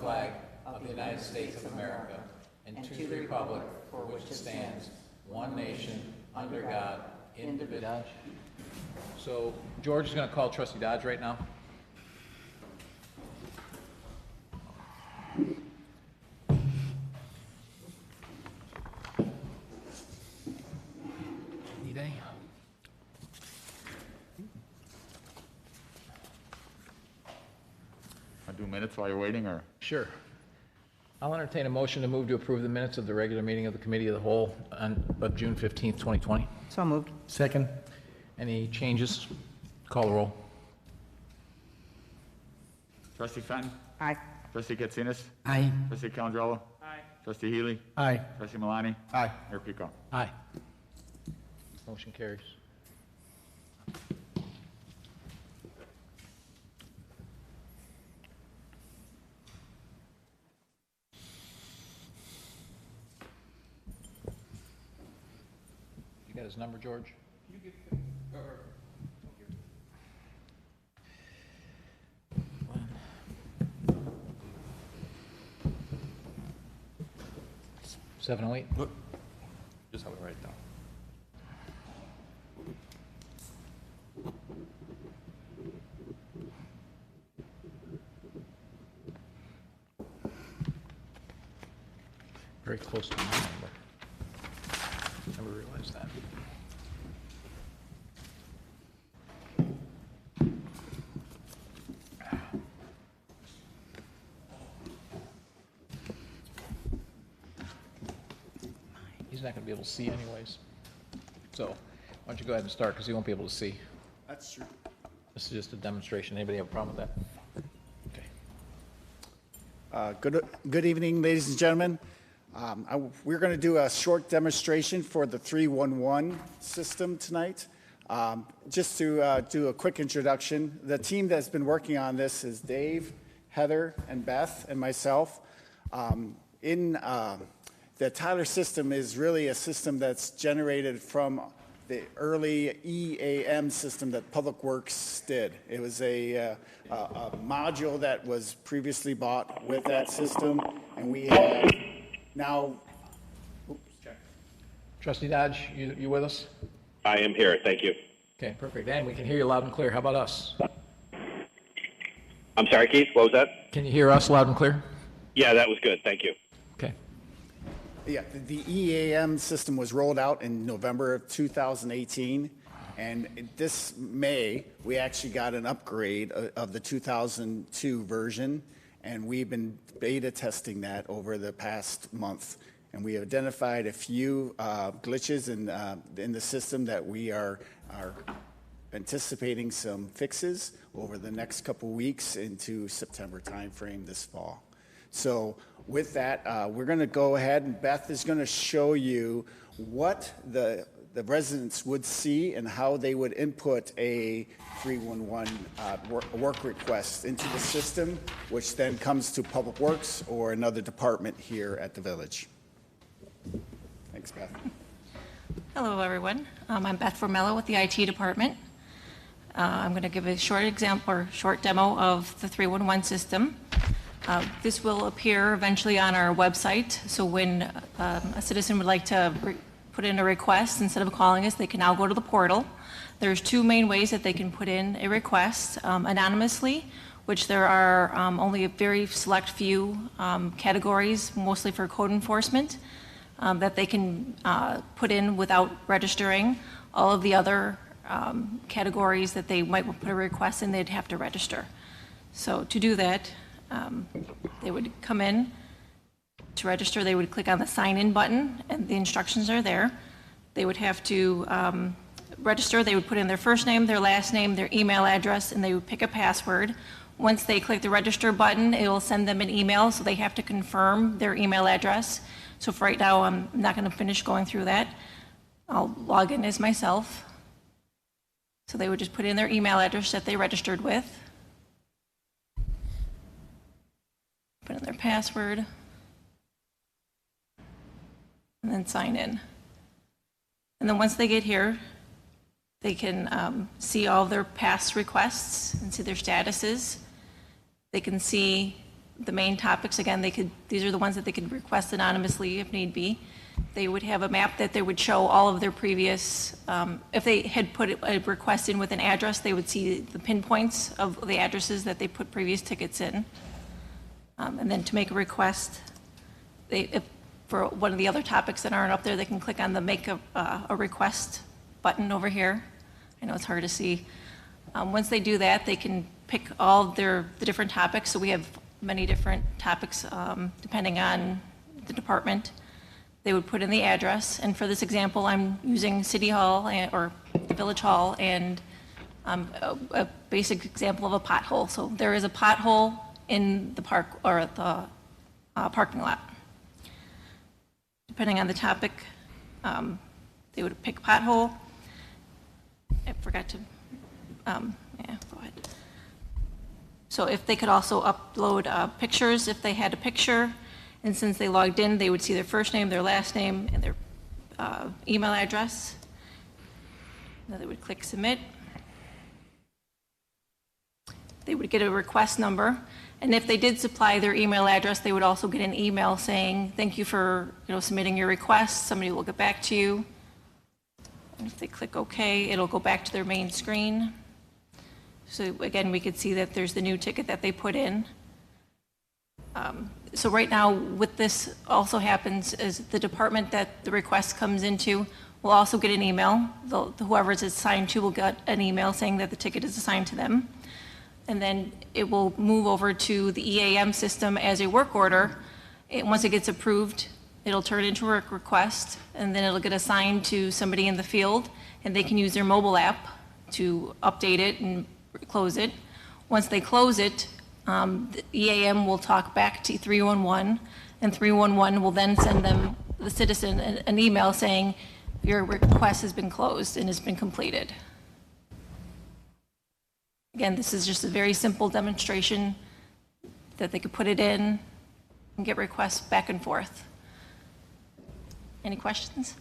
flag of the United States of America and to the republic for which it stands, one nation, under God, indivisible. So George is going to call Trustee Dodge right now. Do minutes while you're waiting, or? Sure. I'll entertain a motion to move to approve the minutes of the regular meeting of the Committee of the Whole of June 15th, 2020. So moved. Second. Any changes? Call the roll. Trustee Fenton? Aye. Trustee Katsinas? Aye. Trustee Calandrello? Aye. Trustee Healy? Aye. Trustee Milani? Aye. Mayor Pico? Aye. Motion carries. You got his number, George? Can you get Seven oh eight. Just have it right down. Very close to my number. Never realized that. He's not going to be able to see anyways. So why don't you go ahead and start, because he won't be able to see. That's true. This is just a demonstration. Anybody have a problem with that? Okay. Good evening, ladies and gentlemen. We're going to do a short demonstration for the 311 system tonight. Just to do a quick introduction, the team that's been working on this is Dave, Heather, and Beth, and myself. The Tyler system is really a system that's generated from the early EAM system that Public Works did. It was a module that was previously bought with that system, and we have now. Trustee Dodge, you with us? I am here, thank you. Okay, perfect. And we can hear you loud and clear. How about us? I'm sorry, Keith, what was that? Can you hear us loud and clear? Yeah, that was good, thank you. Okay. Yeah, the EAM system was rolled out in November of 2018, and this May, we actually got an upgrade of the 2002 version, and we've been beta testing that over the past month. And we have identified a few glitches in the system that we are anticipating some fixes over the next couple weeks into September timeframe this fall. So with that, we're going to go ahead, and Beth is going to show you what the residents would see and how they would input a 311 work request into the system, which then comes to Public Works or another department here at the village. Thanks, Beth. Hello, everyone. I'm Beth Formello with the IT department. I'm going to give a short example or short demo of the 311 system. This will appear eventually on our website, so when a citizen would like to put in a request, instead of calling us, they can now go to the portal. There's two main ways that they can put in a request: anonymously, which there are only a very select few categories, mostly for code enforcement, that they can put in without registering. All of the other categories that they might put a request in, they'd have to register. So to do that, they would come in. To register, they would click on the sign in button, and the instructions are there. They would have to register. They would put in their first name, their last name, their email address, and they would pick a password. Once they click the register button, it will send them an email, so they have to confirm their email address. So for right now, I'm not going to finish going through that. I'll log in as myself. So they would just put in their email address that they registered with, put in their password, and then sign in. And then once they get here, they can see all their past requests and see their statuses. They can see the main topics. Again, these are the ones that they could request anonymously if need be. They would have a map that they would show all of their previous, if they had put a request in with an address, they would see the pinpoints of the addresses that they put previous tickets in. And then to make a request, if for one of the other topics that aren't up there, they can click on the make a request button over here. I know it's hard to see. Once they do that, they can pick all of the different topics. So we have many different topics depending on the department. They would put in the address, and for this example, I'm using City Hall or Village Hall, and a basic example of a pothole. So there is a pothole in the park or the parking lot. Depending on the topic, they would pick pothole. I forgot to, yeah, go ahead. So if they could also upload pictures, if they had a picture, and since they logged in, they would see their first name, their last name, and their email address. Then they would click submit. They would get a request number, and if they did supply their email address, they would also get an email saying, thank you for submitting your request, somebody will get back to you. And if they click OK, it'll go back to their main screen. So again, we could see that there's the new ticket that they put in. So right now, what this also happens is the department that the request comes into will also get an email. Whoever it's assigned to will get an email saying that the ticket is assigned to them. And then it will move over to the EAM system as a work order. Once it gets approved, it'll turn into a work request, and then it'll get assigned to somebody in the field, and they can use their mobile app to update it and close it. Once they close it, the EAM will talk back to 311, and 311 will then send them, the citizen, an email saying your request has been closed and has been completed. Again, this is just a very simple demonstration that they could put it in and get requests back and forth. Any questions?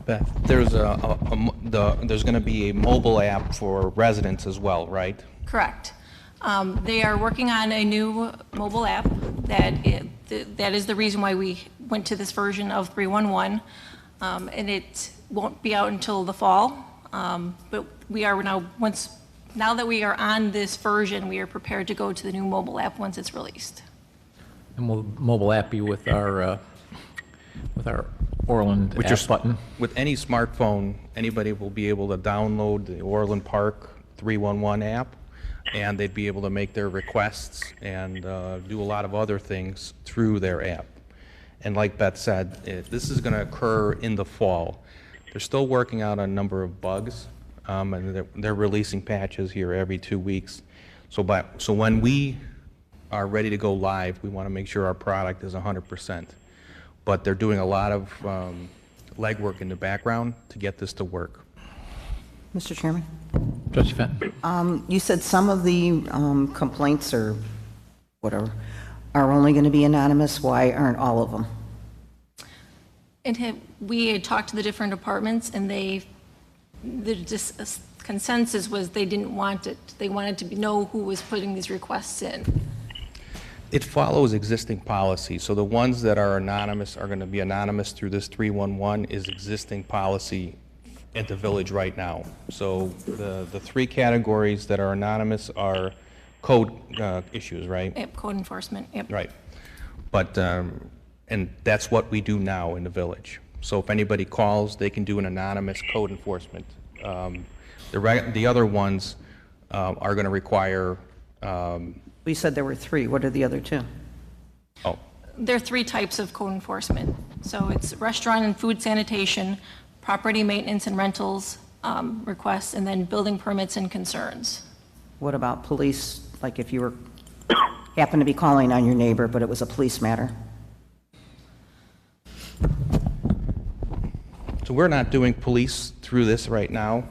Beth, there's there's going to be a mobile app for residents as well, right? Correct. They are working on a new mobile app that is the reason why we went to this version of 311, and it won't be out until the fall. But we are now that we are on this version, we are prepared to go to the new mobile app once it's released. And will the mobile app be with our Orland app button? With any smartphone, anybody will be able to download the Orland Park 311 app, and they'd be able to make their requests and do a lot of other things through their app. And like Beth said, this is going to occur in the fall. They're still working out a number of bugs, and they're releasing patches here every 2 weeks. So when we are ready to go live, we want to make sure our product is 100%. But they're doing a lot of legwork in the background to get this to work. Mr. Chairman, Trustee Fenton? you said some of the complaints or whatever are only going to be anonymous. Why aren't all of them? We had talked to the different departments, and the consensus was they didn't want it. They wanted to know who was putting these requests in. It follows existing policy, so the ones that are anonymous are going to be anonymous through this 311 is existing policy at the village right now. So the three categories that are anonymous are code issues, right? Yep, code enforcement, yep. Right. But, and that's what we do now in the village. So if anybody calls, they can do an anonymous code enforcement. The other ones are going to require You said there were three. What are the other two? oh, There are three types of code enforcement. So it's restaurant and food sanitation, property maintenance and rentals requests, and then building permits and concerns. What about police? Like if you were happened to be calling on your neighbor, but it was a police matter? so we're not doing police through this right now.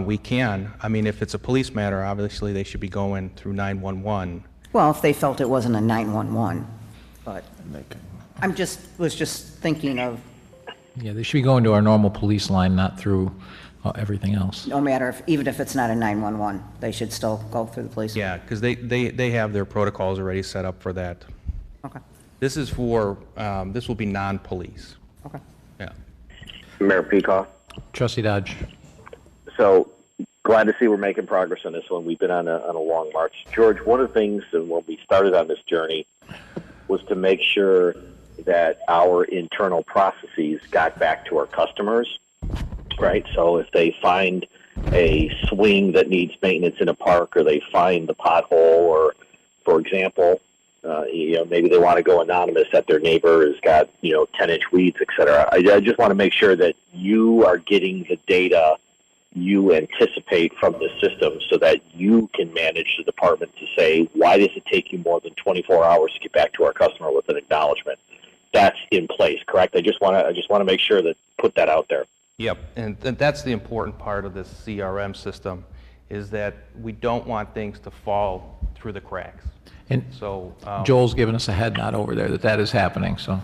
We can. I mean, if it's a police matter, obviously they should be going through 911. Well, if they felt it wasn't a 911, but was just thinking of. Yeah, they should be going to our normal police line, not through everything else. No matter if, even if it's not a 911, they should still go through the police? Yeah, because they have their protocols already set up for that. Okay, This is for, this will be non-police. okay. Yeah. Mayor Peacock. Trustee Dodge. So glad to see we're making progress on this one. We've been on a long march. George, one of the things when we started on this journey was to make sure that our internal processes got back to our customers, right? So if they find a swing that needs maintenance in a park, or they find the pothole, or, for example, maybe they want to go anonymous that their neighbor has got, 10-inch weeds, et cetera. I just want to make sure that you are getting the data you anticipate from the system so that you can manage the department to say, why does it take you more than 24 hours to get back to our customer with an acknowledgement? That's in place, correct? I just want to make sure that put that out there. Yep, and that's the important part of this CRM system, is that we don't want things to fall through the cracks. And So, Joel's giving us a head nod over there that is happening, so.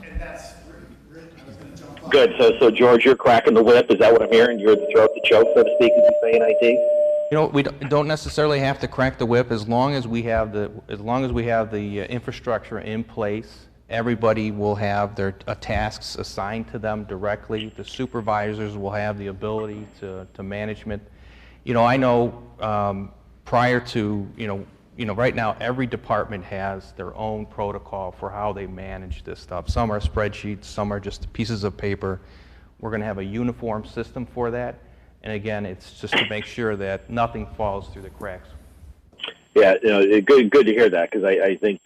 Good. So George, you're cracking the whip. Is that what I'm hearing? You're the throat to choke, so to speak, as you say in IT? we don't necessarily have to crack the whip as long as we have the infrastructure in place. Everybody will have their tasks assigned to them directly. The supervisors will have the ability to management. I know prior to, right now every department has their own protocol for how they manage this stuff. Some are spreadsheets, some are just pieces of paper. We're going to have a uniform system for that. And again, it's just to make sure that nothing falls through the cracks. Yeah, good to hear that, because I think,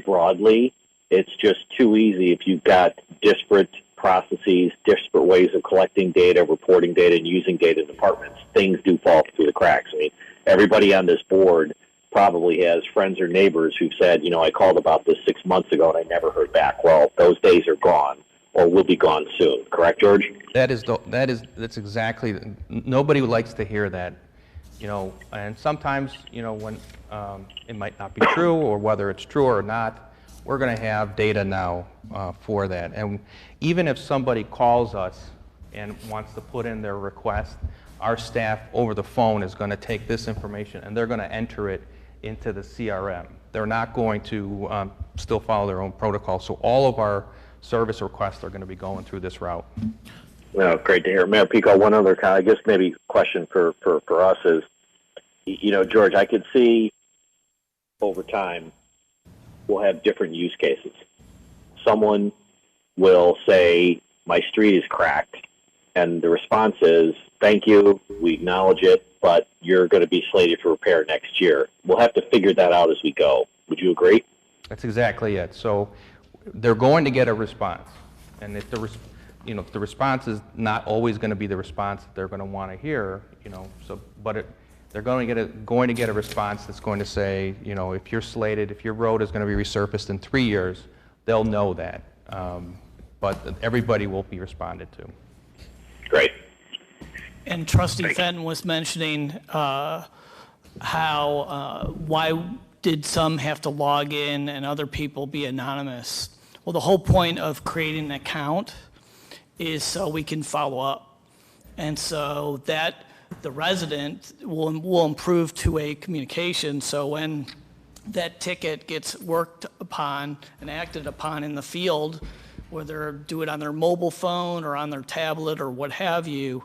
broadly, it's just too easy if you've got disparate processes, disparate ways of collecting data, reporting data, and using data in departments. Things do fall through the cracks. I mean, everybody on this board probably has friends or neighbors who've said, I called about this 6 months ago and I never heard back. Well, those days are gone, or will be gone soon. Correct, George? That's exactly, nobody likes to hear that, and sometimes, when it might not be true, or whether it's true or not, we're going to have data now for that. And even if somebody calls us and wants to put in their request, our staff over the phone is going to take this information and they're going to enter it into the CRM. They're not going to still follow their own protocol. So all of our service requests are going to be going through this route. Well, great to hear. Mayor Pico, one other I guess maybe question for us is, George, I could see over time we'll have different use cases. Someone will say, my street is cracked, and the response is, thank you, we acknowledge it, but you're going to be slated for repair next year. We'll have to figure that out as we go. Would you agree? That's exactly it. So they're going to get a response, and if the response is not always going to be the response that they're going to want to hear, they're going to get a response that's going to say, if you're slated, if your road is going to be resurfaced in 3 years, they'll know that. But everybody will be responded to. Great. And Trustee Fenton was mentioning why did some have to log in and other people be anonymous? Well, the whole point of creating an account is so we can follow up. And so that the resident will improve two-way communication. So when that ticket gets worked upon and acted upon in the field, whether do it on their mobile phone or on their tablet or what have you,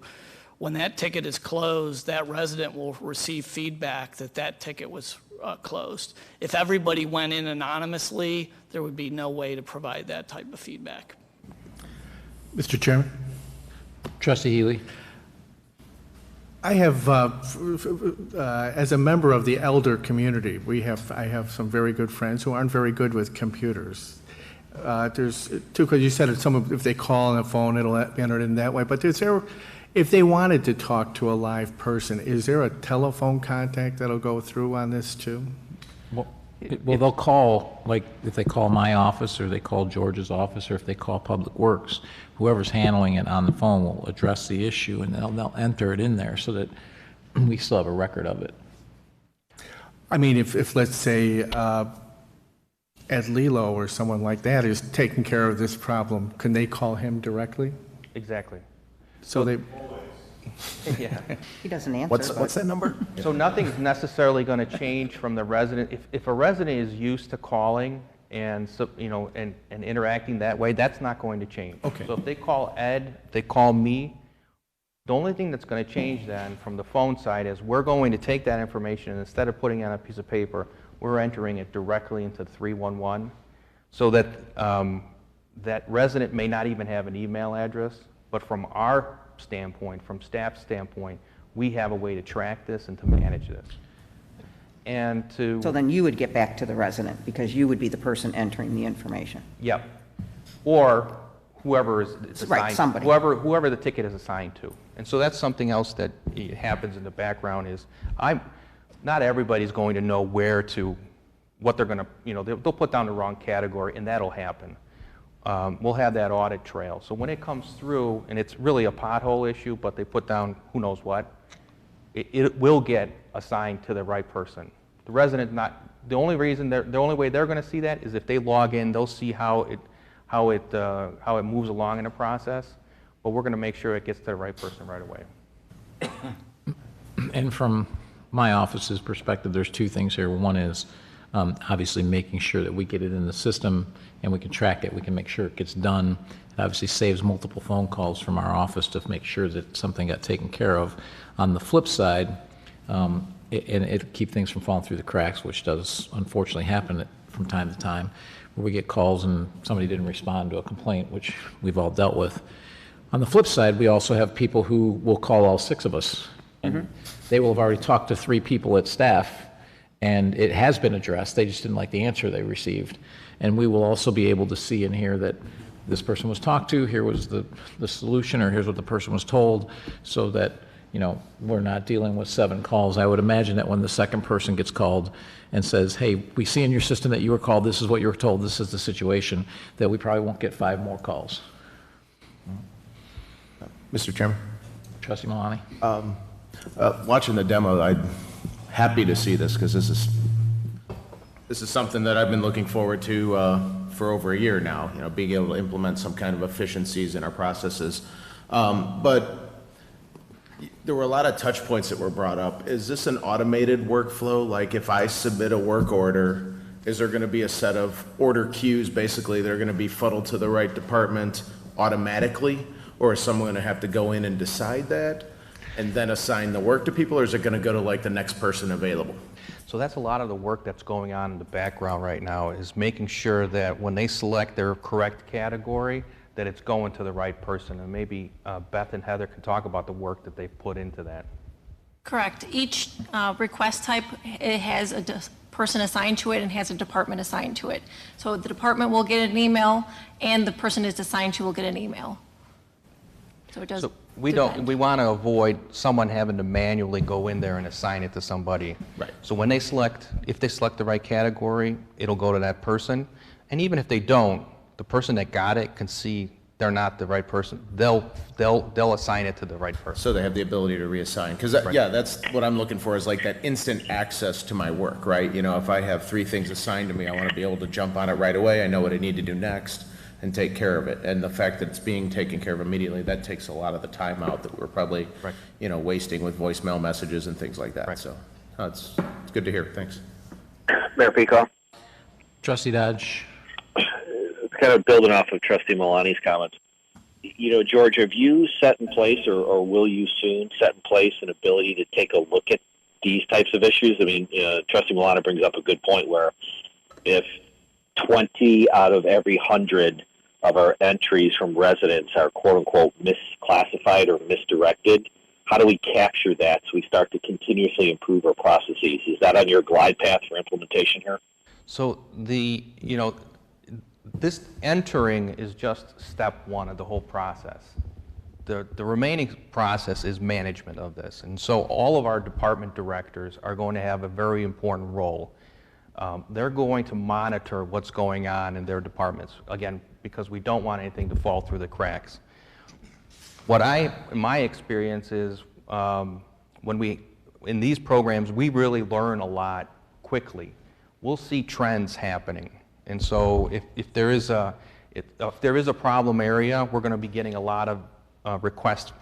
when that ticket is closed, that resident will receive feedback that that ticket was closed. If everybody went in anonymously, there would be no way to provide that type of feedback. Mr. Chairman? Trustee Healy. I have, as a member of the elder community, I have some very good friends who aren't very good with computers. There's two, because you said if they call on the phone, it'll be entered in that way. But if they wanted to talk to a live person, is there a telephone contact that'll go through on this too? Well, they'll call, like if they call my office or they call George's office or if they call Public Works, whoever's handling it on the phone will address the issue and they'll enter it in there so that we still have a record of it. I mean, if let's say Ed Lilo or someone like that is taking care of this problem, can they call him directly? Exactly. So they... Yeah. He doesn't answer. What's that number? So nothing's necessarily going to change from the resident. If a resident is used to calling and, and interacting that way, that's not going to change. Okay. So if they call Ed, if they call me, the only thing that's going to change then from the phone side is we're going to take that information and instead of putting it on a piece of paper, we're entering it directly into 311 so that that resident may not even have an email address, but from our standpoint, from staff's standpoint, we have a way to track this and to manage this. And to... So then you would get back to the resident because you would be the person entering the information. Yep. Or whoever is assigned, Right, somebody. whoever the ticket is assigned to. And so that's something else that happens in the background is not everybody's going to know what they're going to, they'll put down the wrong category and that'll happen. We'll have that audit trail. So when it comes through, and it's really a pothole issue, but they put down who knows what, it will get assigned to the right person. The resident the only way they're going to see that is if they log in, they'll see how it moves along in the process, but we're going to make sure it gets to the right person right away. And from my office's perspective, there's two things here. One is obviously making sure that we get it in the system and we can track it. We can make sure it gets done. It obviously saves multiple phone calls from our office to make sure that something got taken care of. On the flip side, it'll keep things from falling through the cracks, which does unfortunately happen from time to time, where we get calls and somebody didn't respond to a complaint, which we've all dealt with. On the flip side, we also have people who will call all six of us. And they will have already talked to 3 people at staff, and it has been addressed. They just didn't like the answer they received. And we will also be able to see and hear that this person was talked to, here was the solution, or here's what the person was told, so that we're not dealing with 7 calls. I would imagine that when the second person gets called and says, hey, we see in your system that you were called, this is what you were told, this is the situation, that we probably won't get 5 more calls. Mr. Chairman? Trustee Malani? Watching the demo, I'm happy to see this because this is something that I've been looking forward to for over a year now, being able to implement some kind of efficiencies in our processes. But there were a lot of touch points that were brought up. Is this an automated workflow? Like if I submit a work order, is there going to be a set of order queues basically that are going to be funneled to the right department automatically? Or is someone going to have to go in and decide that and then assign the work to people, or is it going to go to like the next person available? So that's a lot of the work that's going on in the background right now, is making sure that when they select their correct category, that it's going to the right person. And maybe Beth and Heather can talk about the work that they've put into that. Correct. Each request type, it has a person assigned to it and has a department assigned to it. So the department will get an email and the person it's assigned to will get an email. So it does depend. We want to avoid someone having to manually go in there and assign it to somebody. Right. So when if they select the right category, it'll go to that person. And even if they don't, the person that got it can see they're not the right person. They'll assign it to the right person. So they have the ability to reassign. Because, yeah, that's what I'm looking for, is like that instant access to my work, right? If I have 3 things assigned to me, I want to be able to jump on it right away. I know what I need to do next and take care of it. And the fact that it's being taken care of immediately, that takes a lot of the time out that we're probably, wasting with voicemail messages and things like that. Right. So it's good to hear. Thanks. Mayor Peacock? Trustee Dodge? Kind of building off of Trustee Malani's comments. George, have you set in place or will you soon set in place an ability to take a look at these types of issues? I mean, Trustee Malani brings up a good point where if 20 out of every 100 of our entries from residents are quote-unquote misclassified or misdirected, how do we capture that so we start to continuously improve our processes? Is that on your glide path for implementation here? So this entering is just step 1 of the whole process. The remaining process is management of this. And so all of our department directors are going to have a very important role. They're going to monitor what's going on in their departments, again, because we don't want anything to fall through the cracks. In my experience is in these programs, we really learn a lot quickly. We'll see trends happening. And so if there is a problem area, we're going to be getting a lot of requests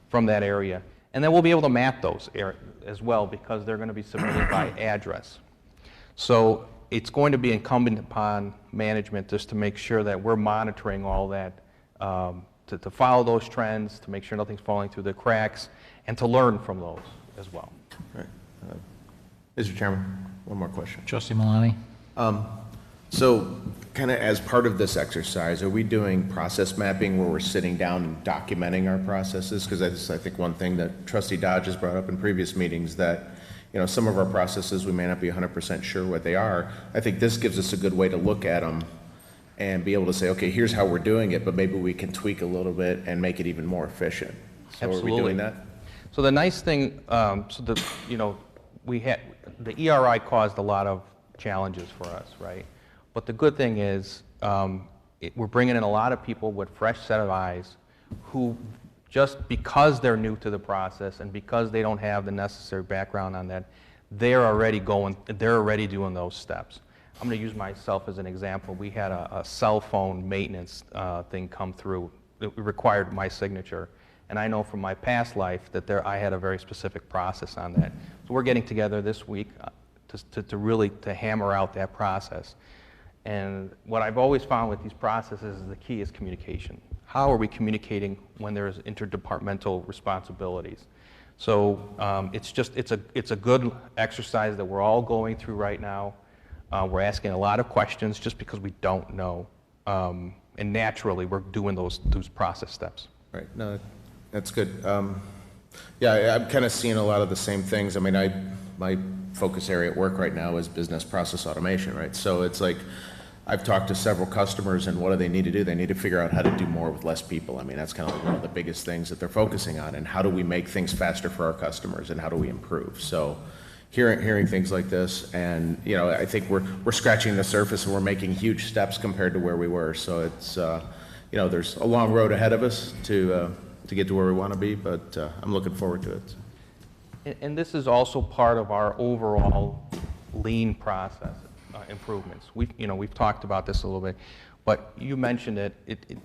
from that area. And then we'll be able to map those as well because they're going to be submitted by address. So it's going to be incumbent upon management just to make sure that we're monitoring all that, to follow those trends, to make sure nothing's falling through the cracks, and to learn from those as well. Right. Mr. Chairman, one more question. Trustee Malani? So kind of as part of this exercise, are we doing process mapping where we're sitting down and documenting our processes? Because I think one thing that Trustee Dodge has brought up in previous meetings that, you know, some of our processes, we may not be 100% sure what they are. I think this gives us a good way to look at them and be able to say, okay, here's how we're doing it, but maybe we can tweak a little bit and make it even more efficient. So Absolutely. Are we doing that? So the nice thing, we had, the ERI caused a lot of challenges for us, right? But the good thing is we're bringing in a lot of people with fresh set of eyes who, just because they're new to the process and because they don't have the necessary background on that, they're already doing those steps. I'm going to use myself as an example. We had a cell phone maintenance thing come through. It required my signature. And I know from my past life that I had a very specific process on that. So we're getting together this week to really hammer out that process. And what I've always found with these processes is the key is communication. How are we communicating when there's interdepartmental responsibilities? So it's a good exercise that we're all going through right now. We're asking a lot of questions just because we don't know. And naturally, we're doing those process steps. Right. No, that's good. Yeah, I'm kind of seeing a lot of the same things. I mean, my focus area at work right now is business process automation, right? So it's like, I've talked to several customers, and what do they need to do? They need to figure out how to do more with less people. I mean, that's kind of like one of the biggest things that they're focusing on, and how do we make things faster for our customers, and how do we improve? So hearing things like this, and, you know, I think we're scratching the surface, and we're making huge steps compared to where we were. So it's, you know, there's a long road ahead of us to get to where we want to be, but I'm looking forward to it. And this is also part of our overall lean process improvements. We've talked about this a little bit, but you mentioned it.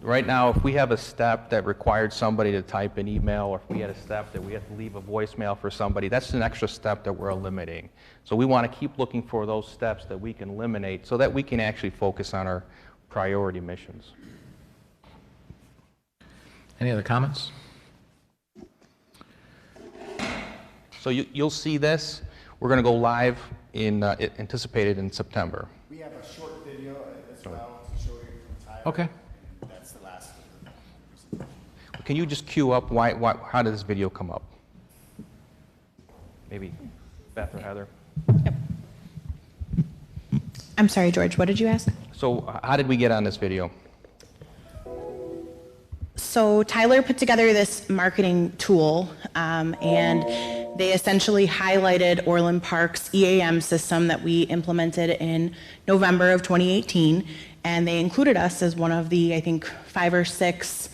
Right now, if we have a step that required somebody to type an email, or if we had a step that we have to leave a voicemail for somebody, that's an extra step that we're eliminating. So we want to keep looking for those steps that we can eliminate so that we can actually focus on our priority missions. Any other comments? So you'll see this. We're going to go live anticipated in September. We have a short video as well to show you from Tyler. Okay. That's the last of it. Can you just cue up how did this video come up? Maybe Beth or Heather? I'm sorry, George, what did you ask? So how did we get on this video? So Tyler put together this marketing tool, and they essentially highlighted Orland Park's EAM system that we implemented in November of 2018, and they included us as one of the, I think, 5 or 6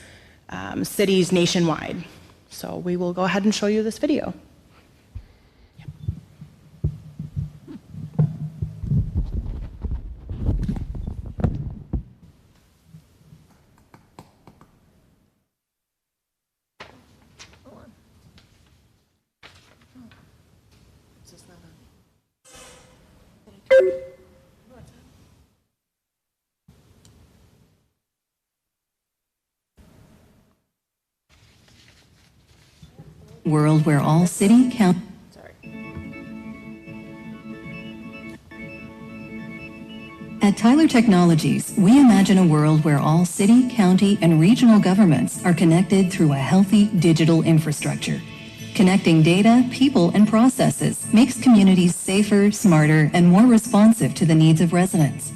cities nationwide. So we will go ahead and show you this video. World where all city, county, At Tyler Technologies, we imagine a world where all city, county, and regional governments are connected through a healthy digital infrastructure. Connecting data, people, and processes makes communities safer, smarter, and more responsive to the needs of residents.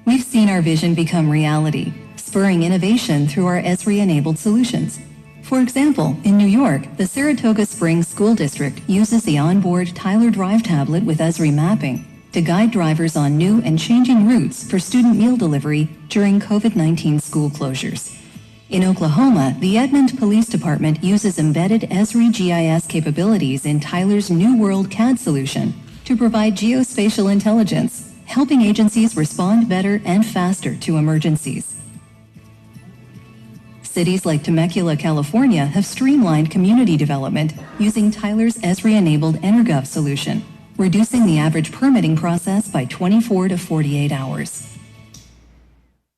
We've seen our vision become reality, spurring innovation through our Esri-enabled solutions. For example, in New York, the Saratoga Springs School District uses the onboard Tyler Drive tablet with Esri mapping to guide drivers on new and changing routes for student meal delivery during COVID-19 school closures. In Oklahoma, the Edmond Police Department uses embedded Esri GIS capabilities in Tyler's New World CAD solution to provide geospatial intelligence, helping agencies respond better and faster to emergencies. Cities like Temecula, California have streamlined community development using Tyler's Esri-enabled EnerGov solution, reducing the average permitting process by 24 to 48 hours.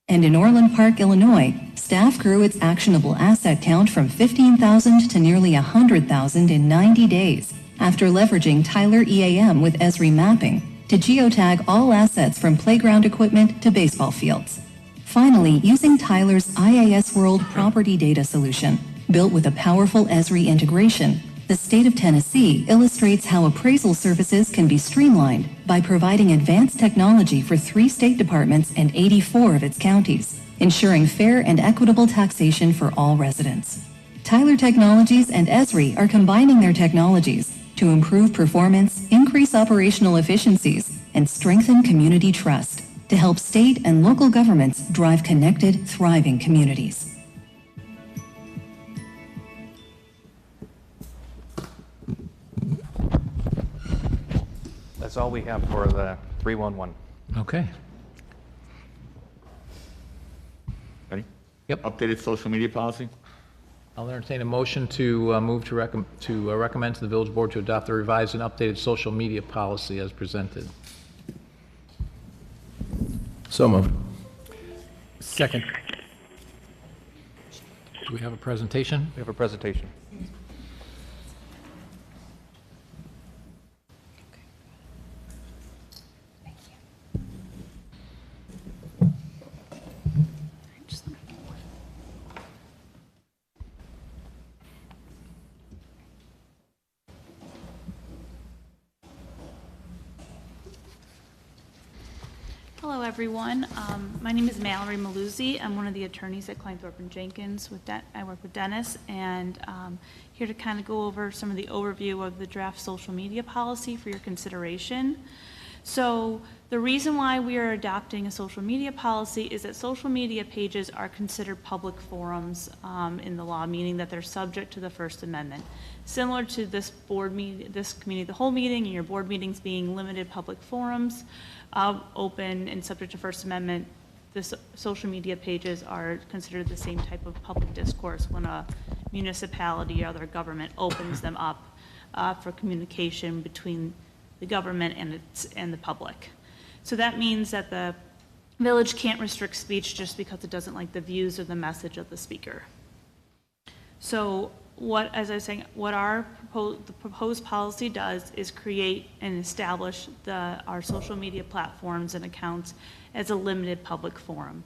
And in Orland Park, Illinois, staff grew its actionable asset count from 15,000 to nearly 100,000 in 90 days after leveraging Tyler EAM with Esri mapping to geotag all assets from playground equipment to baseball fields. Finally, using Tyler's IAS World property data solution, built with a powerful Esri integration, the state of Tennessee illustrates how appraisal services can be streamlined by providing advanced technology for 3 state departments and 84 of its counties, ensuring fair and equitable taxation for all residents. Tyler Technologies and Esri are combining their technologies to improve performance, increase operational efficiencies, and strengthen community trust to help state and local governments drive connected, thriving communities. That's all we have for the 311. Okay. Ready? Yep. Updated social media policy? I'll entertain a motion to move to recommend to the village board to adopt the revised and updated social media policy as presented. So moved. Second. Do we have a presentation? We have a presentation. Hello, everyone. My name is Mallory Maluzzi. I'm one of the attorneys at Kleinthorpe & Jenkins. I work with Dennis, and here to kind of go over some of the overview of the draft social media policy for your consideration. So the reason why we are adopting a social media policy is that social media pages are considered public forums in the law, meaning that they're subject to the First Amendment. Similar to this this committee of the whole meeting and your board meetings being limited public forums, open and subject to First Amendment, the social media pages are considered the same type of public discourse when a municipality or other government opens them up for communication between the government and the public. So that means that the village can't restrict speech just because it doesn't like the views or the message of the speaker. So as I was saying, what the proposed policy does is create and establish our social media platforms and accounts as a limited public forum,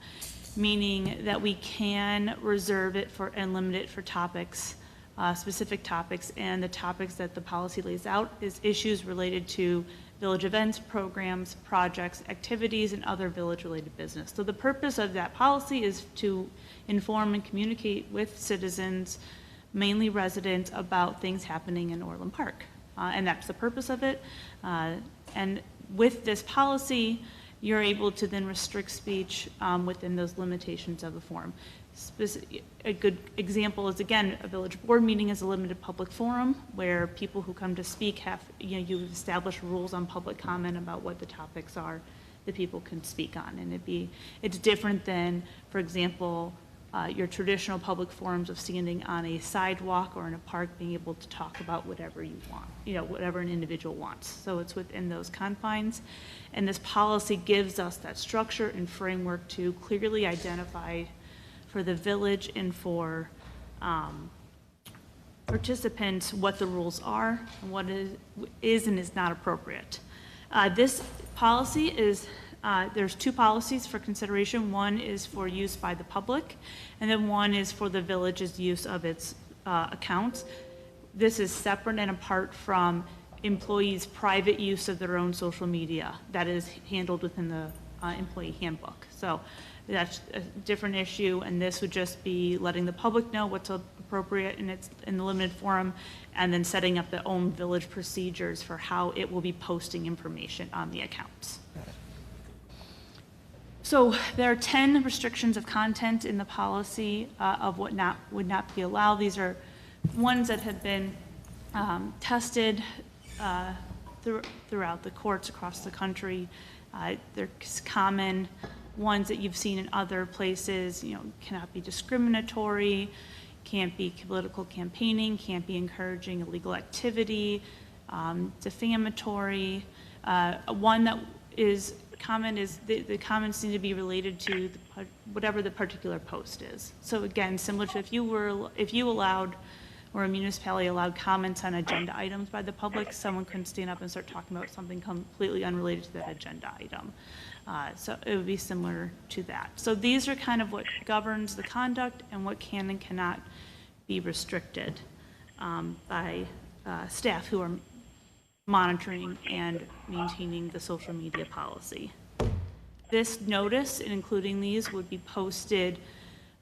meaning that we can reserve it and limit it for topics, specific topics, and the topics that the policy lays out is issues related to village events, programs, projects, activities, and other village-related business. So the purpose of that policy is to inform and communicate with citizens, mainly residents, about things happening in Orland Park. And that's the purpose of it. And with this policy, you're able to then restrict speech within those limitations of the forum. A good example is, again, a village board meeting is a limited public forum where people who come to speak you establish rules on public comment about what the topics are that people can speak on. And it's different than, for example, your traditional public forums of standing on a sidewalk or in a park being able to talk about whatever you want, whatever an individual wants. So it's within those confines. And this policy gives us that structure and framework to clearly identify for the village and for participants what the rules are and what is and is not appropriate. This policy is there's 2 policies for consideration. One is for use by the public, and then one is for the village's use of its accounts. This is separate and apart from employees' private use of their own social media. That is handled within the employee handbook. So that's a different issue, and this would just be letting the public know what's appropriate in the limited forum, and then setting up their own village procedures for how it will be posting information on the accounts. So there are 10 restrictions of content in the policy of what would not be allowed. These are ones that have been tested throughout the courts across the country. They're common. ones that you've seen in other places, cannot be discriminatory, can't be political campaigning, can't be encouraging illegal activity, defamatory. One that is common is the comments need to be related to whatever the particular post is. So again, similar to if you allowed, or a municipality allowed comments on agenda items by the public, someone couldn't stand up and start talking about something completely unrelated to that agenda item. So it would be similar to that. So these are kind of what governs the conduct and what can and cannot be restricted by staff who are monitoring and maintaining the social media policy. This notice, including these, would be posted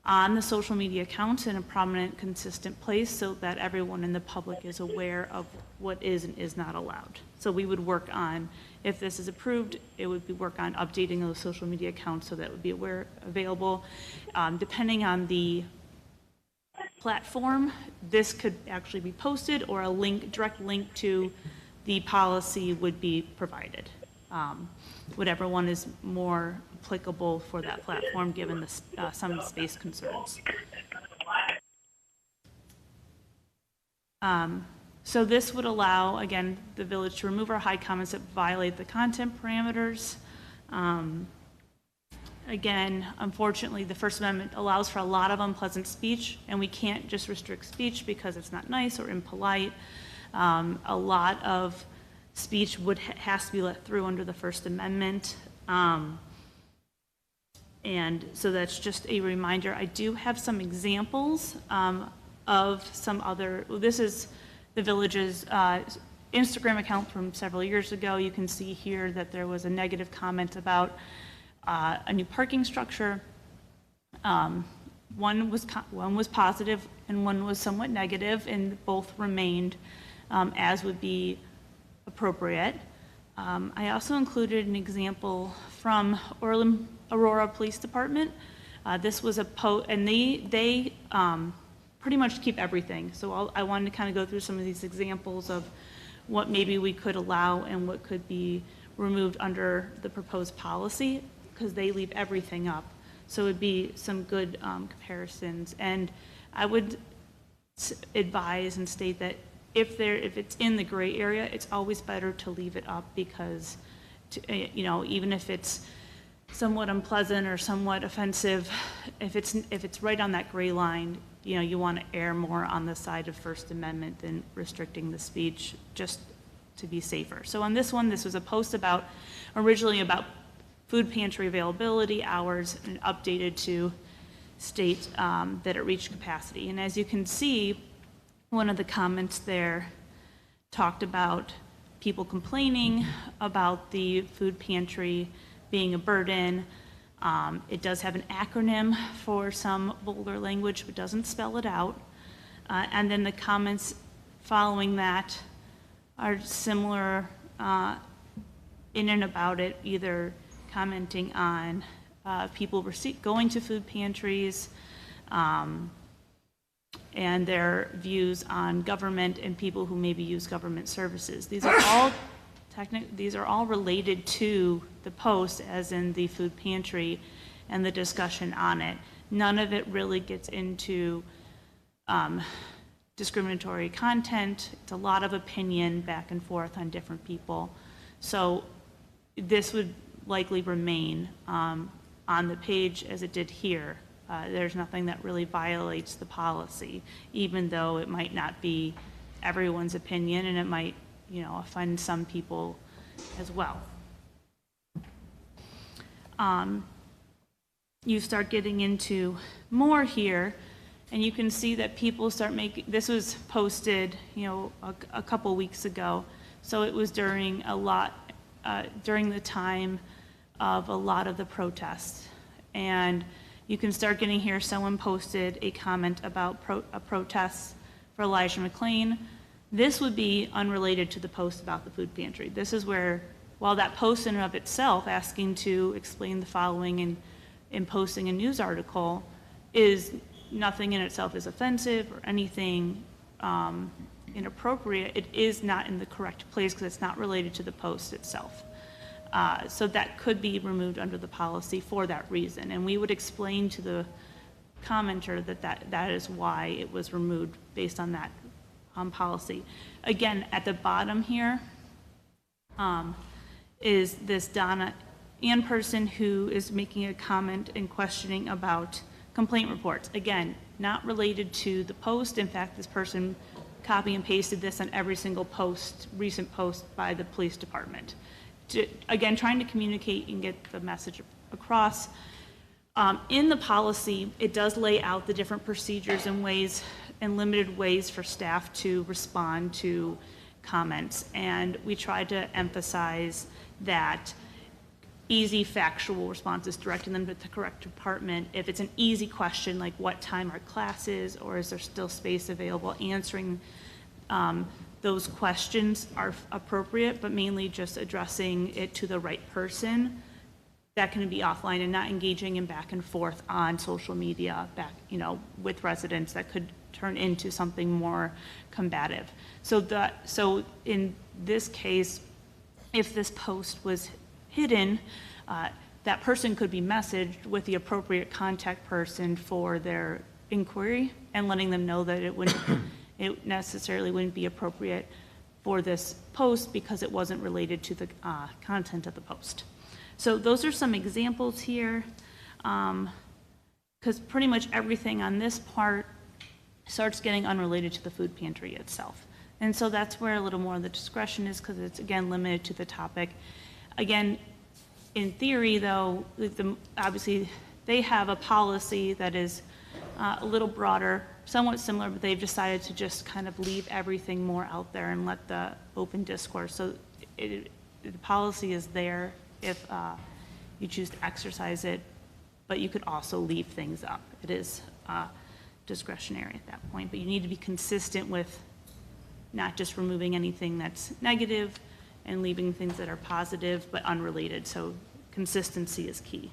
on the social media accounts in a prominent, consistent place so that everyone in the public is aware of what is and is not allowed. So we would work on, if this is approved, it would be work on updating those social media accounts so that would be available. Depending on the platform, this could actually be posted, or a direct link to the policy would be provided. Whatever one is more applicable for that platform, given some space concerns. So this would allow, again, the village to remove or hide comments that violate the content parameters. Again, unfortunately, the First Amendment allows for a lot of unpleasant speech, and we can't just restrict speech because it's not nice or impolite. A lot of speech has to be let through under the First Amendment. And so that's just a reminder. I do have some examples of some other, this is the village's Instagram account from several years ago. You can see here that there was a negative comment about a new parking structure. One was positive and one was somewhat negative, and both remained as would be appropriate. I also included an example from Orland Aurora Police Department. This was a post, and they pretty much keep everything. So I wanted to kind of go through some of these examples of what maybe we could allow and what could be removed under the proposed policy, because they leave everything up. So it would be some good comparisons. And I would advise and state that if it's in the gray area, it's always better to leave it up, because even if it's somewhat unpleasant or somewhat offensive, if it's right on that gray line, you want to err more on the side of First Amendment than restricting the speech, just to be safer. So on this one, this was a post originally about food pantry availability hours, and updated to state that it reached capacity. And as you can see, one of the comments there talked about people complaining about the food pantry being a burden. It does have an acronym for some vulgar language, but doesn't spell it out. And then the comments following that are similar in and about it, either commenting on people going to food pantries, and their views on government and people who maybe use government services. These are all related to the post, as in the food pantry and the discussion on it. None of it really gets into discriminatory content. It's a lot of opinion back and forth on different people. So this would likely remain on the page as it did here. There's nothing that really violates the policy, even though it might not be everyone's opinion, and it might, offend some people as well. You start getting into more here, and you can see that people start making, this was posted, a couple weeks ago, so it was during the time of a lot of the protests. And you can start getting here, someone posted a comment about a protest for Elijah McClain. This would be unrelated to the post about the food pantry. This is where, while that post in and of itself, asking to explain the following and posting a news article, is nothing in itself is offensive or anything inappropriate, it is not in the correct place because it's not related to the post itself. So that could be removed under the policy for that reason. And we would explain to the commenter that is why it was removed based on that policy. Again, at the bottom here is this Donna Ann person who is making a comment and questioning about complaint reports. Again, not related to the post. In fact, this person copy and pasted this on every single post, recent post by the police department. Again, trying to communicate and get the message across. In the policy, it does lay out the different procedures and ways and limited ways for staff to respond to comments. And we tried to emphasize that easy factual responses, directing them to the correct department. If it's an easy question like what time are classes or is there still space available, answering those questions are appropriate, but mainly just addressing it to the right person. That can be offline and not engaging in back and forth on social media with residents that could turn into something more combative. So in this case, if this post was hidden, that person could be messaged with the appropriate contact person for their inquiry and letting them know that it necessarily wouldn't be appropriate for this post because it wasn't related to the content of the post. So those are some examples here, because pretty much everything on this part starts getting unrelated to the food pantry itself. And so that's where a little more of the discretion is, because it's, again, limited to the topic. Again, in theory, though, obviously they have a policy that is a little broader, somewhat similar, but they've decided to just kind of leave everything more out there and let the open discourse. So the policy is there if you choose to exercise it, but you could also leave things up. It is discretionary at that point, but you need to be consistent with not just removing anything that's negative and leaving things that are positive but unrelated. So consistency is key.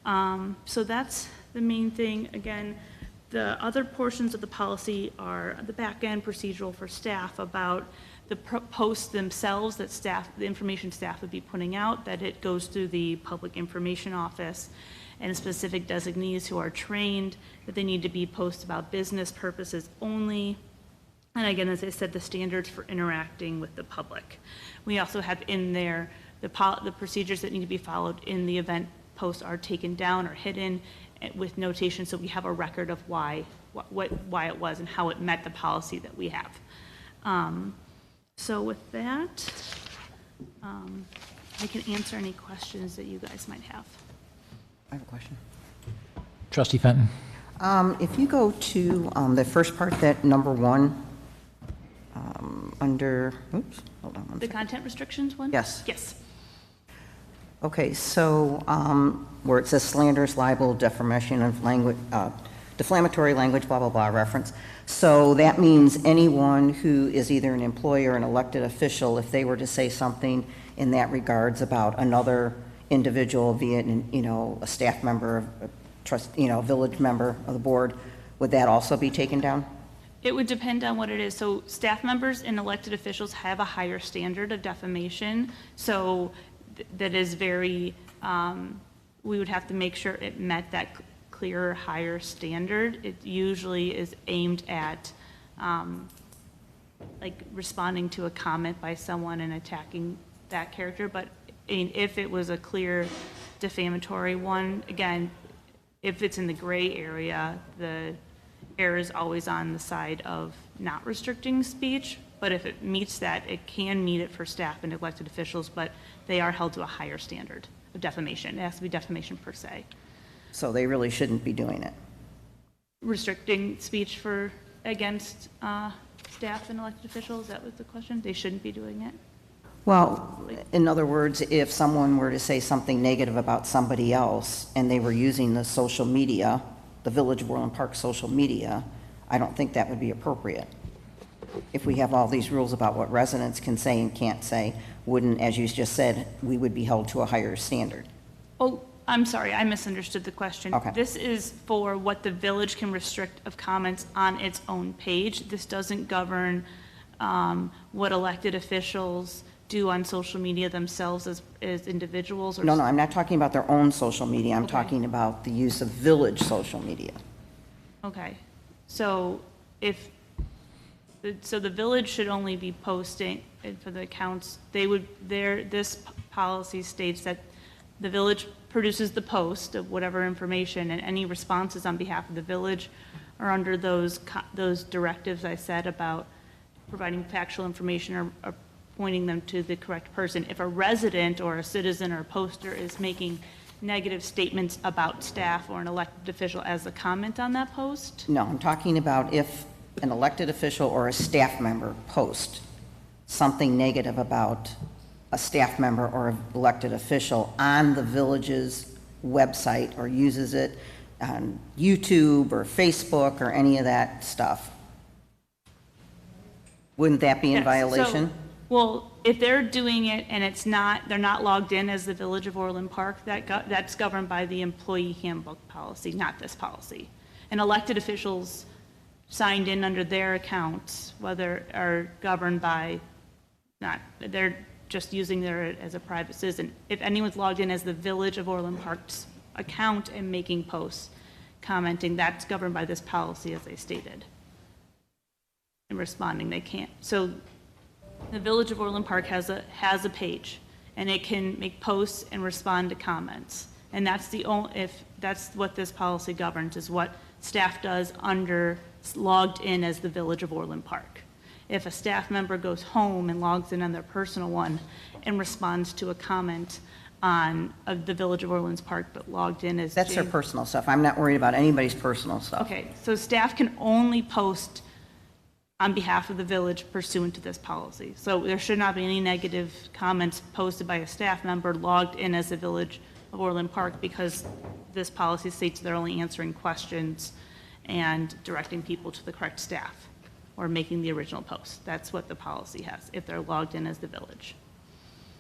So that's the main thing. Again, the other portions of the policy are the back end procedural for staff about the posts themselves that the information staff would be putting out, that it goes through the public information office and specific designees who are trained, that they need to be posts about business purposes only. And again, as I said, the standards for interacting with the public. We also have in there the procedures that need to be followed in the event posts are taken down or hidden with notation, so we have a record of why it was and how it met the policy that we have. So with that, I can answer any questions that you guys might have. I have a question. Trustee Fenton. If you go to the first part, that number 1, under, oops, hold on one The second. content restrictions one? Yes. Yes. Okay, so where it says slanderous, libel, defamation of language, defamatory language, blah, blah, blah, reference. So that means anyone who is either an employee or an elected official, if they were to say something in that regards about another individual, via a staff member, a village member of the board, would that also be taken down? It would depend on what it is. So staff members and elected officials have a higher standard of defamation. So that is very, we would have to make sure it met that clearer, higher standard. It usually is aimed at like responding to a comment by someone and attacking that character. But if it was a clear defamatory one, again, if it's in the gray area, the error is always on the side of not restricting speech. But if it meets that, it can meet it for staff and elected officials, but they are held to a higher standard of defamation. It has to be defamation per se. So they really shouldn't be doing it? Restricting speech against staff and elected officials, that was the question? They shouldn't be doing it? Well, in other words, if someone were to say something negative about somebody else and they were using the social media, the Village of Orland Park social media, I don't think that would be appropriate. If we have all these rules about what residents can say and can't say, wouldn't, as you just said, we would be held to a higher standard? Oh, I'm sorry, I misunderstood the question. Okay. This is for what the village can restrict of comments on its own page. This doesn't govern what elected officials do on social media themselves as individuals? Or No, I'm not talking about their own social media. I'm talking about the use of village social media. Okay, so so the village should only be posting, for the accounts, this policy states that the village produces the post of whatever information, and any responses on behalf of the village are under those directives I said about providing factual information or pointing them to the correct person. If a resident or a citizen or a poster is making negative statements about staff or an elected official as a comment on that post? No, I'm talking about if an elected official or a staff member post something negative about a staff member or an elected official on the village's website or uses it on YouTube or Facebook or any of that stuff. Wouldn't that be in Yes, violation? Well, if they're doing it and they're not logged in as the Village of Orland Park, that's governed by the employee handbook policy, not this policy. And elected officials signed in under their accounts, whether are governed by, they're just using their as a private citizen. If anyone's logged in as the Village of Orland Park's account and making posts, commenting, that's governed by this policy as I stated. And responding, they can't. So the Village of Orland Park has a page, and it can make posts and respond to comments. And that's that's what this policy governs, is what staff does under logged in as the Village of Orland Park. If a staff member goes home and logs in on their personal one and responds to a comment on the Village of Orland Park, but logged in as That's their personal stuff. I'm not worried about anybody's personal stuff. Okay, so staff can only post on behalf of the village pursuant to this policy. So there should not be any negative comments posted by a staff member logged in as the Village of Orland Park, because this policy states they're only answering questions and directing people to the correct staff or making the original post. That's what the policy has, if they're logged in as the village.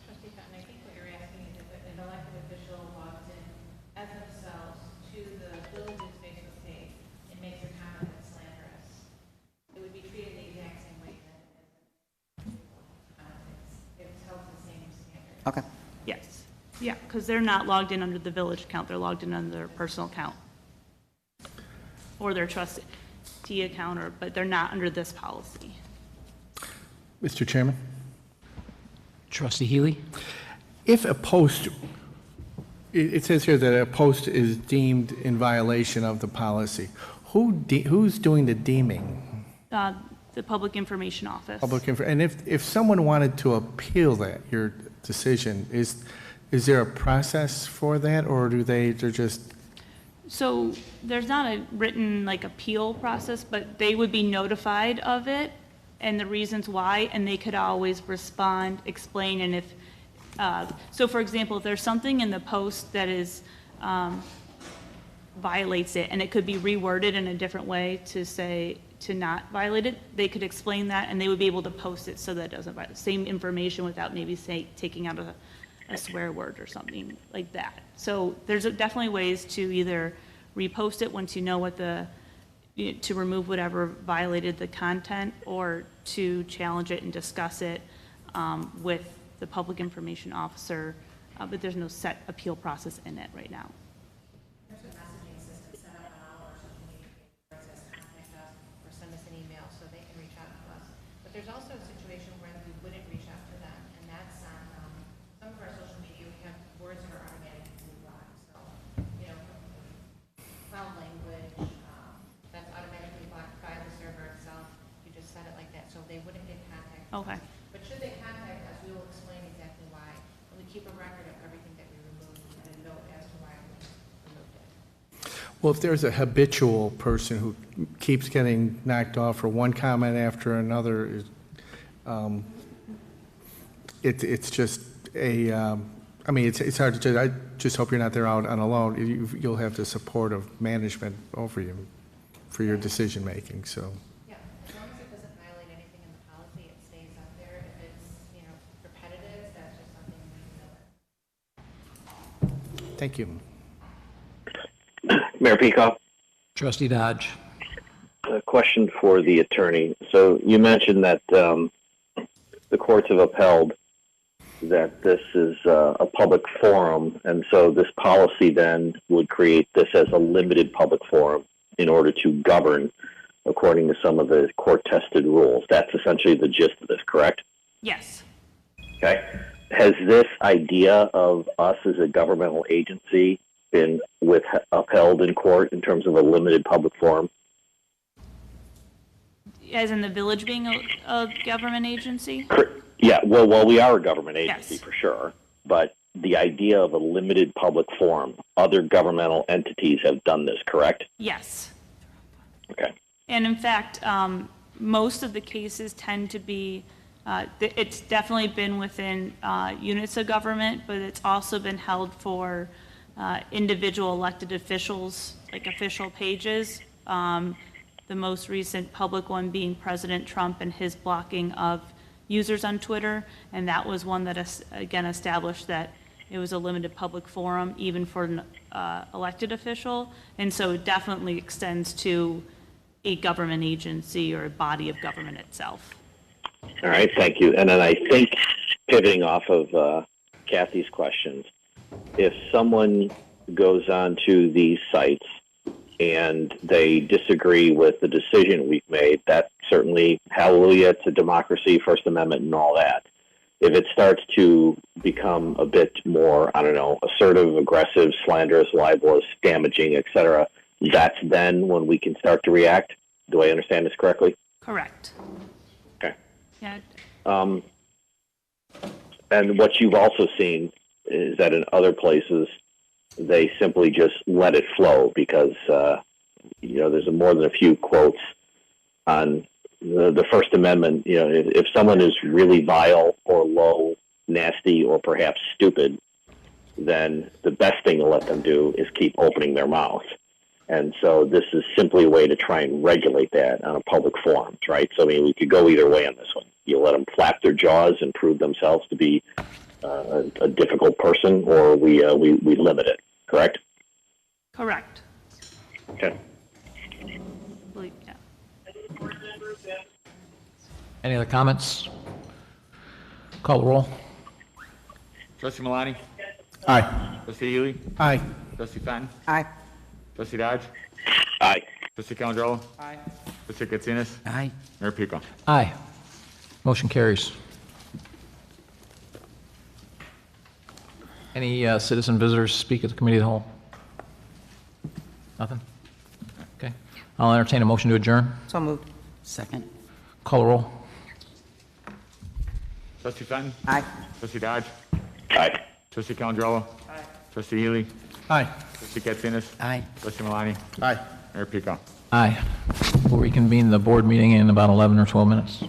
Trustee Cotton, I think what you're asking is if an elected official logs in as themselves to the village's Facebook page and makes a comment that's slanderous, it would be treated the exact same way that it's held to the same standard. Okay. Yes, yeah, because they're not logged in under the village account, they're logged in under their personal account or their trustee account, but they're not under this policy. Mr. Chairman? Trustee Healy? If a post, it says here that a post is deemed in violation of the policy, who's doing the deeming? The Public Information Office. And if someone wanted to appeal that, your decision, is there a process for that, or they're just... So there's not a written appeal process, but they would be notified of it and the reasons why, and they could always respond, explain, and if, so for example, if there's something in the post that is, violates it, and it could be reworded in a different way to not violate it, they could explain that, and they would be able to post it so that it doesn't violate the same information without maybe taking out a swear word or something like that. So there's definitely ways to either repost it once you know what to remove whatever violated the content, or to challenge it and discuss it with the Public Information Officer, but there's no set appeal process in it right now. There's a messaging system set up on all our social media pages where it says contact us or send us an email so they can reach out to us. But there's also a situation where we wouldn't reach out to them, and that's on some of our social media. We have words that are automatically blocked. So, foul language, that's automatically blocked by the server itself. You just set it like that, so they wouldn't get contact. Okay. But should they contact us, we will explain exactly why. And we keep a record of everything that we removed and a note as to why we removed it. Well, if there's a habitual person who keeps getting knocked off for one comment after another, it's just it's hard to judge. I just hope you're not there out on alone. You'll have the support of management over you for your decision making, so. Yeah, as long as it doesn't violate anything in the policy, it stays up there. If it's, repetitive, that's just something we know. Thank you. Mayor Peacock? Trustee Dodge? A question for the attorney. So you mentioned that the courts have upheld that this is a public forum, and so this policy then would create this as a limited public forum in order to govern according to some of the court-tested rules. That's essentially the gist of this, correct? Yes. Okay. Has this idea of us as a governmental agency been upheld in court in terms of a limited public forum? As in the village being a government agency? Yeah, well, we are a government agency Yes. for sure, but the idea of a limited public forum, other governmental entities have done this, correct? Yes. Okay. And in fact, most of the cases tend to be, it's definitely been within units of government, but it's also been held for individual elected officials, like official pages. The most recent public one being President Trump and his blocking of users on Twitter. And that was one that, again, established that it was a limited public forum, even for an elected official. And so it definitely extends to a government agency or a body of government itself. All right, thank you. And then I think, pivoting off of Kathy's questions, if someone goes on to these sites and they disagree with the decision we've made, that's certainly hallelujah to democracy, First Amendment, and all that. If it starts to become a bit more, I don't know, assertive, aggressive, slanderous, libelous, damaging, etc., that's then when we can start to react. Do I understand this correctly? Correct. Okay. Yeah. And what you've also seen is that in other places, they simply just let it flow because, there's more than a few quotes on the First Amendment. If someone is really vile or low, nasty, or perhaps stupid, then the best thing to let them do is keep opening their mouth. And so this is simply a way to try and regulate that on a public forum, right? So, we could go either way on this one. You let them flap their jaws and prove themselves to be a difficult person, or we limit it, correct? Correct. Okay. Yeah. Any other comments? Call the roll. Trustee Malani? Aye. Trustee Healy? Aye. Trustee Fenton? Aye. Trustee Dodge? Aye. Trustee Calandrello? Aye. Trustee Katsinas? Aye. Mayor Pico? Aye. Motion carries. Any citizen visitors speak at the committee of the whole? Nothing? Okay. I'll entertain a motion to adjourn. So moved. Second. Call the roll. Trustee Fenton? Aye. Trustee Dodge? Aye. Trustee Calandrello? Aye. Trustee Healy? Aye. Trustee Katsinas? Aye. Trustee Malani? Aye. Mayor Pico? Aye. We'll reconvene the board meeting in about 11 or 12 minutes.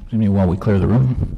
Excuse me while we clear the room.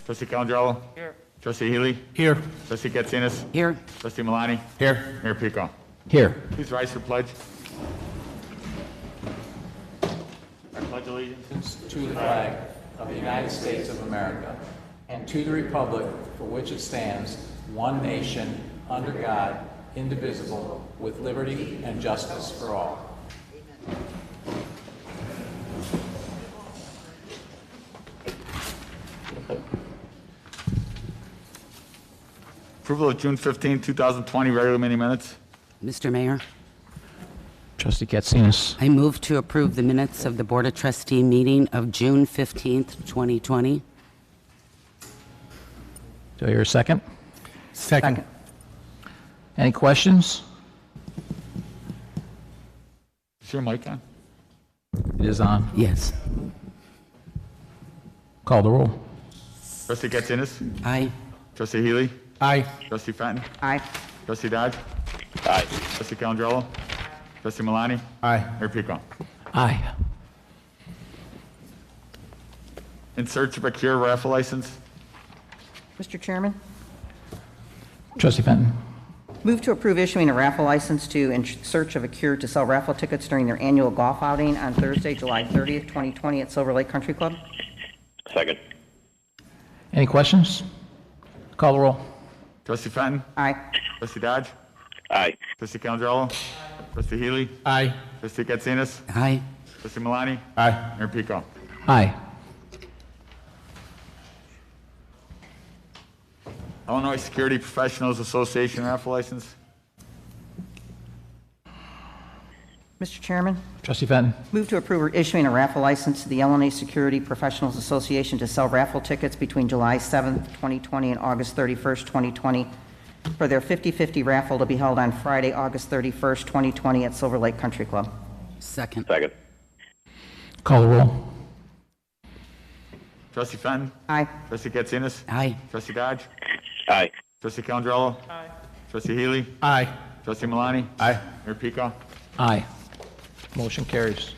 Trustee Calandrello. Here. Trustee Healy. Here. Trustee Katsinas. Here. Trustee Malani. Here. Mayor Pico. Here. Please rise for pledge. I pledge allegiance To the flag of the United States of America and to the republic for which it stands, one nation, under God, indivisible, with liberty and justice for all. Approval of June 15, 2020 regular meeting minutes. Mr. Mayor, Trustee Katsinas. I move to approve the minutes of the Board of Trustee meeting of June 15th, 2020. Do I hear a second? Second. Any questions? Is your mic on? It is on. Yes. Call the roll. Trustee Katsinas. Aye. Trustee Healy. Aye. Trustee Fenton. Aye. Trustee Dodge. Aye. Trustee Calandrello. Trustee Malani. Aye. Mayor Pico. Aye. In search of a cure raffle license. Mr. Chairman, Trustee Fenton. move to approve issuing a raffle license to In Search of a Cure to sell raffle tickets during their annual golf outing on Thursday, July 30th, 2020 at Silver Lake Country Club. Second. Any questions? Call the roll. Trustee Fenton. Aye. Trustee Dodge. Aye. Trustee Calandrello. Trustee Healy? Aye. Trustee Katsinas? Aye. Trustee Malani? Aye. Mayor Pico? Aye. Illinois Security Professionals Association raffle license. Mr. Chairman, Trustee Fenton. move to approve issuing a raffle license to the Illinois Security Professionals Association to sell raffle tickets between July 7th, 2020 and August 31st, 2020 for their 50/50 raffle to be held on Friday, August 31st, 2020 at Silver Lake Country Club. Second. Second. Call the roll. Trustee Fenton? Aye. Trustee Katsinas? Aye. Trustee Dodge? Aye. Trustee Calendrello? Aye. Trustee Healy? Aye. Trustee Malani? Aye. Mayor Pico? Aye. Motion carries.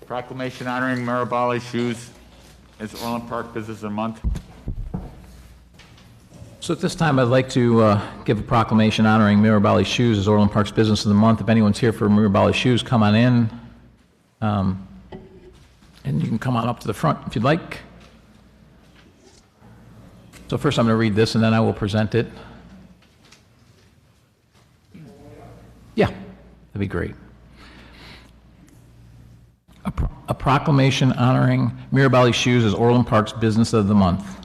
Proclamation honoring Mayor Bally shoes as Orland Park Business of the Month. So at this time, I'd like to give a proclamation honoring Mirabali Shoes as Orland Park's Business of the Month. If anyone's here for Mirabali Shoes, come on in. And you can come on up to the front if you'd like. So first I'm going to read this and then I will present it. Yeah, that'd be great. A proclamation honoring Mirabali Shoes as Orland Park's Business of the Month.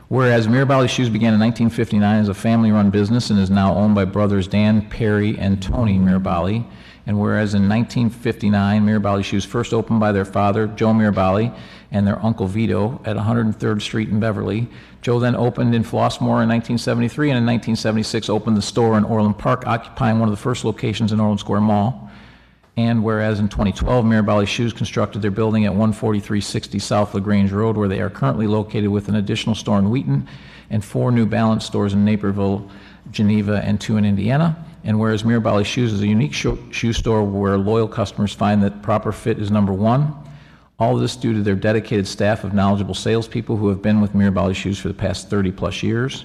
Whereas Mirabali Shoes began in 1959 as a family-run business and is now owned by brothers Dan, Perry, and Tony Mirabali. And whereas in 1959, Mirabali Shoes first opened by their father, Joe Mirabali, and their uncle Vito at 103rd Street in Beverly. Joe then opened in Flossmoor in 1973, and in 1976 opened the store in Orland Park, occupying one of the first locations in Orland Square Mall. And whereas in 2012, Mirabali Shoes constructed their building at 14360 South LaGrange Road, where they are currently located with an additional store in Wheaton and 4 New Balance stores in Naperville, Geneva, and 2 in Indiana. And whereas Mirabali Shoes is a unique shoe store where loyal customers find that proper fit is number one. All of this due to their dedicated staff of knowledgeable salespeople who have been with Mirabali Shoes for the past 30 plus years.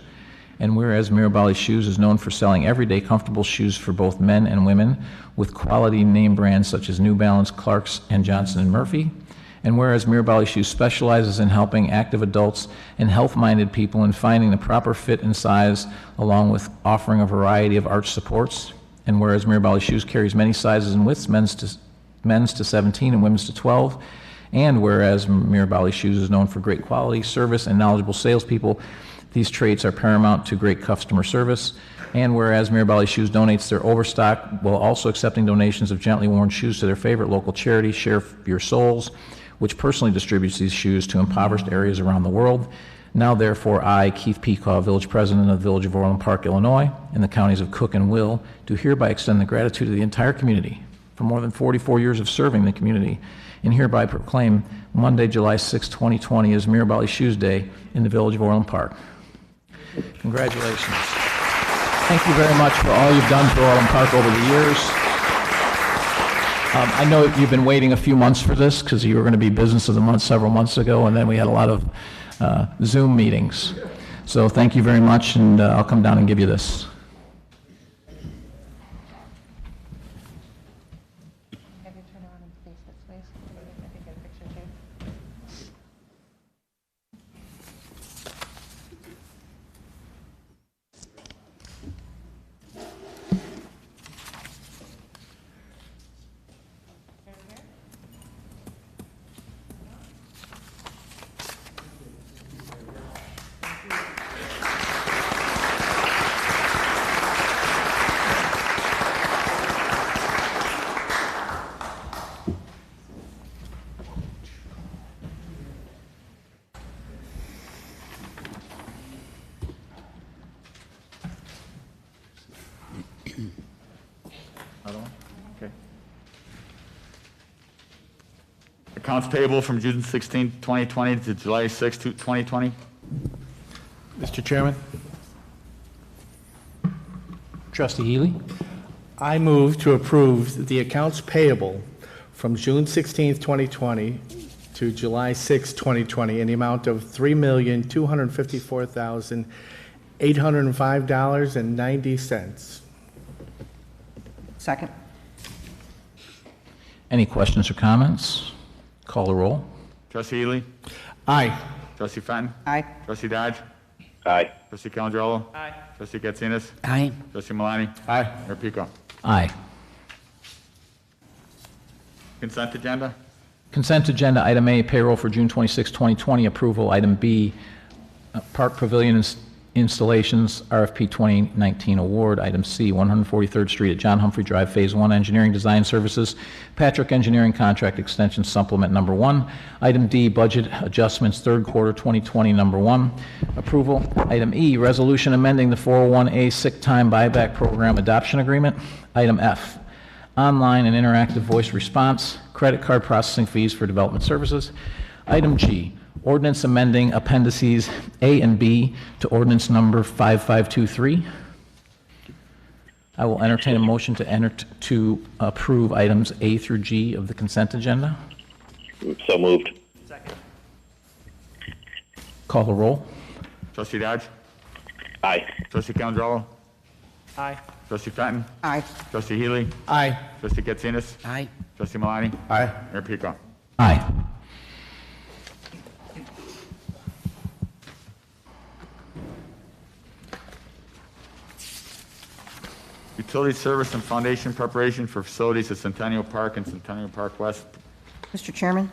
And whereas Mirabali Shoes is known for selling everyday comfortable shoes for both men and women with quality name brands such as New Balance, Clarks, and Johnson & Murphy. And whereas Mirabali Shoes specializes in helping active adults and health-minded people in finding the proper fit and size, along with offering a variety of arch supports. And whereas Mirabali Shoes carries many sizes and widths, men's to 17 and women's to 12. And whereas Mirabali Shoes is known for great quality, service, and knowledgeable salespeople, these traits are paramount to great customer service. And whereas Mirabali Shoes donates their overstock while also accepting donations of gently worn shoes to their favorite local charity, Share Your Souls, which personally distributes these shoes to impoverished areas around the world. Now, therefore, I, Keith Pecaw, Village President of the Village of Orland Park, Illinois, in the counties of Cook and Will, do hereby extend the gratitude of the entire community for more than 44 years of serving the community, and hereby proclaim Monday, July 6, 2020 as Mirabali Shoes Day in the Village of Orland Park. Congratulations. Thank you very much for all you've done for Orland Park over the years. I know you've been waiting a few months for this because you were going to be Business of the Month several months ago, and then we had a lot of Zoom meetings. So thank you very much, and I'll come down and give you this. Have you turn around and face this way so I can get a picture too? Another one? Okay. Accounts payable from June 16, 2020 to July 6, 2020. Mr. Chairman, Trustee Healy? I move to approve the accounts payable from June 16th, 2020 to July 6, 2020 in the amount of $3,254,805.90. Second. Any questions or comments? Call the roll. Trustee Healy? Aye. Trustee Fenton? Aye. Trustee Dodge? Aye. Trustee Calendaro? Aye. Trustee Katsinas? Aye. Trustee Malani? Aye. Mayor Pico? Aye. Consent agenda? Consent agenda, item A, payroll for June 26, 2020, approval. Item B, Park Pavilion Installations, RFP 2019 award. Item C, 143rd Street at John Humphrey Drive, Phase 1, Engineering Design Services, Patrick Engineering Contract Extension Supplement Number 1. Item D, Budget Adjustments, third quarter 2020, Number 1. Approval. Item E, Resolution amending the 401A Sick Time Buyback Program Adoption Agreement. Item F, Online and Interactive Voice Response, Credit Card Processing Fees for Development Services. Item G, Ordinance amending Appendices A and B to Ordinance Number 5523. I will entertain a motion to approve items A through G of the consent agenda. So moved. Call the roll. Trustee Dodge? Aye. Trustee Calendaro? Aye. Trustee Fenton? Aye. Trustee Healy? Aye. Trustee Katsinas? Aye. Trustee Malani? Aye. Mayor Pico? Aye. Utility service and foundation preparation for facilities at Centennial Park and Centennial Park West. Mr. Chairman,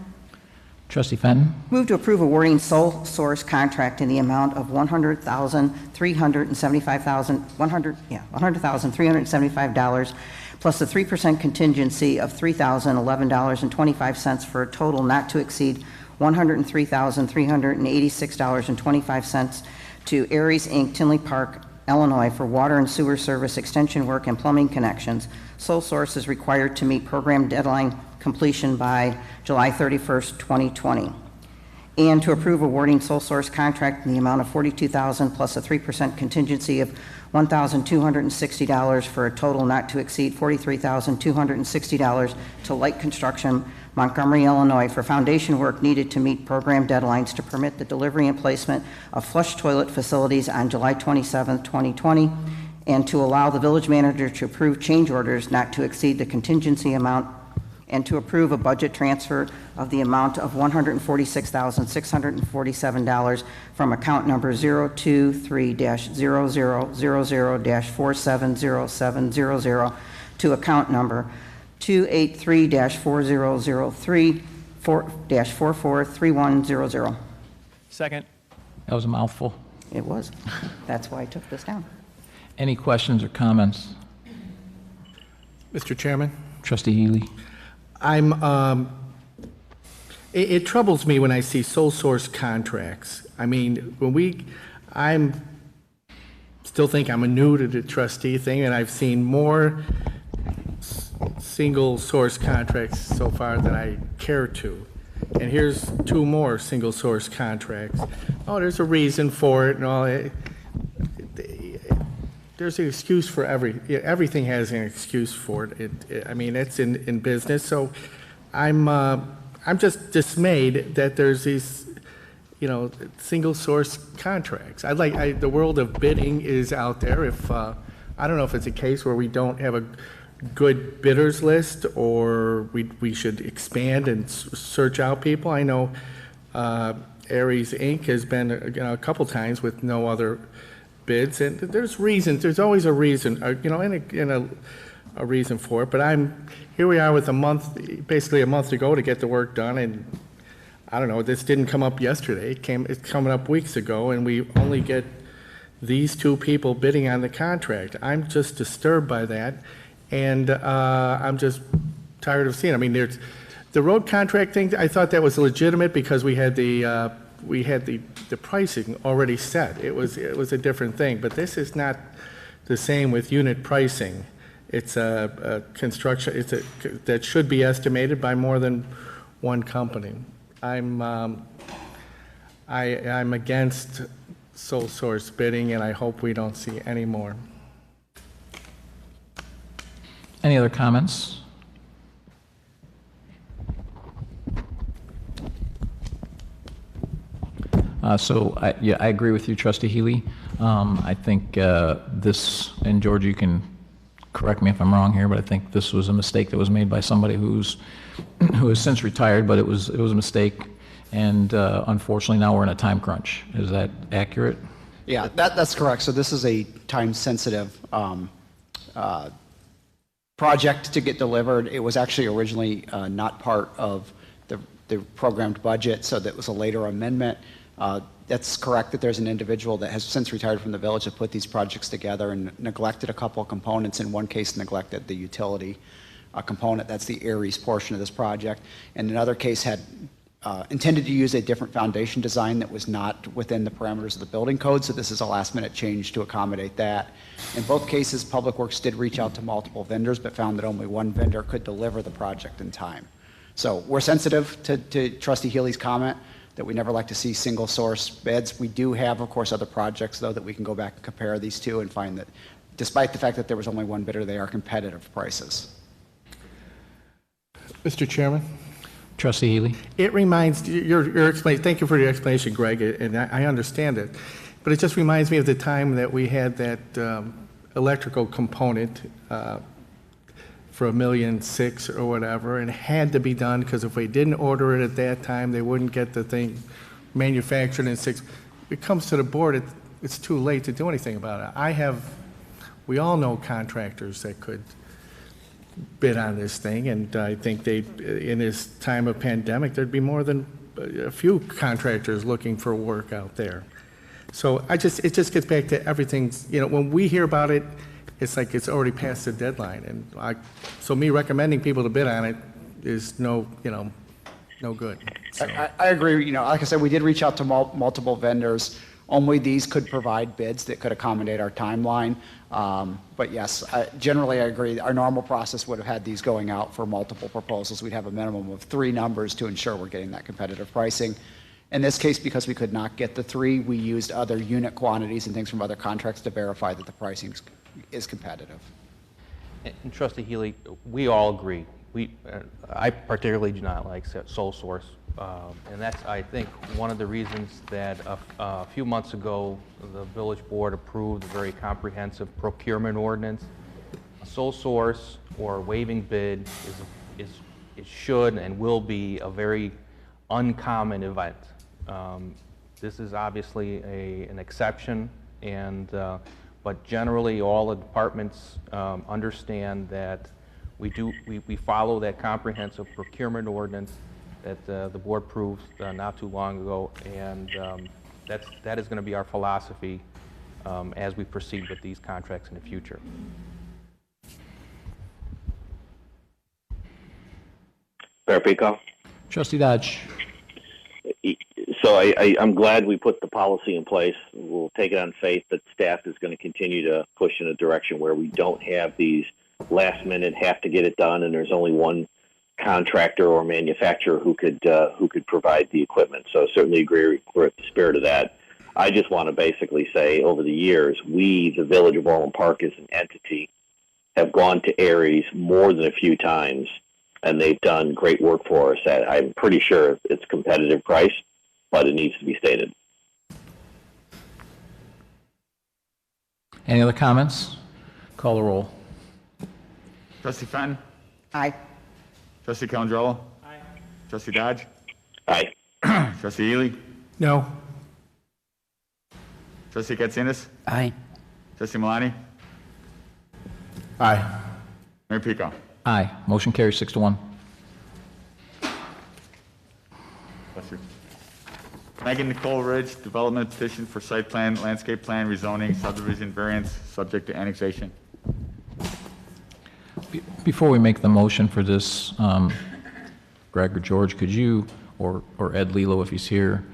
Trustee Fenton. move to approve awarding sole source contract in the amount of $100,375 plus a 3% contingency of $3,011.25 for a total not to exceed $103,386.25 to Aries Inc., Tinley Park, Illinois, for water and sewer service extension work and plumbing connections. Sole source is required to meet program deadline completion by July 31st, 2020. And to approve awarding sole source contract in the amount of $42,000 plus a 3% contingency of $1,260 for a total not to exceed $43,260 to Light Construction, Montgomery, Illinois, for foundation work needed to meet program deadlines to permit the delivery and placement of flush toilet facilities on July 27, 2020, and to allow the village manager to approve change orders not to exceed the contingency amount, and to approve a budget transfer of the amount of $146,647 from account number 023-0000-470700 to account number 283-4003-443100. Second. That was a mouthful. It was. That's why I took this down. Any questions or comments? Mr. Chairman, Trustee Healy. It troubles me when I see sole source contracts. I mean, I'm still think I'm new to the trustee thing, and I've seen more single source contracts so far than I care to. And here's two more single source contracts. Oh, there's a reason for it and all. There's an excuse for everything has an excuse for it. I mean, it's in business. So I'm just dismayed that there's these, single source contracts. The world of bidding is out there. If I don't know if it's a case where we don't have a good bidders list, or we should expand and search out people. I know Aries Inc. has been a couple times with no other bids, and there's reasons. There's always a reason, a reason for it. But here we are with basically a month to go to get the work done, and I don't know. This didn't come up yesterday. It's coming up weeks ago, and we only get these two people bidding on the contract. I'm just disturbed by that. And I'm just tired of seeing it. I mean, there's the road contract thing. I thought that was legitimate because we had the pricing already set. It was a different thing. But this is not the same with unit pricing. It's a construction. That should be estimated by more than one company. I'm against sole source bidding, and I hope we don't see any more. Any other comments? I agree with you, Trustee Healy. I think this, and George, you can correct me if I'm wrong here, but I think this was a mistake that was made by somebody who has since retired, but it was a mistake, and unfortunately now we're in a time crunch. Is that accurate? Yeah, that's correct. So this is a time-sensitive project to get delivered. It was actually originally not part of the programmed budget, so that was a later amendment. That's correct that there's an individual that has since retired from the village that put these projects together and neglected a couple of components. In one case, neglected the utility component. That's the Aries portion of this project. And in another case, had intended to use a different foundation design that was not within the parameters of the building code, so this is a last-minute change to accommodate that. In both cases, Public Works did reach out to multiple vendors, but found that only one vendor could deliver the project in time. So we're sensitive to Trustee Healy's comment that we never like to see single-source bids. We do have, of course, other projects, though, that we can go back and compare these two and find that, despite the fact that there was only one bidder, they are competitive prices. Mr. Chairman? Trustee Healy? It reminds, your explanation, thank you for your explanation, Greg, and I understand it, but it just reminds me of the time that we had that electrical component for $1.6 million or whatever, and it had to be done, because if we didn't order it at that time, they wouldn't get the thing manufactured in 6. It comes to the board, it's too late to do anything about it. We all know contractors that could bid on this thing, and I think in this time of pandemic, there'd be more than a few contractors looking for work out there. So it just gets back to everything's, when we hear about it, it's like it's already past the deadline, and so me recommending people to bid on it is no good. So. I agree. Like I said, we did reach out to multiple vendors. Only these could provide bids that could accommodate our timeline. But yes, generally I agree. Our normal process would have had these going out for multiple proposals. We'd have a minimum of 3 numbers to ensure we're getting that competitive pricing. In this case, because we could not get the 3, we used other unit quantities and things from other contracts to verify that the pricing is competitive. And Trustee Healy, we all agree. I particularly do not like sole source. And that's, I think, one of the reasons that a few months ago, the village board approved a very comprehensive procurement ordinance. A sole source or waiving bid it should and will be a very uncommon event. This is obviously an exception, but generally all the departments understand that we follow that comprehensive procurement ordinance that the board approved not too long ago, and that is going to be our philosophy as we proceed with these contracts in the future. Mayor Pico? Trustee Dodge? So I'm glad we put the policy in place. We'll take it on faith that staff is going to continue to push in a direction where we don't have these last minute have to get it done, and there's only one contractor or manufacturer who could provide the equipment. So certainly agree with the spirit of that. I just want to basically say, over the years, we, the Village of Orland Park as an entity, have gone to Aries more than a few times, and they've done great work for us. I'm pretty sure it's competitive price, but it needs to be stated. Any other comments? Call the roll. Trustee Fenton? Aye. Trustee Calandrello? Aye. Trustee Dodge? Aye. Trustee Ely? No. Trustee Katsinas? Aye. Trustee Malani? Aye. Mayor Pico? Aye. Motion carries 6-1. Bless you. Megan Nicole Ridge, development petition for site plan, landscape plan, rezoning, subdivision variance, subject to annexation. Before we make the motion for this, Greg or George, could you, or Ed Lilo if he's here,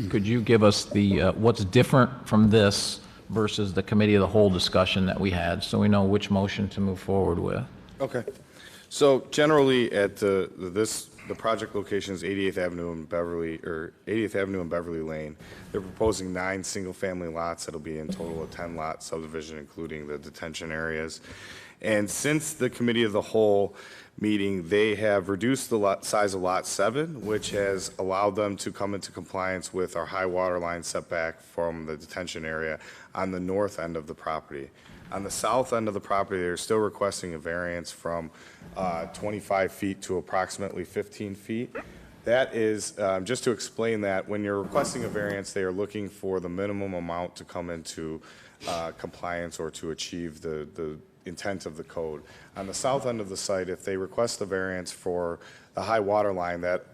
could you give us the what's different from this versus the committee of the whole discussion that we had, so we know which motion to move forward with? Okay. So generally at the project location is 88th Avenue and Beverly, or 80th Avenue and Beverly Lane. They're proposing 9 single-family lots. That'll be in total a 10-lot subdivision, including the detention areas. And since the committee of the whole meeting, they have reduced the lot size of lot 7, which has allowed them to come into compliance with our high water line setback from the detention area on the north end of the property. On the south end of the property, they're still requesting a variance from 25 feet to approximately 15 feet. That is, just to explain that, when you're requesting a variance, they are looking for the minimum amount to come into compliance or to achieve the intent of the code. On the south end of the site, if they request a variance for the high water line, that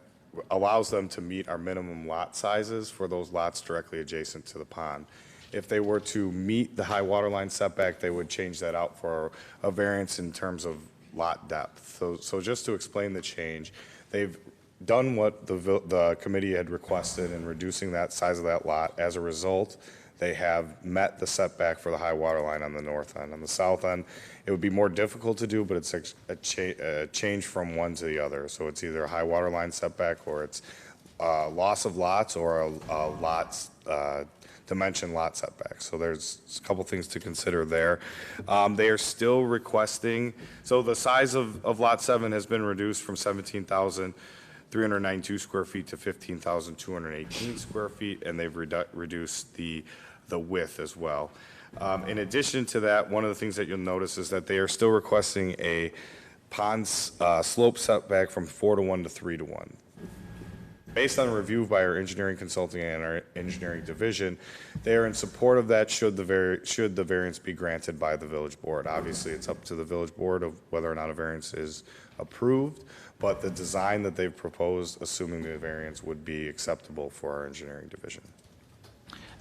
allows them to meet our minimum lot sizes for those lots directly adjacent to the pond. If they were to meet the high water line setback, they would change that out for a variance in terms of lot depth. So just to explain the change, they've done what the committee had requested in reducing that size of that lot. As a result, they have met the setback for the high water line on the north end. On the south end, it would be more difficult to do, but it's a change from one to the other. So it's either a high water line setback, or it's loss of lots, or a lots dimension lot setback. So there's a couple things to consider there. They are still requesting, so the size of lot 7 has been reduced from 17,392 square feet to 15,218 square feet, and they've reduced the width as well. In addition to that, one of the things that you'll notice is that they are still requesting a pond slope setback from 4:1 to 3:1. Based on a review by our engineering consulting and our engineering division, they are in support of that should the variance be granted by the village board. Obviously, it's up to the village board of whether or not a variance is approved, but the design that they've proposed, assuming the variance, would be acceptable for our engineering division.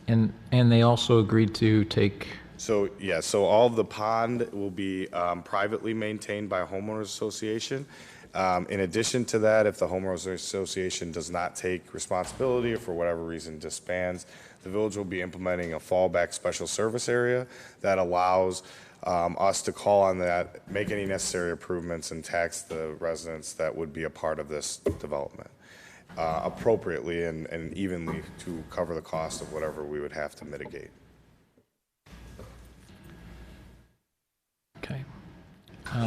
And they also agreed to take, So, yeah, so all of the pond will be privately maintained by a homeowners association. In addition to that, if the homeowners association does not take responsibility or for whatever reason disbands, the village will be implementing a fallback special service area that allows us to call on that, make any necessary improvements, and tax the residents that would be a part of this development appropriately and evenly to cover the cost of whatever we would have to mitigate. okay.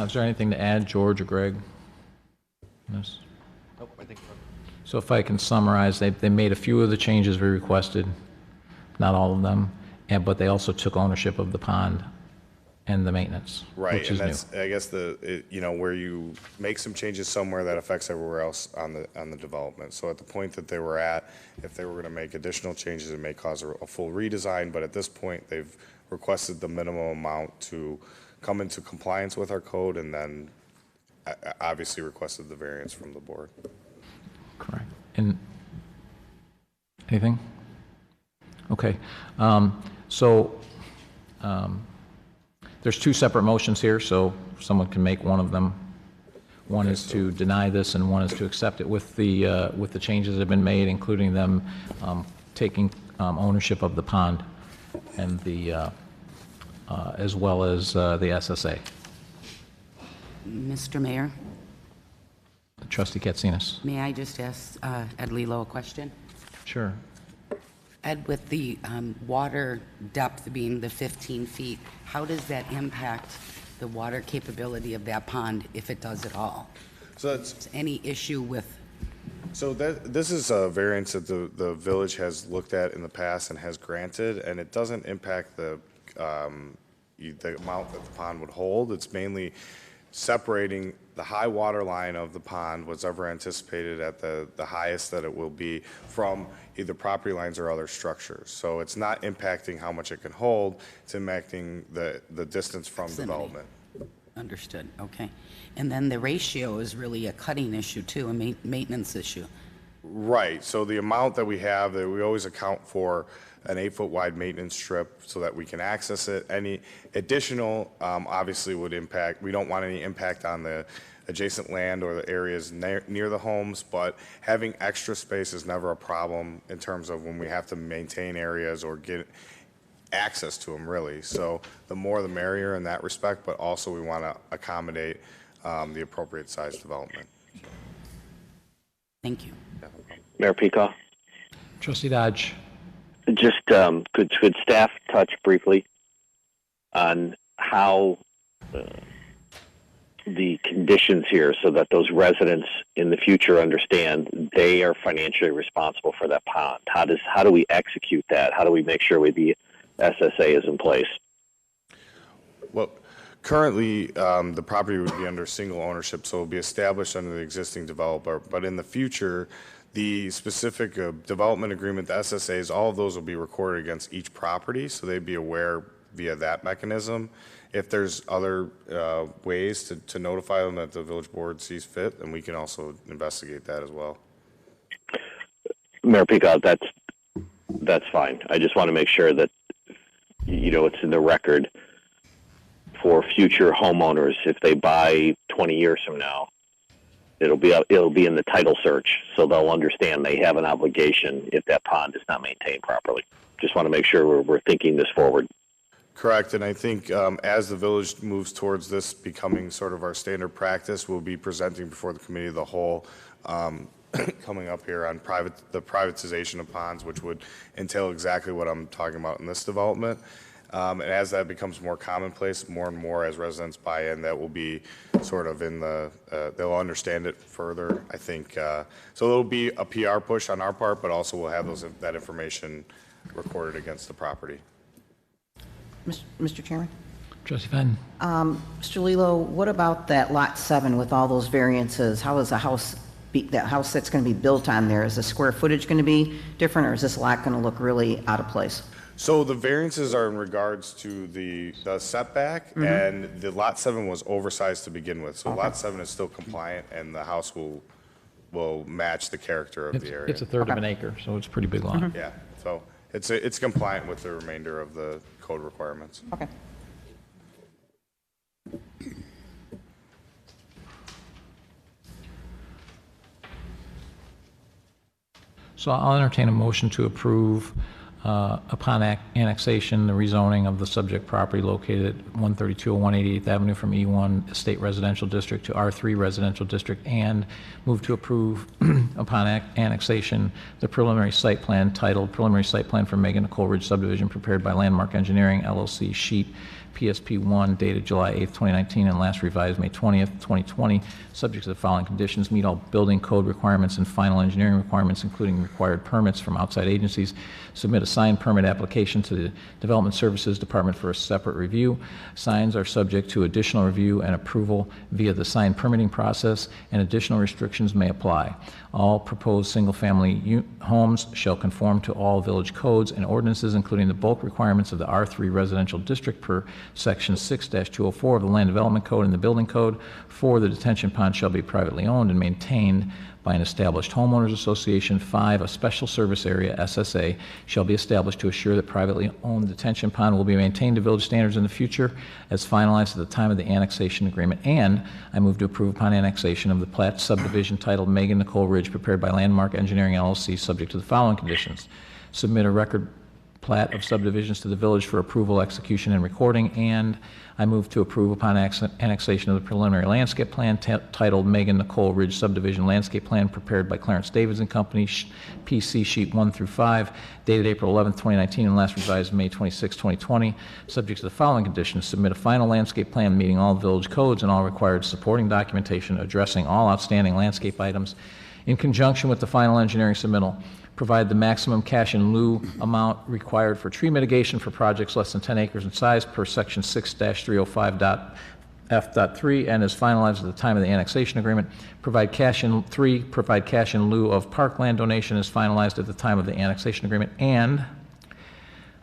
Is there anything to add, George or Greg? Yes. Nope, I think So if I can summarize, they made a few of the changes we requested, not all of them, but they also took ownership of the pond and the maintenance, Right, which and is that's, I guess, where you make some changes somewhere that affects everywhere else on the development. So at the point that they were at, if they were going to make additional changes, it may cause a full redesign, but at this point, they've requested the minimum amount to come into compliance with our code, and then obviously requested the variance from the board. correct. And anything? Okay. There's two separate motions here, so someone can make one of them. One is to deny this, and one is to accept it with the changes that have been made, including them taking ownership of the pond and the as well as the SSA. Mr. Mayor, Trustee Katsinas. may I just ask Ed Lilo a question? Sure. Ed, with the water depth being the 15 feet, how does that impact the water capability of that pond, if it does at all? So that's any issue with? So this is a variance that the village has looked at in the past and has granted, and it doesn't impact the amount that the pond would hold. It's mainly separating the high water line of the pond, what's ever anticipated at the highest that it will be, from either property lines or other structures. So it's not impacting how much it can hold, it's impacting the distance from development. Understood, okay. And then the ratio is really a cutting issue too, a maintenance issue. Right, so the amount that we have, that we always account for an 8-foot wide maintenance strip so that we can access it. Any additional obviously would impact, we don't want any impact on the adjacent land or the areas near the homes, but having extra space is never a problem in terms of when we have to maintain areas or get access to them, really. So the more the merrier in that respect, but also we want to accommodate the appropriate size development. Thank you. Mayor Peacock? Trustee Dodge. Just could staff touch briefly on how the conditions here, so that those residents in the future understand they are financially responsible for that pond? How do we execute that? How do we make sure the SSA is in place? Well, Currently, the property would be under single ownership, so it will be established under the existing developer. But in the future, the specific development agreement, the SSAs, all of those will be recorded against each property, so they'd be aware via that mechanism. If there's other ways to notify them that the village board sees fit, then we can also investigate that as well. Mayor Peacock, that's fine. I just want to make sure that, it's in the record for future homeowners. If they buy 20 years from now, it'll be in the title search, so they'll understand they have an obligation if that pond is not maintained properly. Just want to make sure we're thinking this forward. Correct, and I think as the village moves towards this becoming sort of our standard practice, we'll be presenting before the committee of the whole coming up here on the privatization of ponds, which would entail exactly what I'm talking about in this development. And as that becomes more commonplace, more and more as residents buy in, that will be sort of they'll understand it further, I think. So it'll be a PR push on our part, but also we'll have that information recorded against the property. Mr. Chairman? Trustee Fenton? Mr. Lilo, what about that Lot 7 with all those variances? How is that house that's going to be built on there, is the square footage going to be different, or is this lot going to look really out of place? So the variances are in regards to the setback, and the Lot 7 was oversized to begin with. So Lot 7 is still compliant, and the house will match the character of the area. It's a third of an acre, so it's a pretty big lot. Yeah, so it's compliant with the remainder of the code requirements. Okay. So I'll entertain a motion to approve, upon annexation, the rezoning of the subject property located at 13201 88th Avenue from E1 Estate Residential District to R3 Residential District, and move to approve, upon annexation, the preliminary site plan titled Preliminary Site Plan for Megan Nicole Ridge Subdivision prepared by Landmark Engineering, LLC, sheet PSP 1, dated July 8th, 2019, and last revised May 20th, 2020, subject to the following conditions: meet all building code requirements and final engineering requirements, including required permits from outside agencies, submit a signed permit application to the Development Services Department for a separate review. Signs are subject to additional review and approval via the signed permitting process, and additional restrictions may apply. All proposed single-family homes shall conform to all village codes and ordinances, including the bulk requirements of the R3 Residential District per Section 6-204 of the Land Development Code and the Building Code. 4, the detention pond shall be privately owned and maintained by an established homeowners association. 5, a special service area, SSA, shall be established to assure that privately owned detention pond will be maintained to village standards in the future as finalized at the time of the annexation agreement. And I move to approve upon annexation of the plat subdivision titled Megan Nicole Ridge prepared by Landmark Engineering, LLC, subject to the following conditions: submit a record plat of subdivisions to the village for approval, execution, and recording. And I move to approve upon annexation of the preliminary landscape plan titled Megan Nicole Ridge Subdivision Landscape Plan prepared by Clarence Davids and Company, PC sheet 1 through 5, dated April 11th, 2019, and last revised May 26, 2020, subject to the following conditions: submit a final landscape plan meeting all village codes and all required supporting documentation addressing all outstanding landscape items in conjunction with the final engineering submittal. Provide the maximum cash in lieu amount required for tree mitigation for projects less than 10 acres in size per Section 6-305.f.3 and is finalized at the time of the annexation agreement. Provide cash in lieu of parkland donation as finalized at the time of the annexation agreement. And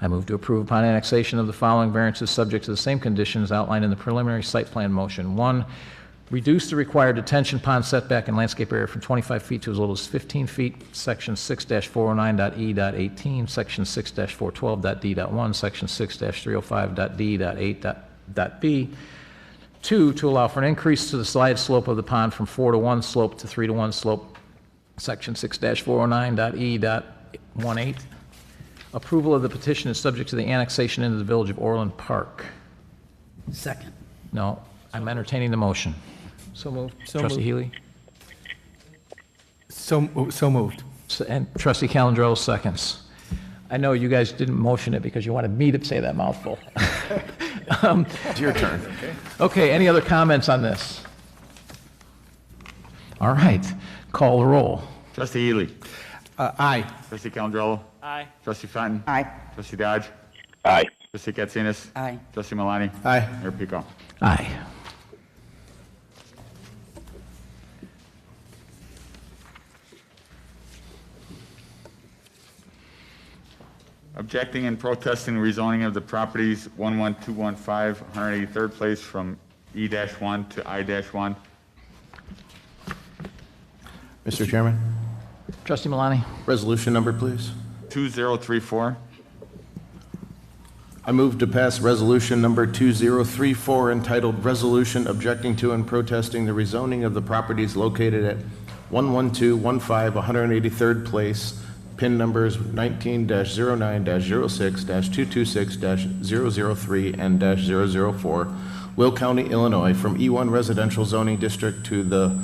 I move to approve upon annexation of the following variances subject to the same conditions outlined in the preliminary site plan motion. 1, reduce the required detention pond setback and landscape area from 25 feet to as little as 15 feet, Section 6-409.e.18, Section 6-412.d.1, Section 6-305.d.8.b. 2, to allow for an increase to the slide slope of the pond from 4-to-1 slope to 3-to-1 slope, Section 6-409.e.18. Approval of the petition is subject to the annexation into the Village of Orland Park. Second. No, I'm entertaining the motion. So moved. Trustee Healy? So moved. And Trustee Calandrello seconds. I know you guys didn't motion it because you wanted me to say that mouthful. It's your turn. Okay, any other comments on this? All right, call the roll. Trustee Ely. Aye. Trustee Calandrello. Aye. Trustee Fenton. Aye. Trustee Dodge. Aye. Trustee Katsinas? Aye. Trustee Malani? Aye. Mayor Pico? Aye. Objecting and protesting rezoning of the properties 11215 183rd Place from E-1 to I-1. Mr. Chairman, Trustee Malani? resolution number, please. 2034. I move to pass resolution number 2034 entitled Resolution Objecting to and Protesting the Rezoning of the Properties Located at 11215 183rd Place, PIN numbers 19-09-06-226-003 and -004, Will County, Illinois, from E1 Residential Zoning District to the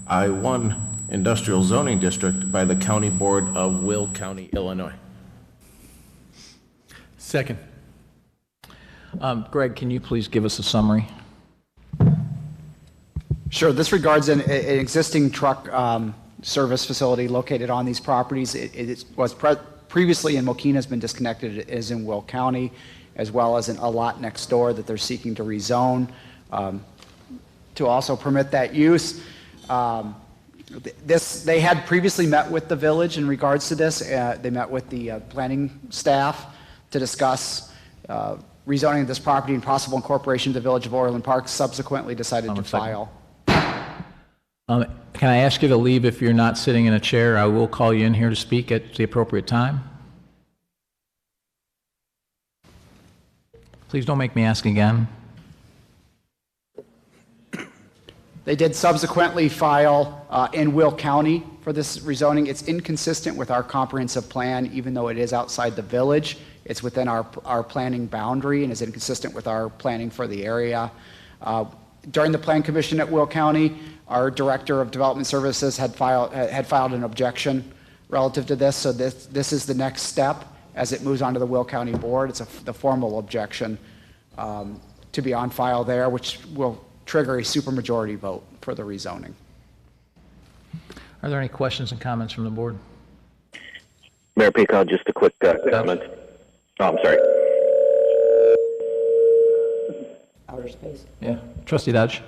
I1 Industrial Zoning District by the County Board of Will County, Illinois. Second. Greg, can you please give us a summary? Sure. This regards an existing truck service facility located on these properties. It was previously in Mokina, has been disconnected. It is in Will County, as well as a lot next door that they're seeking to rezone to also permit that use. They had previously met with the village in regards to this. They met with the planning staff to discuss rezoning of this property and possible incorporation of the village of Orland Park, subsequently decided to file. Can I ask you to leave if you're not sitting in a chair? I will call you in here to speak at the appropriate time. Please don't make me ask again. They did subsequently file in Will County for this rezoning. It's inconsistent with our comprehensive plan, even though it is outside the village. It's within our planning boundary and is inconsistent with our planning for the area. During the Plan Commission at Will County, our Director of Development Services had filed an objection relative to this. So this is the next step as it moves on to the Will County Board. It's the formal objection to be on file there, which will trigger a supermajority vote for the rezoning. Are there any questions and comments from the board? Mayor Pico, just a quick comment. Oh, I'm sorry. Outer space. Yeah. Trustee Dodge?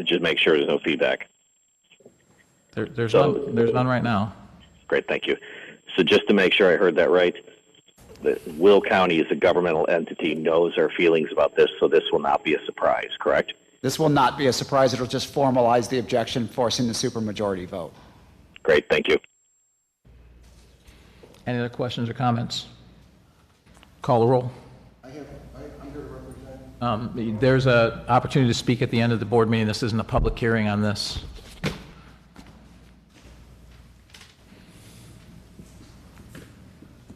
Just make sure there's no feedback. There's none right now. Great, thank you. So just to make sure I heard that right, Will County as a governmental entity knows our feelings about this, so this will not be a surprise, correct? This will not be a surprise. It'll just formalize the objection, forcing the supermajority vote. Great, thank you. Any other questions or comments? Call the roll. I'm here to represent. There's an opportunity to speak at the end of the board meeting. This isn't a public hearing on this.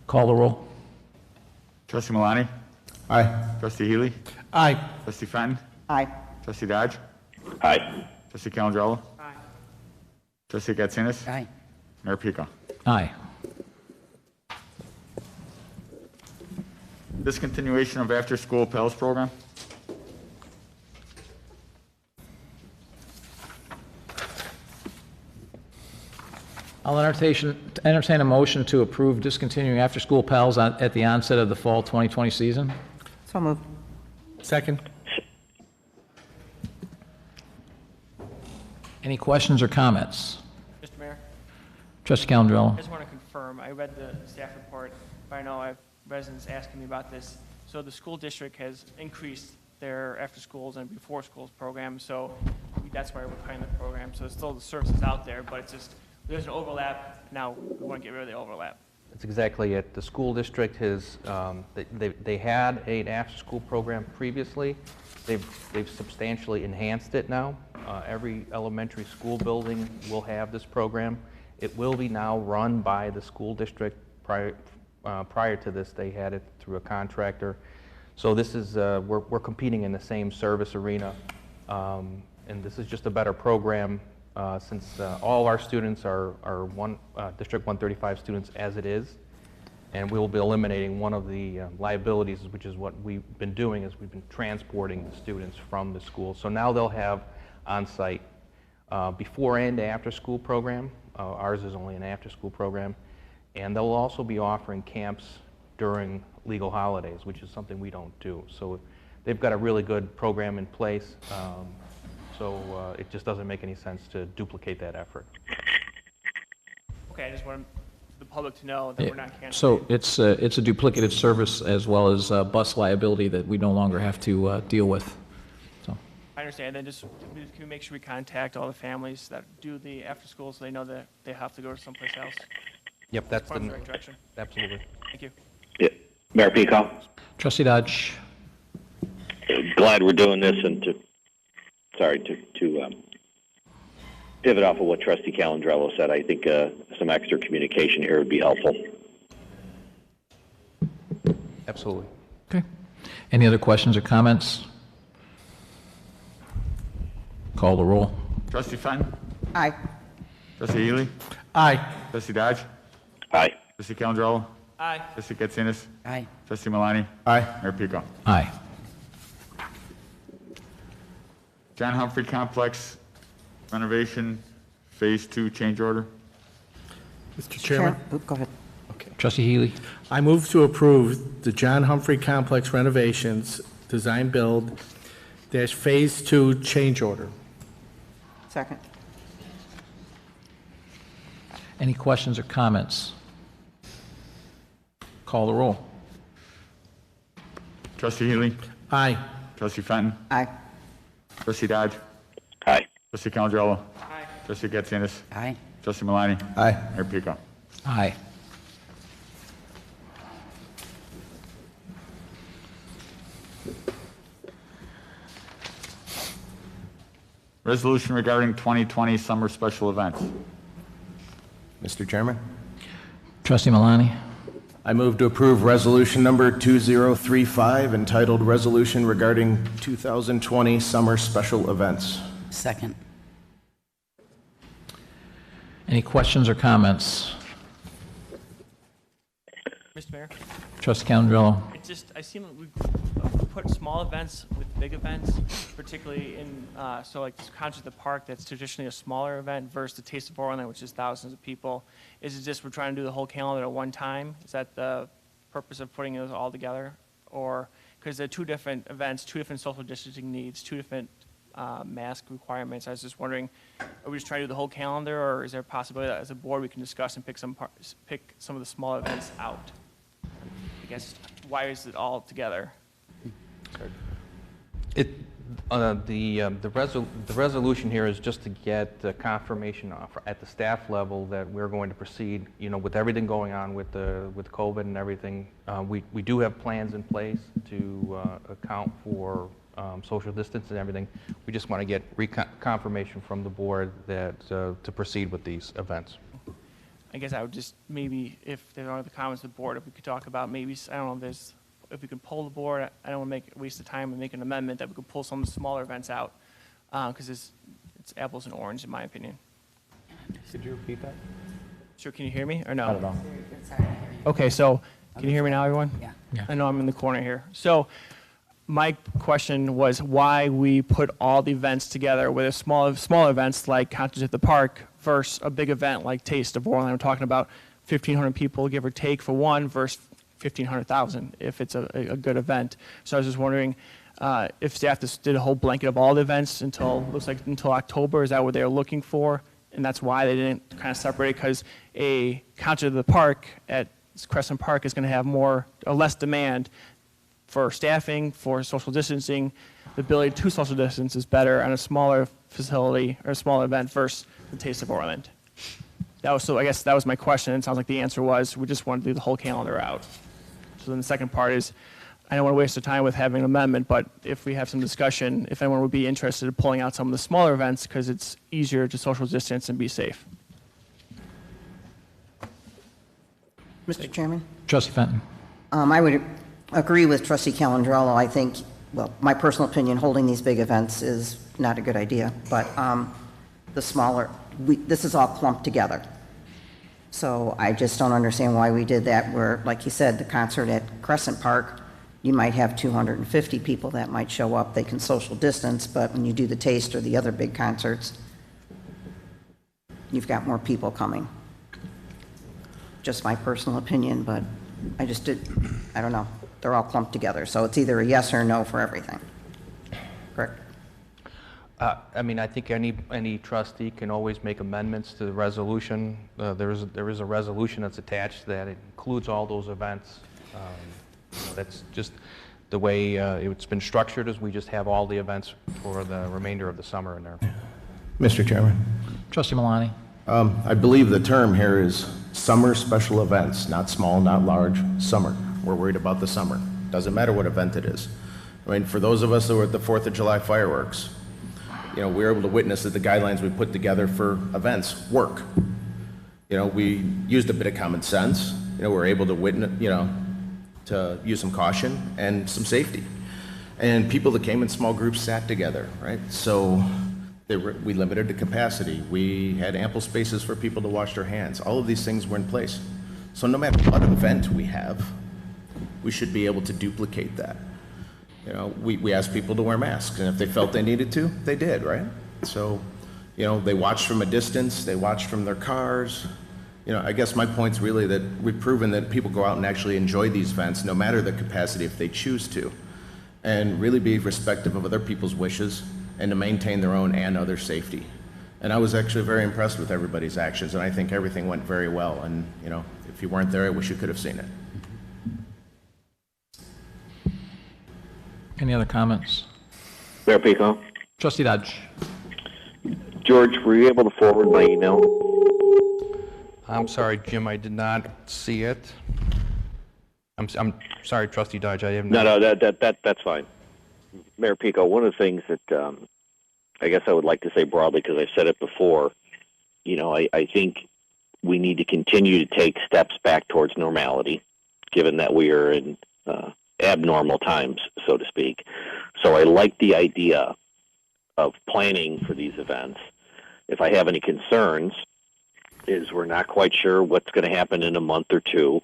Call the roll. Trustee Malani? Aye. Trustee Healy? Aye. Trustee Fenton? Aye. Trustee Dodge? Aye. Trustee Calandrello? Aye. Trustee Katsinas? Aye. Mayor Pico? Aye. Discontinuation of after-school Pels program. I'll entertain a motion to approve discontinuing after-school Pals at the onset of the fall 2020 season. So moved. Second. Any questions or comments? Mr. Mayor, Trustee Calandrello. I just want to confirm, I read the staff report, but I know I have residents asking me about this. So the school district has increased their after-schools and before-schools program, so that's why we're cutting the program. So it's still the services out there, but it's just, there's an overlap. Now we want to get rid of the overlap. That's exactly it. The school district has, they had an after-school program previously. They've substantially enhanced it now. Every elementary school building will have this program. It will be now run by the school district. Prior to this, they had it through a contractor. So this is, we're competing in the same service arena. And this is just a better program since all our students are District 135 students as it is. And we will be eliminating one of the liabilities, which is what we've been doing, is we've been transporting the students from the school. So now they'll have on-site before and after school program. Ours is only an after school program. And they'll also be offering camps during legal holidays, which is something we don't do. So they've got a really good program in place, so it just doesn't make any sense to duplicate that effort. Okay, I just want the public to know that we're not canceling. So it's a duplicative service as well as bus liability that we no longer have to deal with. So I understand. Then just can we make sure we contact all the families that do the after school so they know that they have to go to someplace else? Yep, that's Point in the right direction. Absolutely. Thank you. Yeah. Mayor Pico, Trustee Dodge. glad we're doing this, and to pivot off of what Trustee Calandrello said, I think some extra communication here would be helpful. Absolutely. Okay. Any other questions or comments? Call the roll. Trustee Fenton? Aye. Trustee Healy? Aye. Trustee Dodge? Aye. Trustee Calandrello? Aye. Trustee Katsinas? Aye. Trustee Malani? Aye. Mayor Pico? Aye. John Humphrey Complex renovation, Phase 2 change order. Mr. Chairman? Go ahead. Trustee Healy. I move to approve the John Humphrey Complex renovations, design build, Phase 2 change order. Second. Any questions or comments? Call the roll. Trustee Healy? Aye. Trustee Fenton? Aye. Trustee Dodge? Aye. Trustee Calandrello? Aye. Trustee Katsinas? Aye. Trustee Malani? Aye. Mayor Pico? Aye. Resolution regarding 2020 summer special events. Mr. Chairman, Trustee Malani. I move to approve resolution number 2035 entitled Resolution Regarding 2020 Summer Special Events. Second. Any questions or comments? Mr. Mayor? Trustee Calandrello. It just, I seem like we put small events with big events, particularly in, so like this Concert at the Park, that's traditionally a smaller event versus the Taste of Orland, which is thousands of people. Is it just we're trying to do the whole calendar at one time? Is that the purpose of putting those all together? Or, because they're two different events, two different social distancing needs, two different mask requirements. I was just wondering, are we just trying to do the whole calendar, or is there a possibility that as a board we can discuss and pick some of the small events out? I guess, why is it all together? The resolution here is just to get the confirmation at the staff level that we're going to proceed, with everything going on with COVID and everything. We do have plans in place to account for social distance and everything. We just want to get confirmation from the board that to proceed with these events. I guess I would just maybe, if there are other comments of the board, if we could talk about maybe, I don't know, if we could pull the board, I don't want to waste the time and make an amendment that we could pull some of the smaller events out, because it's apples and oranges in my opinion. Could you repeat that? Sure, can you hear me or no? Not at all. Okay, so can you hear me now, everyone? Yeah. I know I'm in the corner here. So my question was why we put all the events together with smaller events like Concerts at the Park versus a big event like Taste of Orland. I'm talking about 1,500 people, give or take, for one versus 1,500,000 if it's a good event. So I was just wondering if staff just did a whole blanket of all the events until October. Is that what they were looking for? And that's why they didn't kind of separate, because a Concert at the Park at Crescent Park is going to have less demand for staffing, for social distancing. The ability to social distance is better on a smaller facility or a smaller event versus the Taste of Orland. I guess that was my question. It sounds like the answer was we just want to do the whole calendar out. So then the second part is, I don't want to waste the time with having an amendment, but if we have some discussion, if anyone would be interested in pulling out some of the smaller events because it's easier to social distance and be safe. Mr. Chairman? Trustee Fenton. I would agree with Trustee Calandrello. I think, my personal opinion, holding these big events is not a good idea, but the smaller, this is all clumped together. So I just don't understand why we did that, where, like you said, the concert at Crescent Park, you might have 250 people that might show up. They can social distance, but when you do the Taste or the other big concerts, you've got more people coming. Just my personal opinion, but I just did, I don't know, they're all clumped together, so it's either a yes or a no for everything. Correct? I mean, I think any trustee can always make amendments to the resolution. There is a resolution that's attached that includes all those events. That's just the way it's been structured, is we just have all the events for the remainder of the summer in there. Mr. Chairman. Trustee Malani? I believe the term here is summer special events, not small, not large, summer. We're worried about the summer. Doesn't matter what event it is. I mean, for those of us that were at the 4th of July fireworks, we were able to witness that the guidelines we put together for events work. We used a bit of common sense. We're able to witness, to use some caution and some safety. And people that came in small groups sat together, right? So we limited the capacity. We had ample spaces for people to wash their hands. All of these things were in place. So no matter what event we have, we should be able to duplicate that. We asked people to wear masks, and if they felt they needed to, they did, right? So, they watched from a distance, they watched from their cars. I guess my point's really that we've proven that people go out and actually enjoy these events, no matter the capacity, if they choose to, and really be respectful of other people's wishes and to maintain their own and other safety. And I was actually very impressed with everybody's actions, and I think everything went very well. And, if you weren't there, I wish you could have seen it. Any other comments? Mayor Pico? Trustee Dodge? George, were you able to forward my email? I'm sorry, Jim, I did not see it. I'm sorry, Trustee Dodge, I have not. No, that's fine. Mayor Pico, one of the things that I guess I would like to say broadly, because I've said it before, I think we need to continue to take steps back towards normality, given that we are in abnormal times, so to speak. So I like the idea of planning for these events. If I have any concerns, is we're not quite sure what's going to happen in a month or two,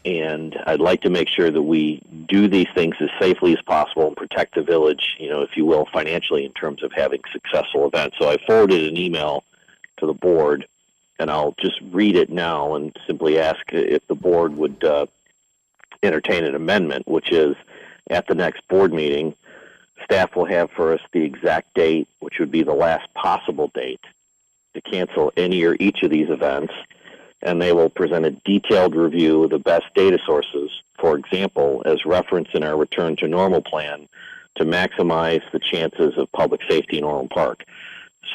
and I'd like to make sure that we do these things as safely as possible and protect the village, if you will, financially in terms of having successful events. So I forwarded an email to the board, and I'll just read it now and simply ask if the board would entertain an amendment, which is, at the next board meeting, staff will have for us the exact date, which would be the last possible date, to cancel any or each of these events, and they will present a detailed review of the best data sources, for example, as referenced in our return to normal plan, to maximize the chances of public safety in Orland Park.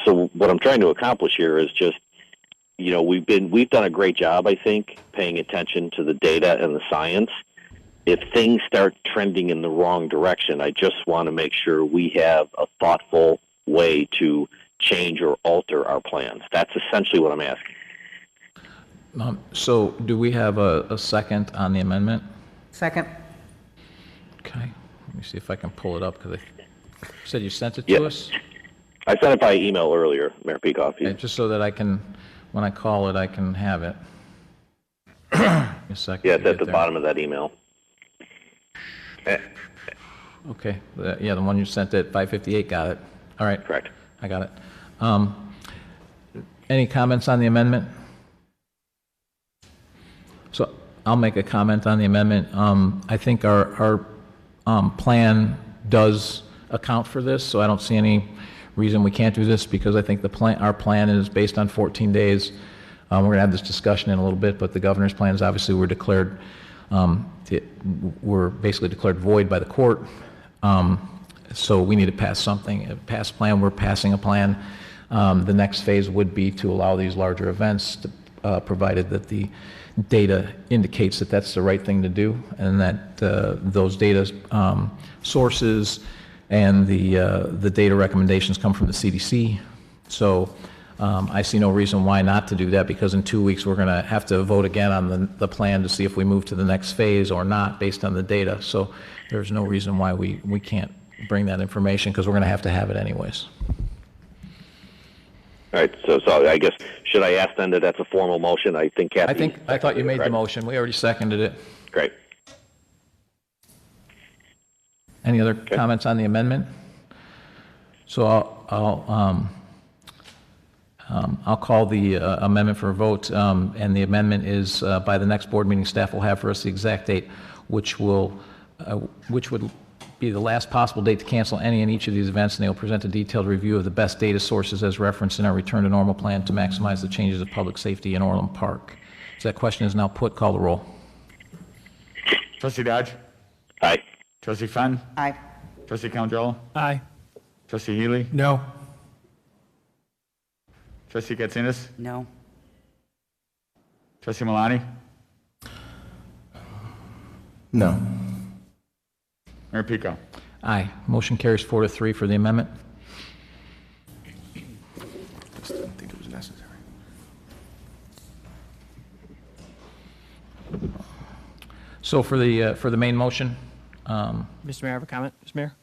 So what I'm trying to accomplish here is just, we've done a great job, I think, paying attention to the data and the science. If things start trending in the wrong direction, I just want to make sure we have a thoughtful way to change or alter our plans. That's essentially what I'm asking. So do we have a second on the amendment? Second. Okay. Let me see if I can pull it up, because you said you sent it to us? I sent it by email earlier, Mayor Peacock. Okay, just so that I can, when I call it, I can have it. Give me a second. Yeah, it's at the bottom of that email. Okay, the one you sent at 5:58, got it. All right. Correct. I got it. Any comments on the amendment? So I'll make a comment on the amendment. I think our plan does account for this, so I don't see any reason we can't do this, because I think our plan is based on 14 days. We're going to have this discussion in a little bit, but the governor's plans obviously were declared, were basically declared void by the court. So we need to pass something, a past plan. We're passing a plan. The next phase would be to allow these larger events, provided that the data indicates that that's the right thing to do, and that those data sources and the data recommendations come from the CDC. So I see no reason why not to do that, because in 2 weeks we're going to have to vote again on the plan to see if we move to the next phase or not based on the data. So there's no reason why we can't bring that information, because we're going to have it anyways. All right, so I guess, should I ask then that that's a formal motion? I think Kathy... I thought you made the motion. We already seconded it. Great. Any other comments on the amendment? So I'll I'll call the amendment for a vote, and the amendment is by the next board meeting, staff will have for us the exact date, which would be the last possible date to cancel any and each of these events, and they will present a detailed review of the best data sources as referenced in our return to normal plan to maximize the changes of public safety in Orland Park. So that question is now put. Call the roll. Trustee Dodge? Aye. Trustee Fenn? Aye. Trustee Calandrella? Aye. Trustee Healy? No. Trustee Katsinas? No. Trustee Malani? No. Mayor Pico? Aye. Motion carries 4-3 for the amendment. Just didn't think it was necessary. So for the main motion, Mr. Mayor, I have a comment. Mr. Mayor?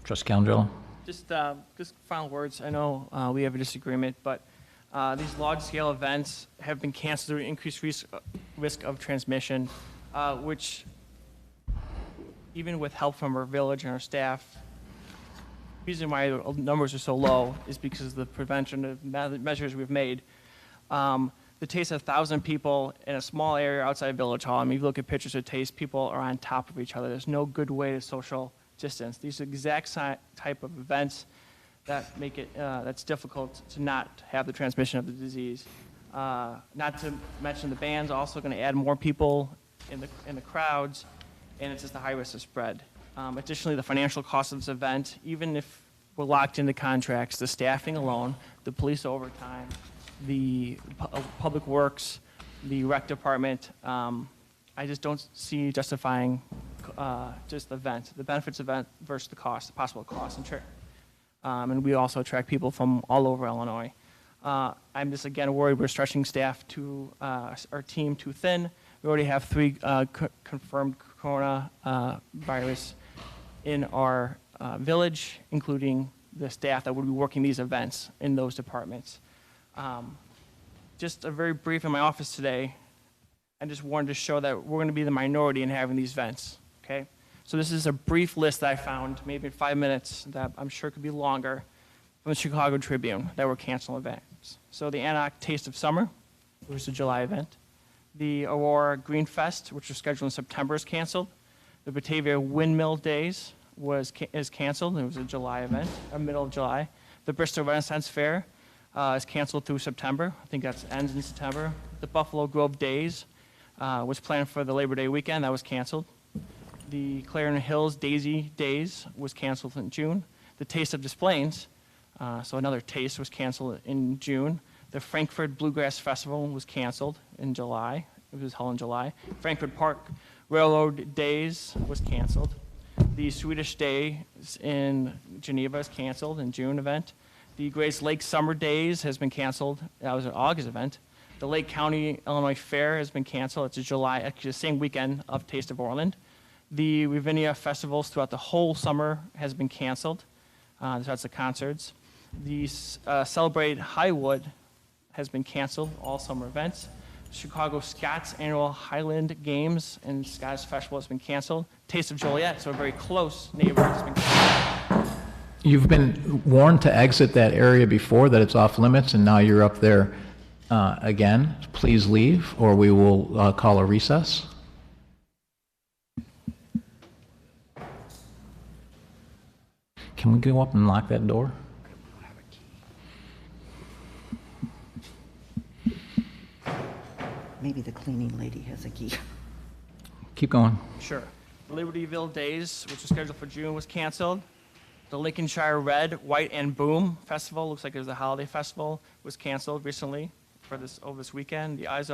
Trustee Calandrella. Just final words. I know we have a disagreement, but these large-scale events have been canceled due to increased risk of transmission, which, even with help from our village and our staff, the reason why the numbers are so low is because of the prevention measures we've made. The Taste of 1,000 people in a small area outside Village Hall. I mean, if you look at pictures of Taste, people are on top of each other. There's no good way to social distance. These are exact type of events that make it that's difficult to not have the transmission of the disease. Not to mention the band's also going to add more people in the crowds, and it's just a high risk of spread. Additionally, the financial cost of this event, even if we're locked into contracts, the staffing alone, the police overtime, the public works, the rec department, I just don't see justifying just the event, the benefits event versus the cost, the possible cost. And we also attract people from all over Illinois. I'm just again worried we're stretching staff to our team too thin. We already have 3 confirmed corona virus in our village, including the staff that would be working these events in those departments. Just a very brief in my office today, I just wanted to show that we're going to be the minority in having these events, okay? So this is a brief list that I found, maybe in 5 minutes, that I'm sure could be longer, from the Chicago Tribune that were canceled events. So the Anaheim Taste of Summer, which was a July event. The Aurora Green Fest, which was scheduled in September, is canceled. The Batavia Windmill Days is canceled. It was a July event, middle of July. The Bristol Renaissance Fair is canceled through September. I think that ends in September. The Buffalo Grove Days was planned for the Labor Day weekend. That was canceled. The Clarendon Hills Daisy Days was canceled in June. The Taste of Des Plaines, so another taste, was canceled in June. The Frankfurt Bluegrass Festival was canceled in July. It was held in July. Frankfurt Park Railroad Days was canceled. The Swedish Days in Geneva is canceled in June event. The Grace Lake Summer Days has been canceled. That was an August event. The Lake County Illinois Fair has been canceled. It's a July, actually the same weekend of Taste of Orland. The Ravinia festivals throughout the whole summer has been canceled. So that's the concerts. The Celebrate Highwood has been canceled, all summer events. Chicago Scots Annual Highland Games and Scottish Festival has been canceled. Taste of Joliet, so a very close neighborhood, has been canceled. You've been warned to exit that area before, that it's off limits, and now you're up there again. Please leave, or we will call a recess. Can we go up and lock that door? Maybe the cleaning lady has a key. Keep going. Sure. The Libertyville Days, which was scheduled for June, was canceled. The Lincolnshire Red, White, and Boom Festival, looks like it was a holiday festival, was canceled recently for over this weekend. The Eyes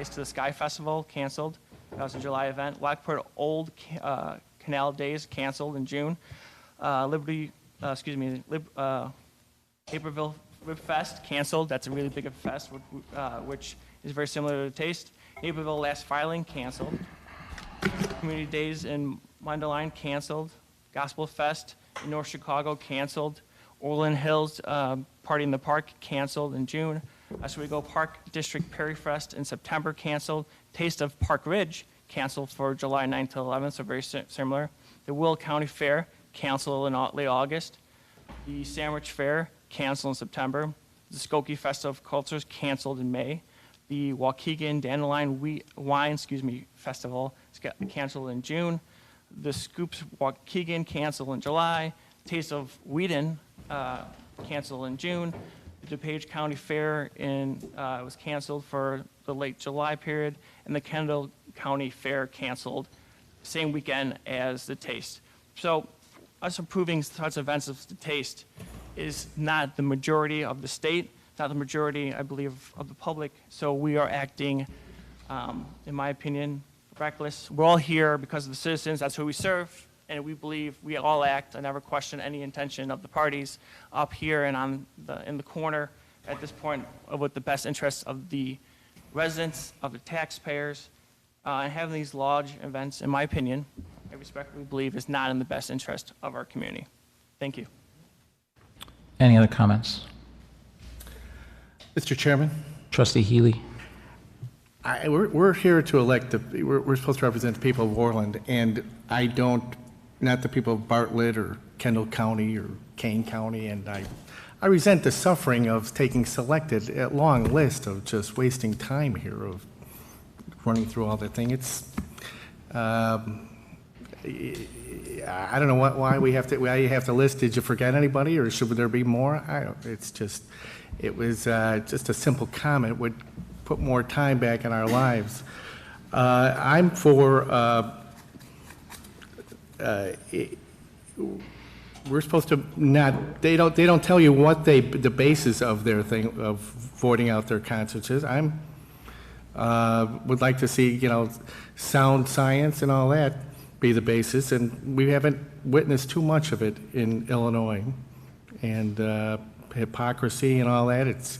to the Sky Festival, canceled. That was a July event. Lockport Old Canal Days, canceled in June. Naperville Rib Fest, canceled. That's a really big fest, which is very similar to Taste. Naperville Last Filing, canceled. Community Days in Mundelein, canceled. Gospel Fest in North Chicago, canceled. Orland Hills Party in the Park, canceled in June. Oswego Park District Perry Fest in September, canceled. Taste of Park Ridge, canceled for July 9th to 11th, so very similar. The Will County Fair, canceled in late August. The Sandwich Fair, canceled in September. The Skokie Festival of Cultures canceled in May. The Waukegan Dandelion Wine Festival is canceled in June. The Scoops Waukegan canceled in July. Taste of Whedon canceled in June. The DuPage County Fair was canceled for the late July period, and the Kendall County Fair canceled same weekend as the Taste. So us approving such events as the Taste is not the majority of the state, not the majority, I believe, of the public. So we are acting, in my opinion, reckless. We're all here because of the citizens. That's who we serve, and we believe we all act. I never question any intention of the parties up here and in the corner at this point with the best interests of the residents, of the taxpayers. And having these large events, in my opinion, I respectfully believe is not in the best interest of our community. Thank you. Any other comments? Mr. Chairman? Trustee Healy? We're here to elect we're supposed to represent the people of Orland, and not the people of Bartlett or Kendall County or Kane County, and I resent the suffering of taking selected a long list of just wasting time here of running through all that thing. It's, I don't know why you have to list. Did you forget anybody, or should there be more? It was just a simple comment would put more time back in our lives. I'm for, we're supposed to not, they don't tell you what the basis of their thing, of voting out their concerts is. Would like to see, sound science and all that be the basis, and we haven't witnessed too much of it in Illinois. And hypocrisy and all that,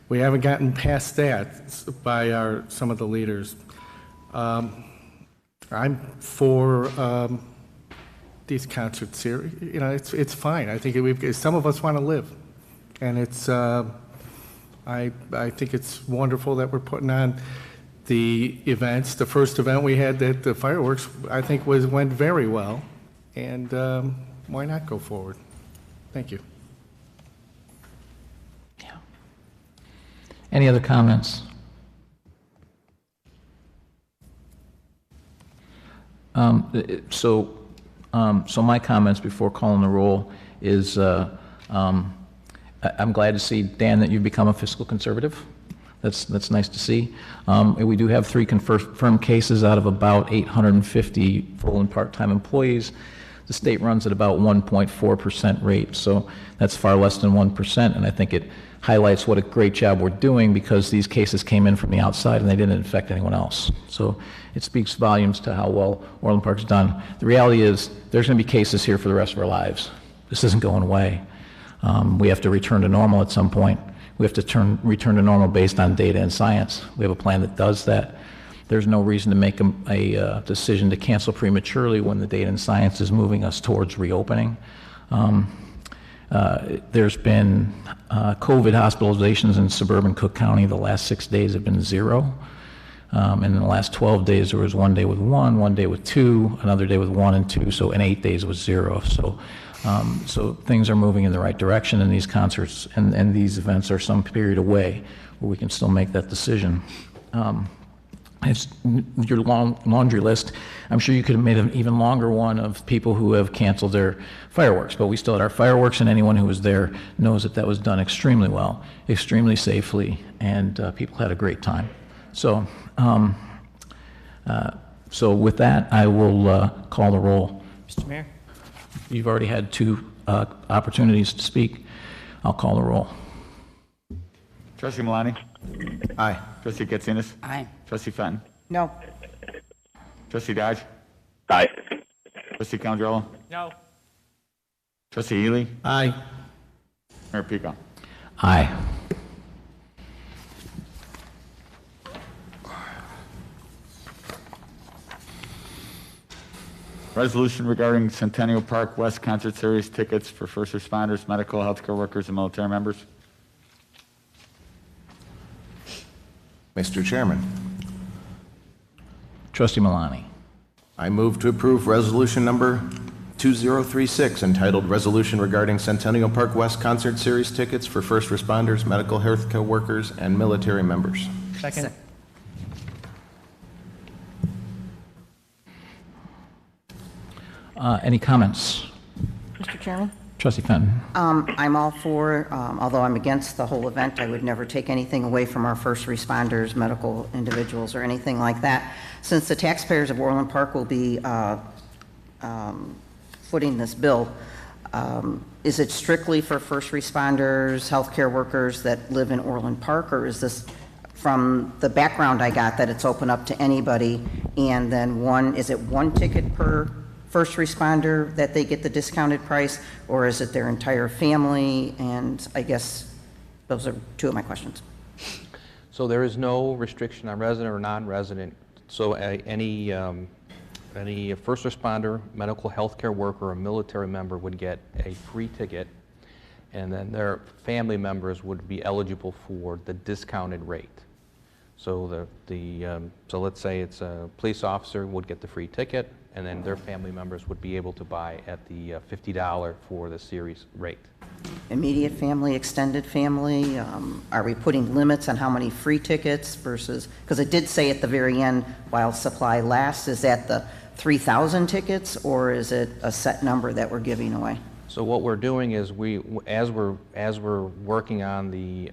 we haven't gotten past that by some of the leaders. I'm for these concerts here. It's fine. I think some of us want to live, and it's. I think it's wonderful that we're putting on the events. The first event we had, the fireworks, I think went very well, and why not go forward? Thank you. Any other comments? So my comments before calling the roll is I'm glad to see, Dan, that you've become a fiscal conservative. That's nice to see. We do have 3 confirmed cases out of about 850 full and part-time employees. The state runs at about 1.4% rate, so that's far less than 1%, and I think it highlights what a great job we're doing because these cases came in from the outside and they didn't infect anyone else. So it speaks volumes to how well Orland Park's done. The reality is there's going to be cases here for the rest of our lives. This isn't going away. We have to return to normal at some point. We have to return to normal based on data and science. We have a plan that does that. There's no reason to make a decision to cancel prematurely when the data and science is moving us towards reopening. There's been COVID hospitalizations in suburban Cook County. The last 6 days have been 0. And in the last 12 days, there was 1 day with 1 day with 2, another day with 1 and 2. So in 8 days was 0. So things are moving in the right direction, and these concerts and these events are some period away where we can still make that decision. It's your long laundry list. I'm sure you could have made an even longer one of people who have canceled their fireworks, but we still had our fireworks, and anyone who was there knows that that was done extremely well, extremely safely, and people had a great time. So with that, I will call the roll. Mr. Mayor? You've already had 2 opportunities to speak. I'll call the roll. Trustee Malani? Aye. Trustee Katsinas? Aye. Trustee Fenton? No. Trustee Dodge? Aye. Trustee Condrella? No. Trustee Healy? Aye. Mayor Pico? Aye. Resolution regarding Centennial Park West Concert Series tickets for first responders, medical, healthcare workers, and military members. Mr. Chairman, Trustee Malani. I move to approve resolution number 2036, entitled Resolution Regarding Centennial Park West Concert Series Tickets for First Responders, Medical Healthcare Workers, and Military Members. Second. Any comments? Mr. Chairman? Trustee Fenton? I'm all for, although I'm against the whole event, I would never take anything away from our first responders, medical individuals, or anything like that. Since the taxpayers of Orland Park will be footing this bill, is it strictly for first responders, healthcare workers that live in Orland Park, or is this, from the background I got, that it's open up to anybody, and then is it one ticket per first responder that they get the discounted price, or is it their entire family? And I guess those are two of my questions. So there is no restriction on resident or non-resident. So any first responder, medical healthcare worker, or military member would get a free ticket, and then their family members would be eligible for the discounted rate. So so let's say it's a police officer would get the free ticket, and then their family members would be able to buy at the $50 for the series rate. Immediate family, extended family, are we putting limits on how many free tickets versus, because it did say at the very end, while supply lasts, is that the 3,000 tickets, or is it a set number that we're giving away? So what we're doing is as we're working on the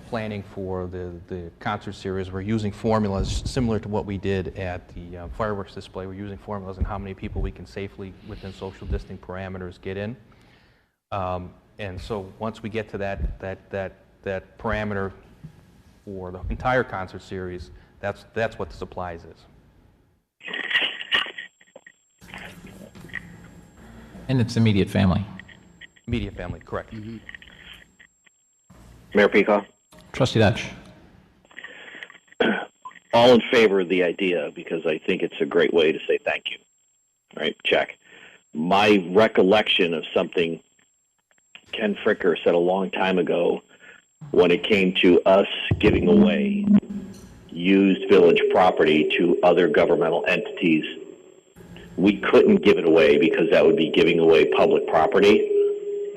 planning for the concert series, we're using formulas similar to what we did at the fireworks display. We're using formulas on how many people we can safely, within social distancing parameters, get in. And so once we get to that parameter for the entire concert series, that's what the supplies is. And it's immediate family. Immediate family, correct. Mm-hmm. Mayor Peacock? Trustee Dutch? All in favor of the idea, because I think it's a great way to say thank you. All right, check. My recollection of something Ken Fricker said a long time ago when it came to us giving away used village property to other governmental entities, we couldn't give it away because that would be giving away public property.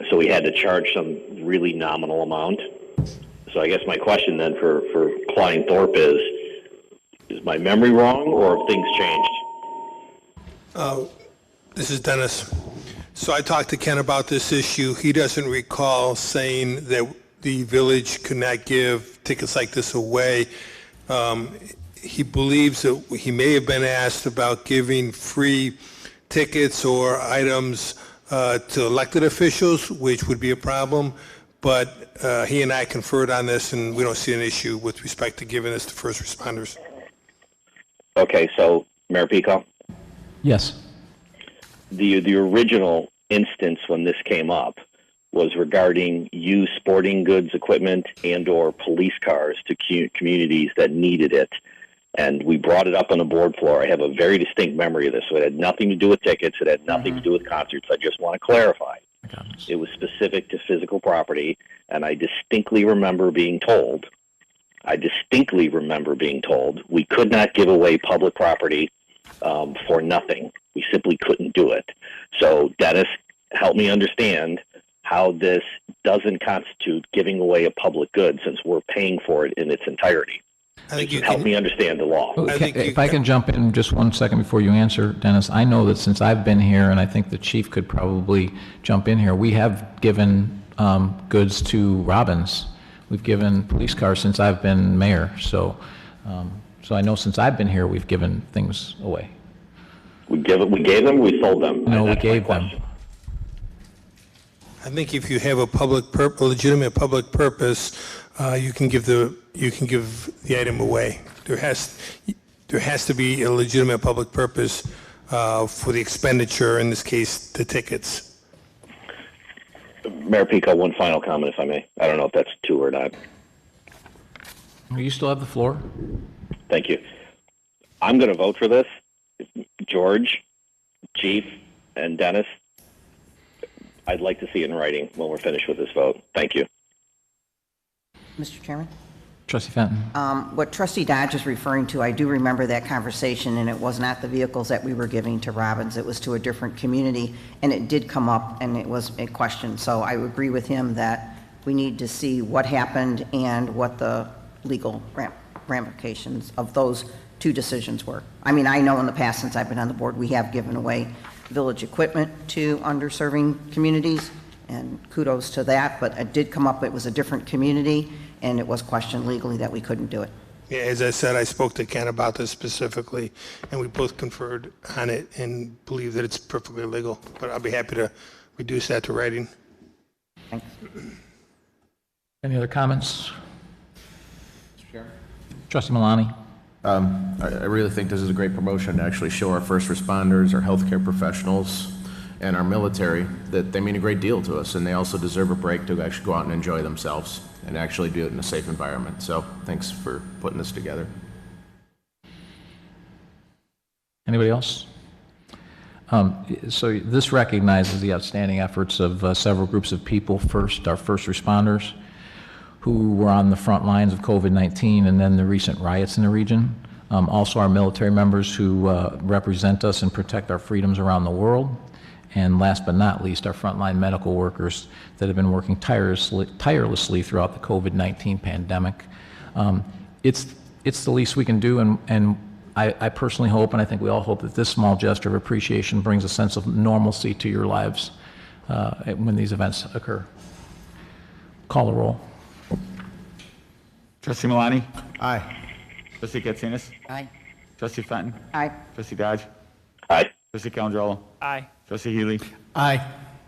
So we had to charge some really nominal amount. So I guess my question then for Klein Thorpe is my memory wrong, or have things changed? This is Dennis. So I talked to Ken about this issue. He doesn't recall saying that the village could not give tickets like this away. He believes that he may have been asked about giving free tickets or items to elected officials, which would be a problem. But he and I conferred on this, and we don't see an issue with respect to giving this to first responders. Okay, so Mayor Peacock? Yes. The original instance when this came up was regarding used sporting goods equipment and or police cars to communities that needed it. And we brought it up on the board floor. I have a very distinct memory of this. So it had nothing to do with tickets. It had nothing to do with concerts. I just want to clarify. It was specific to physical property, and I distinctly remember being told we could not give away public property for nothing. We simply couldn't do it. So, Dennis, help me understand how this doesn't constitute giving away a public good, since we're paying for it in its entirety. I think you help me understand the law. If I can jump in just 1 second before you answer, Dennis, I know that since I've been here, and I think the chief could probably jump in here, we have given goods to Robbins. We've given police cars since I've been mayor. So I know since I've been here, we've given things away. We gave them, we sold them. No, we gave them. I think if you have a legitimate public purpose, you can give the item away. There has to be a legitimate public purpose for the expenditure. In this case, the tickets. Mayor Pico, one final comment, if I may. I don't know if that's two or not. You still have the floor. Thank you. I'm going to vote for this. George, Chief, and Dennis, I'd like to see it in writing when we're finished with this vote. Thank you. Mr. Chairman? Trustee Fenton? What Trustee Dodge is referring to, I do remember that conversation, and it was not the vehicles that we were giving to Robbins. It was to a different community, and it did come up, and it was a question. So I agree with him that we need to see what happened and what the legal ramifications of those two decisions were. I mean, I know in the past, since I've been on the board, we have given away village equipment to underserving communities, and kudos to that, but it did come up, it was a different community, and it was questioned legally that we couldn't do it. Yeah, as I said, I spoke to Ken about this specifically, and we both conferred on it and believe that it's perfectly legal, but I'll be happy to reduce that to writing. Thanks. Any other comments? Mr. Chairman? Trustee Malani? I really think this is a great promotion to actually show our first responders, our healthcare professionals, and our military that they mean a great deal to us, and they also deserve a break to actually go out and enjoy themselves and actually do it in a safe environment. So thanks for putting this together. Anybody else? So this recognizes the outstanding efforts of several groups of people. First, our first responders who were on the front lines of COVID-19 and then the recent riots in the region. Also our military members who represent us and protect our freedoms around the world. And last but not least, our frontline medical workers that have been working tirelessly throughout the COVID-19 pandemic. It's the least we can do, and I personally hope, and I think we all hope, that this small gesture of appreciation brings a sense of normalcy to your lives when these events occur. Call the roll. Trustee Malani? Aye. Trustee Katsinas? Aye. Trustee Fenton? Aye. Trustee Dodge? Aye. Trustee Calandrello? Aye. Trustee Healy? Aye.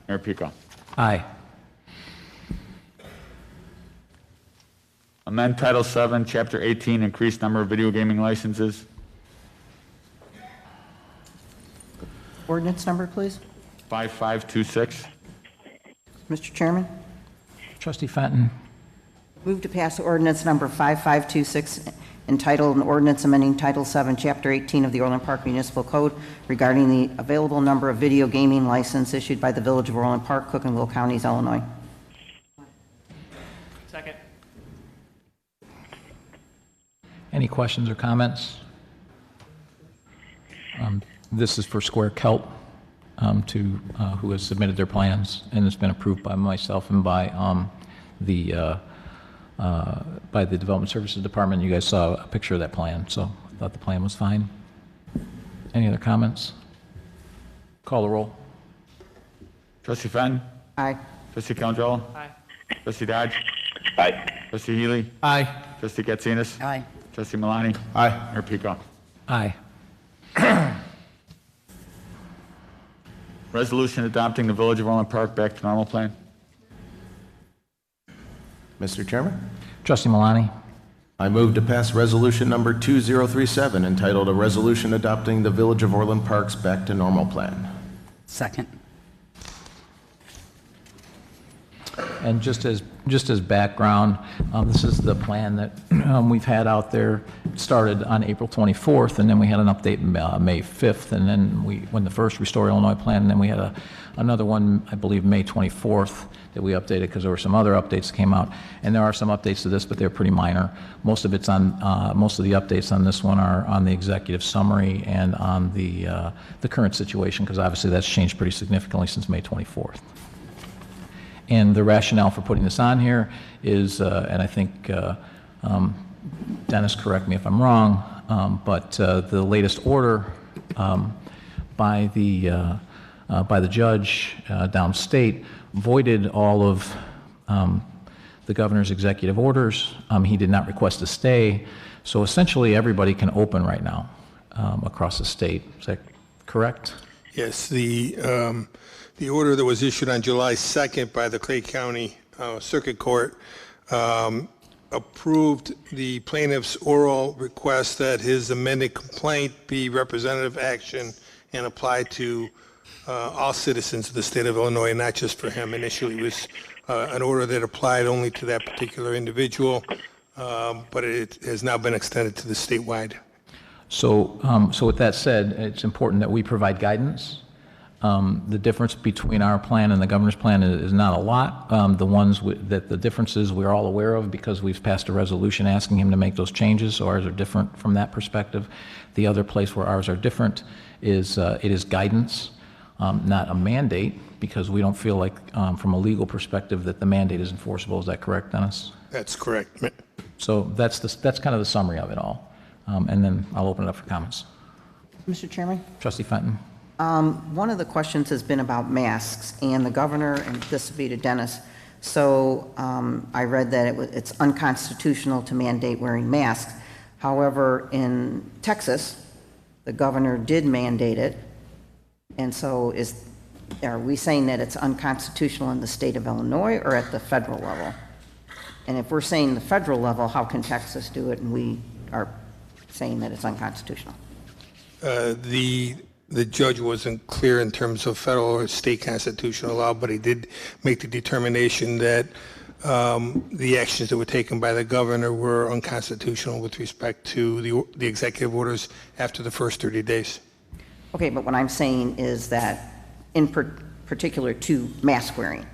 Mayor Pico? Aye. Amend Title VII, Chapter 18, increased number of video gaming licenses. Ordinance number, please. 5526. Mr. Chairman, Trustee Fenton? move to pass ordinance number 5526, entitled an ordinance amending Title VII, Chapter 18 of the Orland Park Municipal Code regarding the available number of video gaming license issued by the Village of Orland Park, Cook and Will Counties, Illinois. Second. Any questions or comments? This is for Square Celt, who has submitted their plans, and it's been approved by myself and by the Development Services Department. You guys saw a picture of that plan, so I thought the plan was fine. Any other comments? Call the roll. Trustee Fenton? Aye. Trustee Calandrello? Aye. Trustee Dodge? Aye. Trustee Healy? Aye. Trustee Katsinas? Aye. Trustee Malani? Aye. Mayor Pico? Aye. Resolution adopting the Village of Orland Park back to normal plan. Mr. Chairman, Trustee Malani? I move to pass resolution number 2037 entitled a resolution adopting the Village of Orland Park's back to normal plan. Second. And just as background, this is the plan that we've had out there. It started on April 24th, and then we had an update May 5th, and then when the first Restore Illinois plan, and then we had another one, I believe, May 24th that we updated because there were some other updates that came out. And there are some updates to this, but they're pretty minor. Most of the updates on this one are on the executive summary and on the current situation, because obviously that's changed pretty significantly since May 24th. And the rationale for putting this on here is, and I think Dennis, correct me if I'm wrong, but the latest order by the judge downstate voided all of the governor's executive orders. He did not request a stay, so essentially everybody can open right now across the state. Is that correct? Yes, the order that was issued on July 2nd by the Clay County Circuit Court approved the plaintiff's oral request that his amended complaint be representative action and apply to all citizens of the state of Illinois, not just for him. Initially, it was an order that applied only to that particular individual, but it has now been extended to the statewide. So with that said, it's important that we provide guidance The difference between our plan and the governor's plan is not a lot. The ones that the differences we're all aware of because we've passed a resolution asking him to make those changes, so ours are different from that perspective. The other place where ours are different is it is guidance, not a mandate, because we don't feel like from a legal perspective that the mandate is enforceable. Is that correct, Dennis? That's correct. So that's kind of the summary of it all. And then I'll open it up for comments. Mr. Chairman? Trustee Fenton. One of the questions has been about masks, and the governor, and this would be to Dennis. So I read that it's unconstitutional to mandate wearing masks. However, in Texas, the governor did mandate it. And so are we saying that it's unconstitutional in the state of Illinois or at the federal level? And if we're saying the federal level, how can Texas do it and we are saying that it's unconstitutional? The judge wasn't clear in terms of federal or state constitutional law, but he did make the determination that the actions that were taken by the governor were unconstitutional with respect to the executive orders after the first 30 days. Okay, but what I'm saying is that in particular to mask wearing,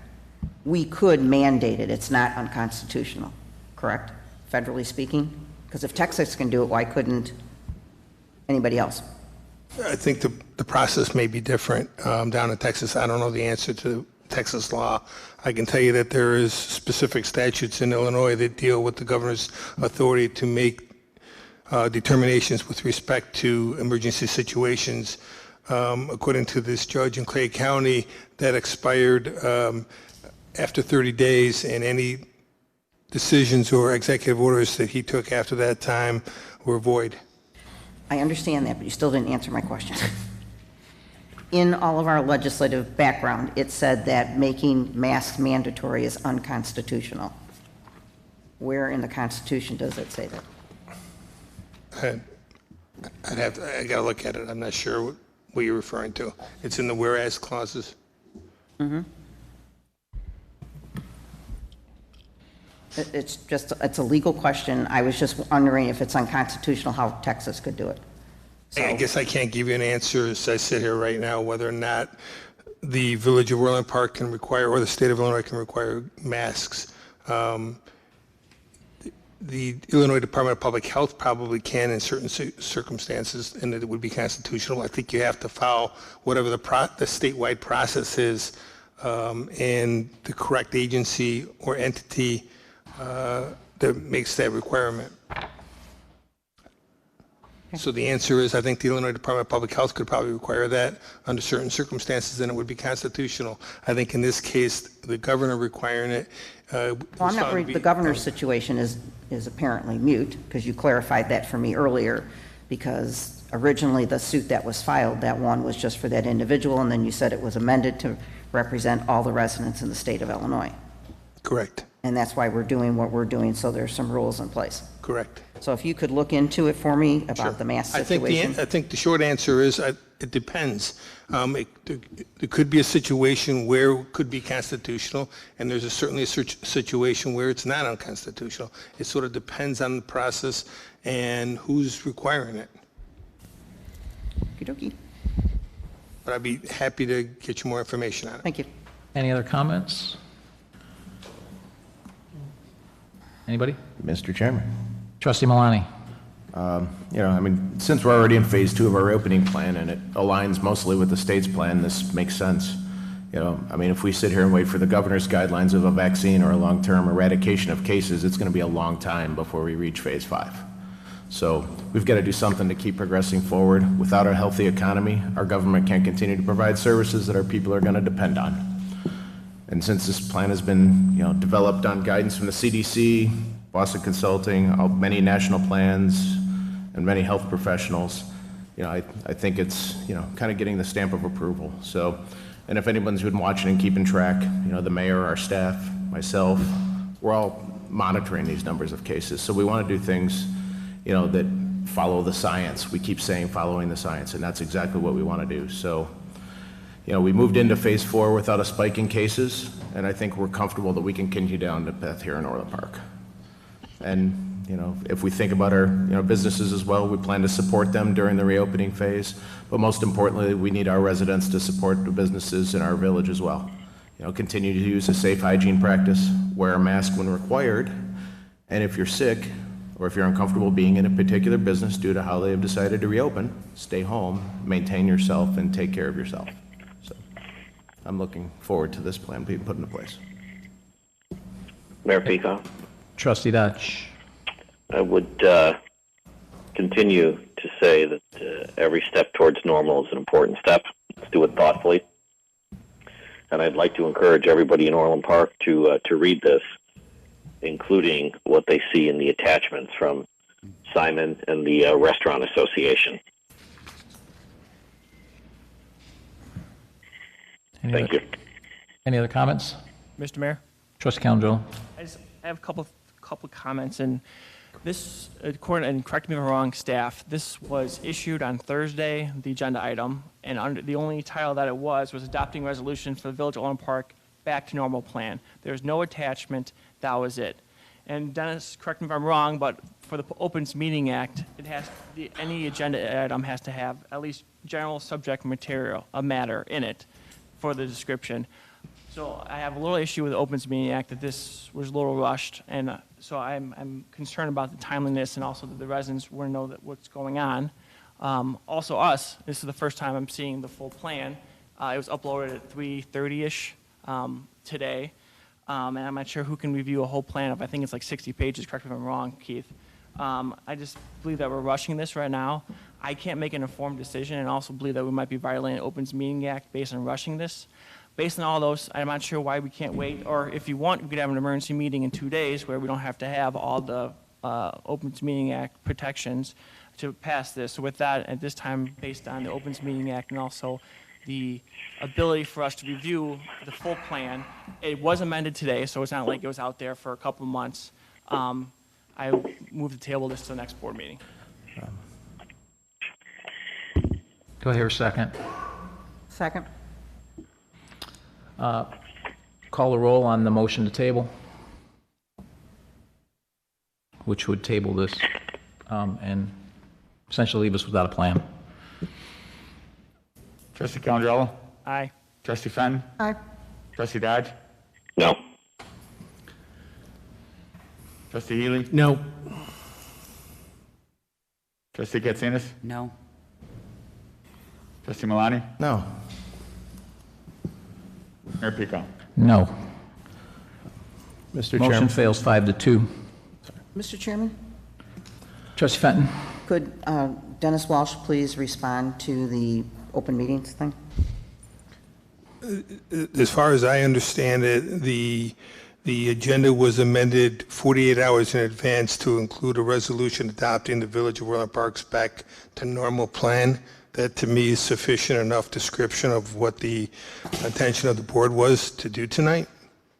we could mandate it. It's not unconstitutional, correct? Federally speaking? Because if Texas can do it, why couldn't anybody else? I think the process may be different down in Texas. I don't know the answer to Texas law. I can tell you that there is specific statutes in Illinois that deal with the governor's authority to make determinations with respect to emergency situations. According to this judge in Clay County, that expired after 30 days, and any decisions or executive orders that he took after that time were void. I understand that, but you still didn't answer my question. In all of our legislative background, it said that making masks mandatory is unconstitutional. Where in the Constitution does it say that? I got to look at it. I'm not sure what you're referring to. It's in the whereas clauses. Mm-hmm. It's a legal question. I was just wondering if it's unconstitutional how Texas could do it. I guess I can't give you an answer as I sit here right now whether or not the village of Orland Park can require, or the state of Illinois can require masks. The Illinois Department of Public Health probably can in certain circumstances, and it would be constitutional. I think you have to follow whatever the statewide process is, and the correct agency or entity that makes that requirement. So the answer is, I think the Illinois Department of Public Health could probably require that under certain circumstances, and it would be constitutional. I think in this case, the governor requiring it. Well, I'm not worried. The governor's situation is apparently mute, because you clarified that for me earlier, because originally the suit that was filed, that one was just for that individual, and then you said it was amended to represent all the residents in the state of Illinois. Correct. And that's why we're doing what we're doing, so there's some rules in place. Correct. So if you could look into it for me about the mask situation. I think the short answer is it depends. There could be a situation where it could be constitutional, and there's certainly a situation where it's not unconstitutional. It sort of depends on the process and who's requiring it. Okey-dokey. But I'd be happy to get you more information on it. Thank you. Any other comments? Anybody? Mr. Chairman. Trustee Malani. Since we're already in phase 2 of our reopening plan and it aligns mostly with the state's plan, this makes sense. If we sit here and wait for the governor's guidelines of a vaccine or a long-term eradication of cases, it's going to be a long time before we reach phase 5. So we've got to do something to keep progressing forward. Without a healthy economy, our government can't continue to provide services that our people are going to depend on. And since this plan has been, developed on guidance from the CDC, Boston Consulting, many national plans, and many health professionals, I think it's, kind of getting the stamp of approval. So, and if anyone's been watching and keeping track, the mayor, our staff, myself, we're all monitoring these numbers of cases. So we want to do things, that follow the science. We keep saying following the science, and that's exactly what we want to do. So, we moved into phase 4 without a spike in cases, and I think we're comfortable that we can continue down the path here in Orland Park. And You know, if we think about our, businesses as well, we plan to support them during the reopening phase. But most importantly, we need our residents to support the businesses in our village as well. You know, continue to use a safe hygiene practice, wear a mask when required, and if you're sick or if you're uncomfortable being in a particular business due to how they have decided to reopen, stay home, maintain yourself, and take care of yourself. So I'm looking forward to this plan being put into place. Mayor Peacock? Trustee Dodge. I would continue to say that every step towards normal is an important step. Let's do it thoughtfully. And I'd like to encourage everybody in Orland Park to read this, including what they see in the attachments from Simon and the Restaurant Association. Thank you. Any other comments? Mr. Mayor? Trustee Calendro. I have a couple comments, and this, according, and correct me if I'm wrong, staff, this was issued on Thursday, the agenda item, and under the only title that it was adopting resolution for the Village of Orland Park back to normal plan. There's no attachment. That was it. And Dennis, correct me if I'm wrong, but for the Opens Meeting Act, it has any agenda item has to have at least general subject material, a matter in it for the description. So I have a little issue with the Opens Meeting Act that this was a little rushed, and so I'm concerned about the timeliness and also that the residents want to know that what's going on. Also us, this is the first time I'm seeing the full plan. It was uploaded at 3:30-ish today, and I'm not sure who can review a whole plan of, I think it's like 60 pages, correct me if I'm wrong, Keith. I just believe that we're rushing this right now. I can't make an informed decision, and also believe that we might be violating the Opens Meeting Act based on rushing this. Based on all those, I'm not sure why we can't wait, or if you want, we could have an emergency meeting in 2 days where we don't have to have all the Opens Meeting Act protections to pass this. So with that, at this time, based on the Opens Meeting Act and also the ability for us to review the full plan, it was amended today, so it's not like it was out there for a couple of months. I move to table this to the next board meeting. Do I hear a second? Second. Call the roll on the motion to table, which would table this and essentially leave us without a plan. Trustee Calendro. Aye. Trustee Fenn. Aye. Trustee Dodge. No. Trustee Healy. No. Trustee Katsinas. No. Trustee Malani. No. Mayor Pico. No. Mr. Motion Chairman. fails 5-2. Mr. Chairman, Trustee Fenton. could Dennis Walsh please respond to the open meetings thing? As far as I understand it, the agenda was amended 48 hours in advance to include a resolution adopting the Village of Orland Parks back to normal plan. That to me is sufficient enough description of what the intention of the board was to do tonight.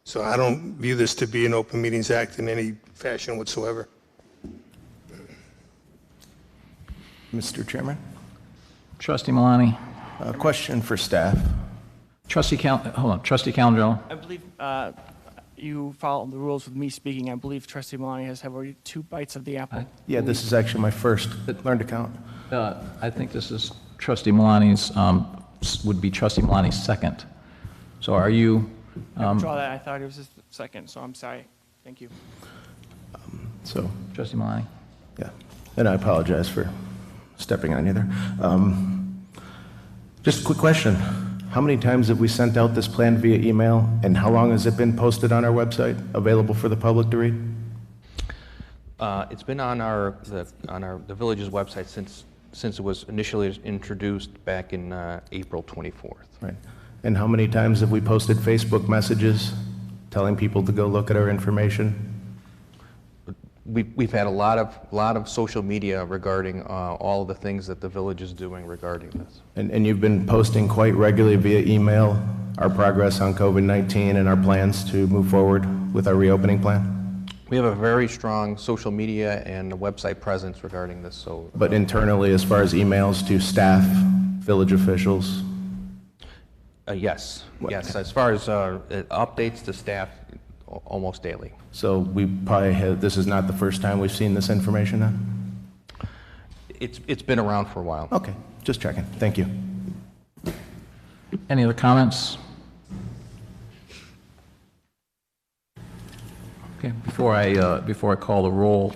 So I don't view this to be an Open Meetings Act in any fashion whatsoever. Mr. Chairman. Trustee Malani. A question for staff. Trustee Calendro. I believe you follow the rules with me speaking. I believe Trustee Malani has already 2 bites of the apple. Yeah, this is actually my first. Learn to count. I think this is Trustee Malani's, would be Trustee Malani's second. So are you? I withdraw that. I thought it was his second, so I'm sorry. Thank you. So. Trustee Malani. Yeah, and I apologize for stepping on you there. Just a quick question. How many times have we sent out this plan via email, and how long has it been posted on our website, available for the public to read? It's been on the village's website since it was initially introduced back in April 24th. Right. And how many times have we posted Facebook messages telling people to go look at our information? We've had a lot of social media regarding all of the things that the village is doing regarding this. And you've been posting quite regularly via email our progress on COVID-19 and our plans to move forward with our reopening plan? We have a very strong social media and website presence regarding this. So, but internally, as far as emails to staff, village officials? Yes. Yes. As far as updates to staff, almost daily. So we probably have, this is not the first time we've seen this information then? It's been around for a while. Okay, just checking. Thank you. Any other comments? Okay, before I call the roll,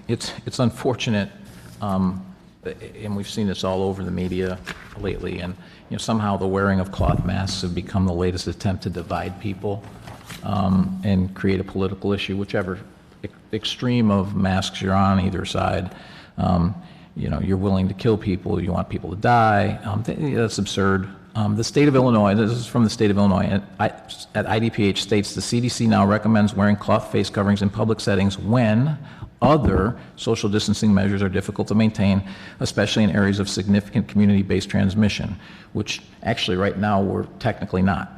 it's unfortunate, and we've seen this all over the media lately, and somehow the wearing of cloth masks have become the latest attempt to divide people and create a political issue, whichever extreme of masks you're on either side. You're willing to kill people, you want people to die. That's absurd. The state of Illinois, this is from the state of Illinois, at IDPH states the CDC now recommends wearing cloth face coverings in public settings when other social distancing measures are difficult to maintain, especially in areas of significant community-based transmission, which actually right now we're technically not.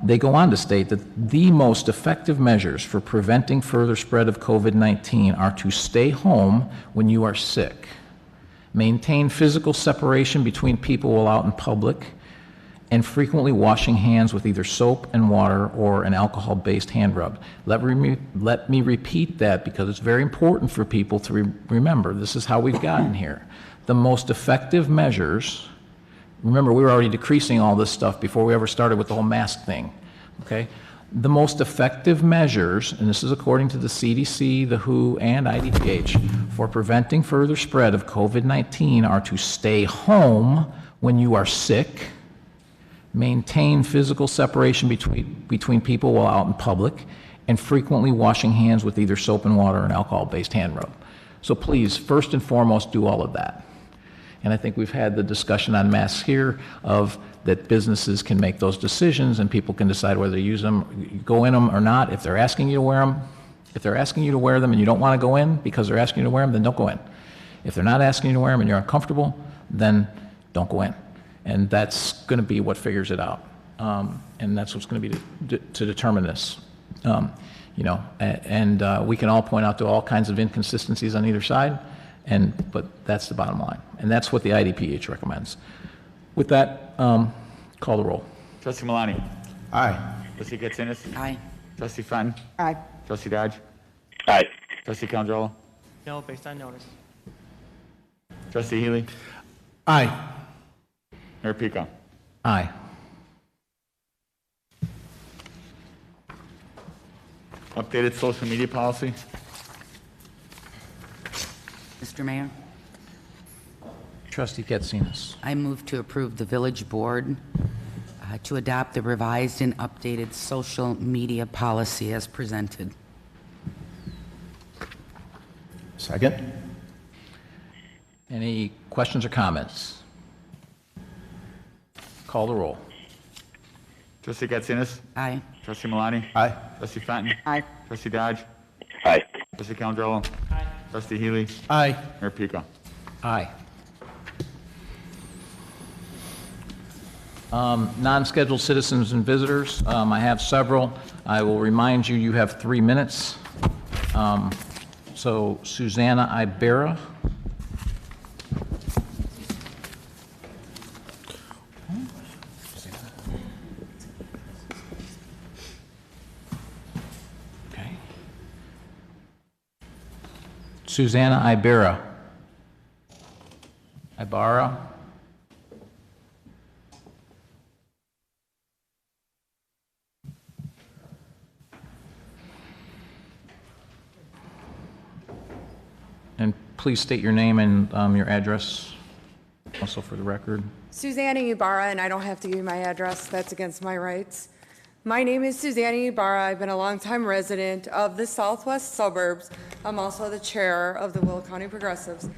They go on to state that the most effective measures for preventing further spread of COVID-19 are to stay home when you are sick, maintain physical separation between people while out in public, and frequently washing hands with either soap and water or an alcohol-based hand rub. Let me repeat that because it's very important for people to remember. This is how we've gotten here. The most effective measures, remember we were already decreasing all this stuff before we ever started with the whole mask thing, okay? The most effective measures, and this is according to the CDC, the WHO, and IDPH, for preventing further spread of COVID-19 are to stay home when you are sick, maintain physical separation between people while out in public, and frequently washing hands with either soap and water or an alcohol-based hand rub. So please, first and foremost, do all of that. And I think we've had the discussion on masks here of that businesses can make those decisions and people can decide whether to use them, go in them or not. If they're asking you to wear them, if they're asking you to wear them and you don't want to go in because they're asking you to wear them, then don't go in. If they're not asking you to wear them and you're uncomfortable, then don't go in. And that's going to be what figures it out. And that's what's going to be to determine this. We can all point out to all kinds of inconsistencies on either side, but that's the bottom line. And that's what the IDPH recommends. With that, call the roll. Trustee Malani? Aye. Trustee Katsinas? Aye. Trustee Fenton? Aye. Trustee Dodge? Aye. Trustee Calandrolo? No, based on notice. Trustee Healy? Aye. Mayor Pico? Aye. Updated social media policy? Mr. Mayor, Trustee Katsinas. I move to approve the village board to adopt the revised and updated social media policy as presented. Second? Any questions or comments? Call the roll. Trustee Katsinas? Aye. Trustee Malani? Aye. Trustee Fenton? Aye. Trustee Dodge? Aye. Trustee Calandrolo? Aye. Trustee Healy? Aye. Mayor Pico? Aye. Non-scheduled citizens and visitors, I have several. I will remind you, you have 3 minutes. So Susanna Ibera. Okay. Susanna Ibera. Ibarra. And please state your name and your address, also for the record. Susanna Ibarra, and I don't have to give you my address. That's against my rights. My name is Susanna Ibarra. I've been a longtime resident of the southwest suburbs. I'm also the chair of the Will County Progressives.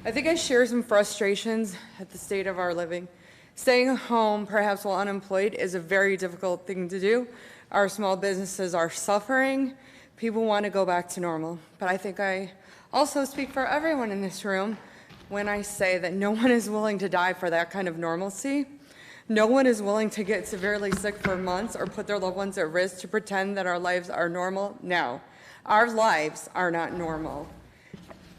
I think I share some frustrations at the state of our living. Staying home, perhaps while unemployed, is a very difficult thing to do. Our small businesses are suffering. People want to go back to normal. But I think I also speak for everyone in this room when I say that no one is willing to die for that kind of normalcy. No one is willing to get severely sick for months or put their loved ones at risk to pretend that our lives are normal. No, our lives are not normal.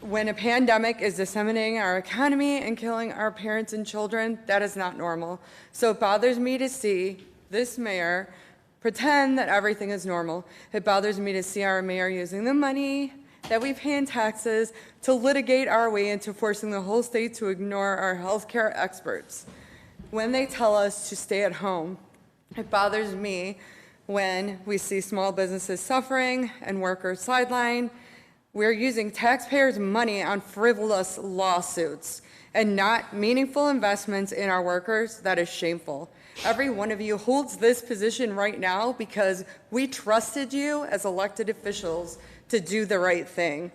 When a pandemic is disseminating our economy and killing our parents and children, that is not normal. So it bothers me to see this mayor pretend that everything is normal. It bothers me to see our mayor using the money that we pay in taxes to litigate our way into forcing the whole state to ignore our healthcare experts when they tell us to stay at home. It bothers me when we see small businesses suffering and workers sidelined. We're using taxpayers' money on frivolous lawsuits and not meaningful investments in our workers. That is shameful. Every one of you holds this position right now because we trusted you as elected officials to do the right thing.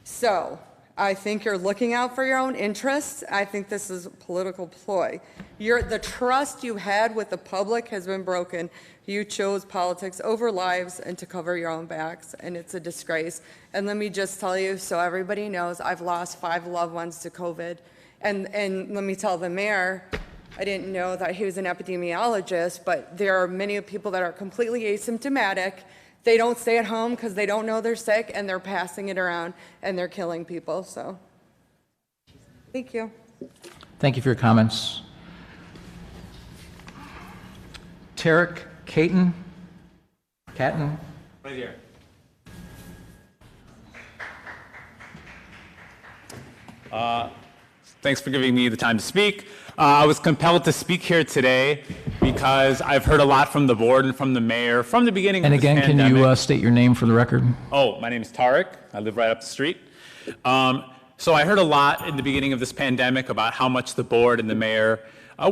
So I think you're looking out for your own interests. I think this is a political ploy. The trust you had with the public has been broken. You chose politics over lives and to cover your own backs, and it's a disgrace. And let me just tell you, so everybody knows, I've lost 5 loved ones to COVID. And let me tell the mayor, I didn't know that he was an epidemiologist, but there are many people that are completely asymptomatic. They don't stay at home because they don't know they're sick, and they're passing it around, and they're killing people. So, thank you. Thank you for your comments. Tarek Caton? Catton? Right here. Thanks for giving me the time to speak. I was compelled to speak here today because I've heard a lot from the board and from the mayor from the beginning of this pandemic. And again, can you state your name for the record? Oh, my name is Tarek. I live right up the street. So I heard a lot in the beginning of this pandemic about how much the board and the mayor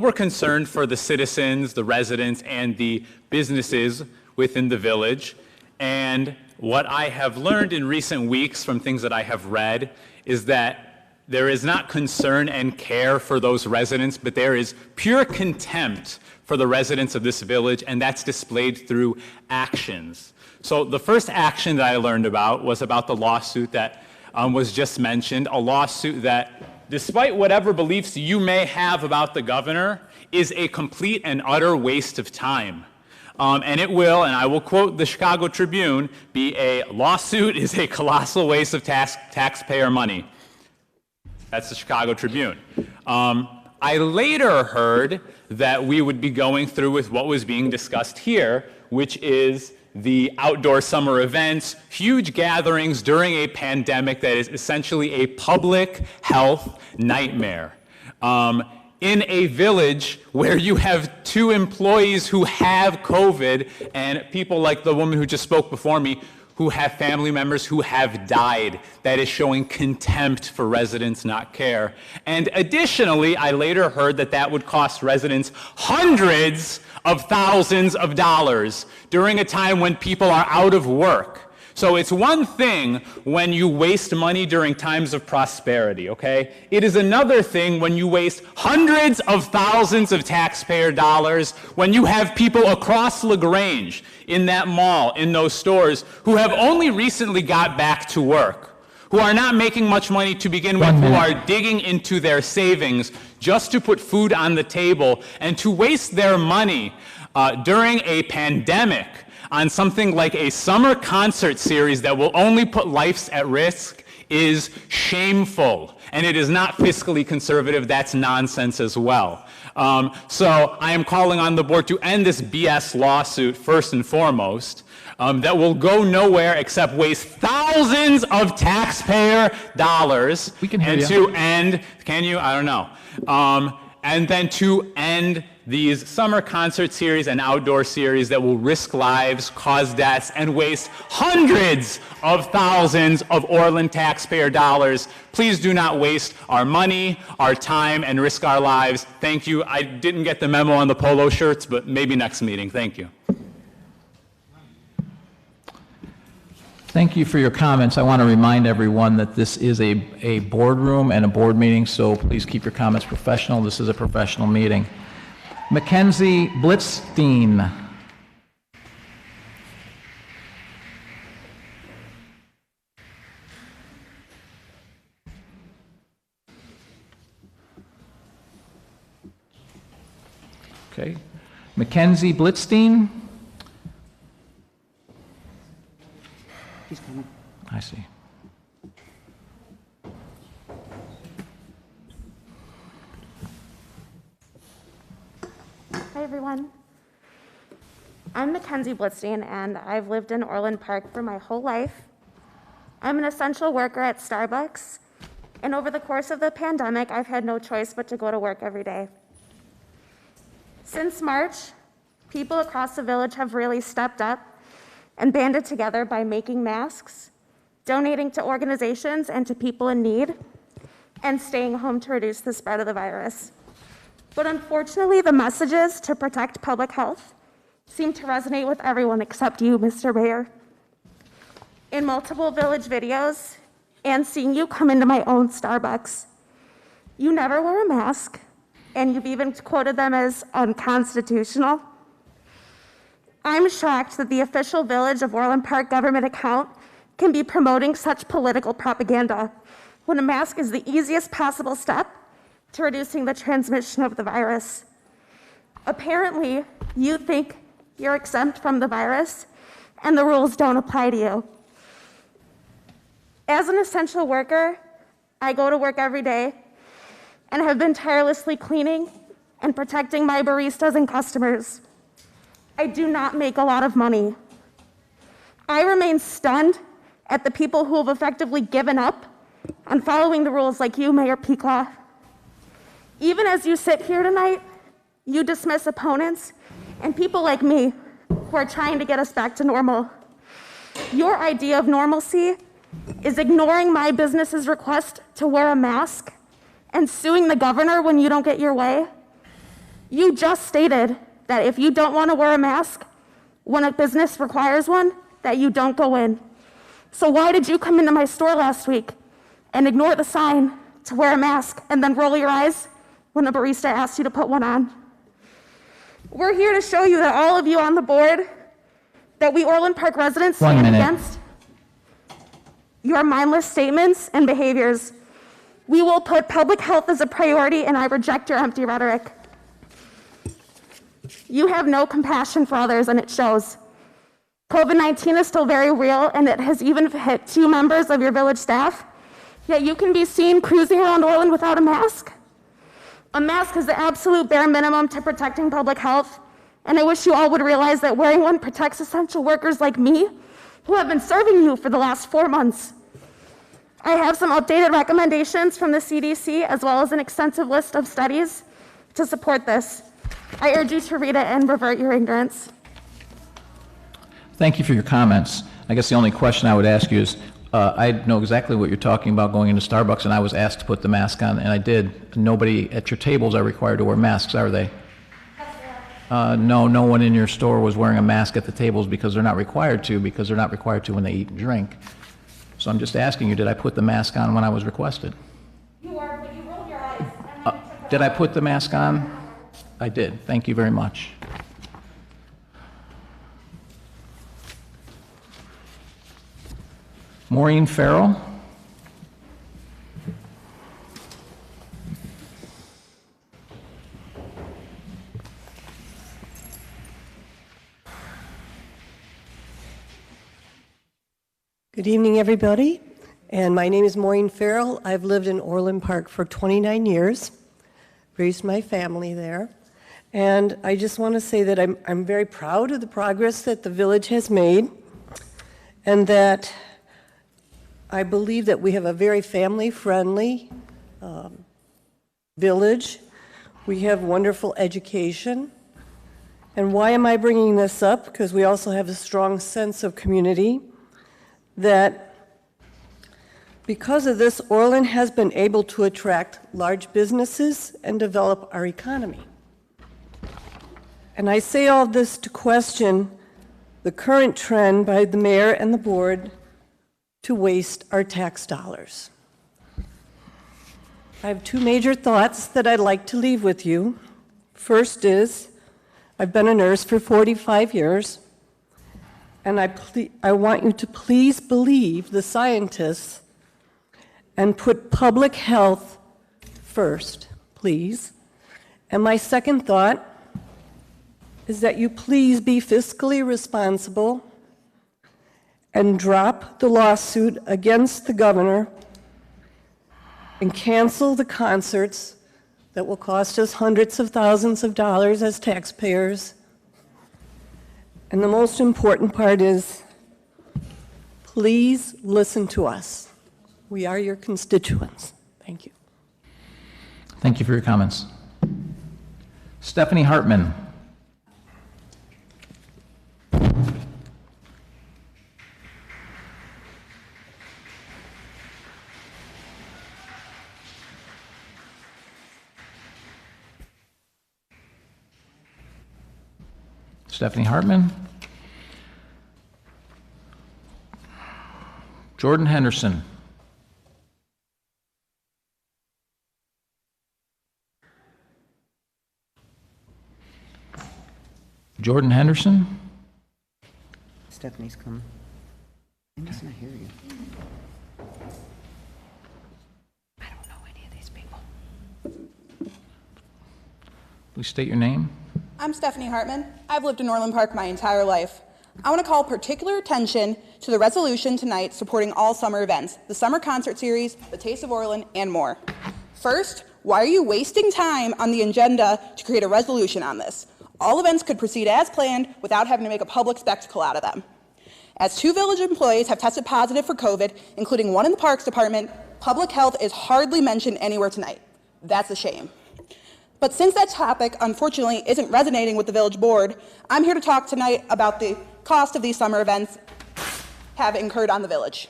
were concerned for the citizens, the residents, and the businesses within the village. And what I have learned in recent weeks from things that I have read is that there is not concern and care for those residents, but there is pure contempt for the residents of this village, and that's displayed through actions. So the first action that I learned about was about the lawsuit that was just mentioned, a lawsuit that, despite whatever beliefs you may have about the governor, is a complete and utter waste of time. And it will, and I will quote the Chicago Tribune, be a lawsuit is a colossal waste of taxpayer money. That's the Chicago Tribune. I later heard that we would be going through with what was being discussed here, which is the outdoor summer events, huge gatherings during a pandemic that is essentially a public health nightmare. In a village where you have 2 employees who have COVID and people like the woman who just spoke before me who have family members who have died. That is showing contempt for residents, not care. And additionally, I later heard that that would cost residents hundreds of thousands of dollars during a time when people are out of work. So it's one thing when you waste money during times of prosperity, okay? It is another thing when you waste hundreds of thousands of taxpayer dollars when you have people across LaGrange, in that mall, in those stores, who have only recently got back to work, who are not making much money to begin with, who are digging into their savings just to put food on the table, and to waste their money during a pandemic on something like a summer concert series that will only put lives at risk is shameful. And it is not fiscally conservative. That's nonsense as well. So I am calling on the board to end this BS lawsuit first and foremost, that will go nowhere except waste thousands of taxpayer dollars. We can hear and you. to end, can you? I don't know. And then to end these summer concert series and outdoor series that will risk lives, cause deaths, and waste hundreds of thousands of Orland taxpayer dollars. Please do not waste our money, our time, and risk our lives. Thank you. I didn't get the memo on the polo shirts, but maybe next meeting. Thank you. Thank you for your comments. I want to remind everyone that this is a boardroom and a board meeting, so please keep your comments professional. This is a professional meeting. Mackenzie Blitzstein. Okay. Mackenzie Blitzstein. He's coming. I see. Hi, everyone. I'm Mackenzie Blitzstein, and I've lived in Orland Park for my whole life. I'm an essential worker at Starbucks, and over the course of the pandemic, I've had no choice but to go to work every day. Since March, people across the village have really stepped up and banded together by making masks, donating to organizations and to people in need, and staying home to reduce the spread of the virus. But unfortunately, the messages to protect public health seem to resonate with everyone except you, Mr. Mayor. In multiple village videos, and seeing you come into my own Starbucks, you never wear a mask, and you've even quoted them as unconstitutional. I'm shocked that the official Village of Orland Park government account can be promoting such political propaganda when a mask is the easiest possible step to reducing the transmission of the virus. Apparently, you think you're exempt from the virus and the rules don't apply to you. As an essential worker, I go to work every day and have been tirelessly cleaning and protecting my baristas and customers. I do not make a lot of money. I remain stunned at the people who have effectively given up on following the rules like you, Mayor Peaklaw. Even as you sit here tonight, you dismiss opponents and people like me who are trying to get us back to normal. Your idea of normalcy is ignoring my business's request to wear a mask and suing the governor when you don't get your way. You just stated that if you don't want to wear a mask when a business requires one, that you don't go in. So why did you come into my store last week and ignore the sign to wear a mask and then roll your eyes when a barista asked you to put one on? We're here to show you that all of you on the board, that we Orland Park residents stand against your mindless statements and behaviors. We will put public health as a priority, and I reject your empty rhetoric. You have no compassion for others, and it shows. COVID-19 is still very real, and it has even hit 2 members of your village staff, yet you can be seen cruising around Orland without a mask. A mask is the absolute bare minimum to protecting public health, and I wish you all would realize that wearing one protects essential workers like me, who have been serving you for the last 4 months. I have some updated recommendations from the CDC, as well as an extensive list of studies to support this. I urge you to read it and revert your ignorance. Thank you for your comments. I guess the only question I would ask you is, I know exactly what you're talking about going into Starbucks, and I was asked to put the mask on, and I did. Nobody at your tables are required to wear masks, are they? No, no one in your store was wearing a mask at the tables because they're not required to, when they eat and drink. So I'm just asking you, did I put the mask on when I was requested? You are, but you rolled your eyes. Did I put the mask on? I did. Thank you very much. Maureen Farrell. Good evening, everybody. And my name is Maureen Farrell. I've lived in Orland Park for 29 years, raised my family there. And I just want to say that I'm very proud of the progress that the village has made, and that I believe that we have a very family-friendly village. We have wonderful education. And why am I bringing this up? Because we also have a strong sense of community, that because of this, Orland has been able to attract large businesses and develop our economy. And I say all this to question the current trend by the mayor and the board to waste our tax dollars. I have 2 major thoughts that I'd like to leave with you. First is, I've been a nurse for 45 years, and I want you to please believe the scientists and put public health first, please. And my second thought is that you please be fiscally responsible and drop the lawsuit against the governor and cancel the concerts that will cost us hundreds of thousands of dollars as taxpayers, And the most important part is, please listen to us. We are your constituents. Thank you. Thank you for your comments. Stephanie Hartman. Stephanie Hartman. Jordan Henderson. Jordan Henderson. Stephanie's coming. I must not hear you. I don't know any of these people. Please state your name. I'm Stephanie Hartman. I've lived in Orland Park my entire life. I want to call particular attention to the resolution tonight supporting all summer events, the summer concert series, the Taste of Orland, and more. First, why are you wasting time on the agenda to create a resolution on this? All events could proceed as planned without having to make a public spectacle out of them. As 2 village employees have tested positive for COVID, including one in the Parks Department, public health is hardly mentioned anywhere tonight. That's a shame. But since that topic, unfortunately, isn't resonating with the village board, I'm here to talk tonight about the cost of these summer events have incurred on the village.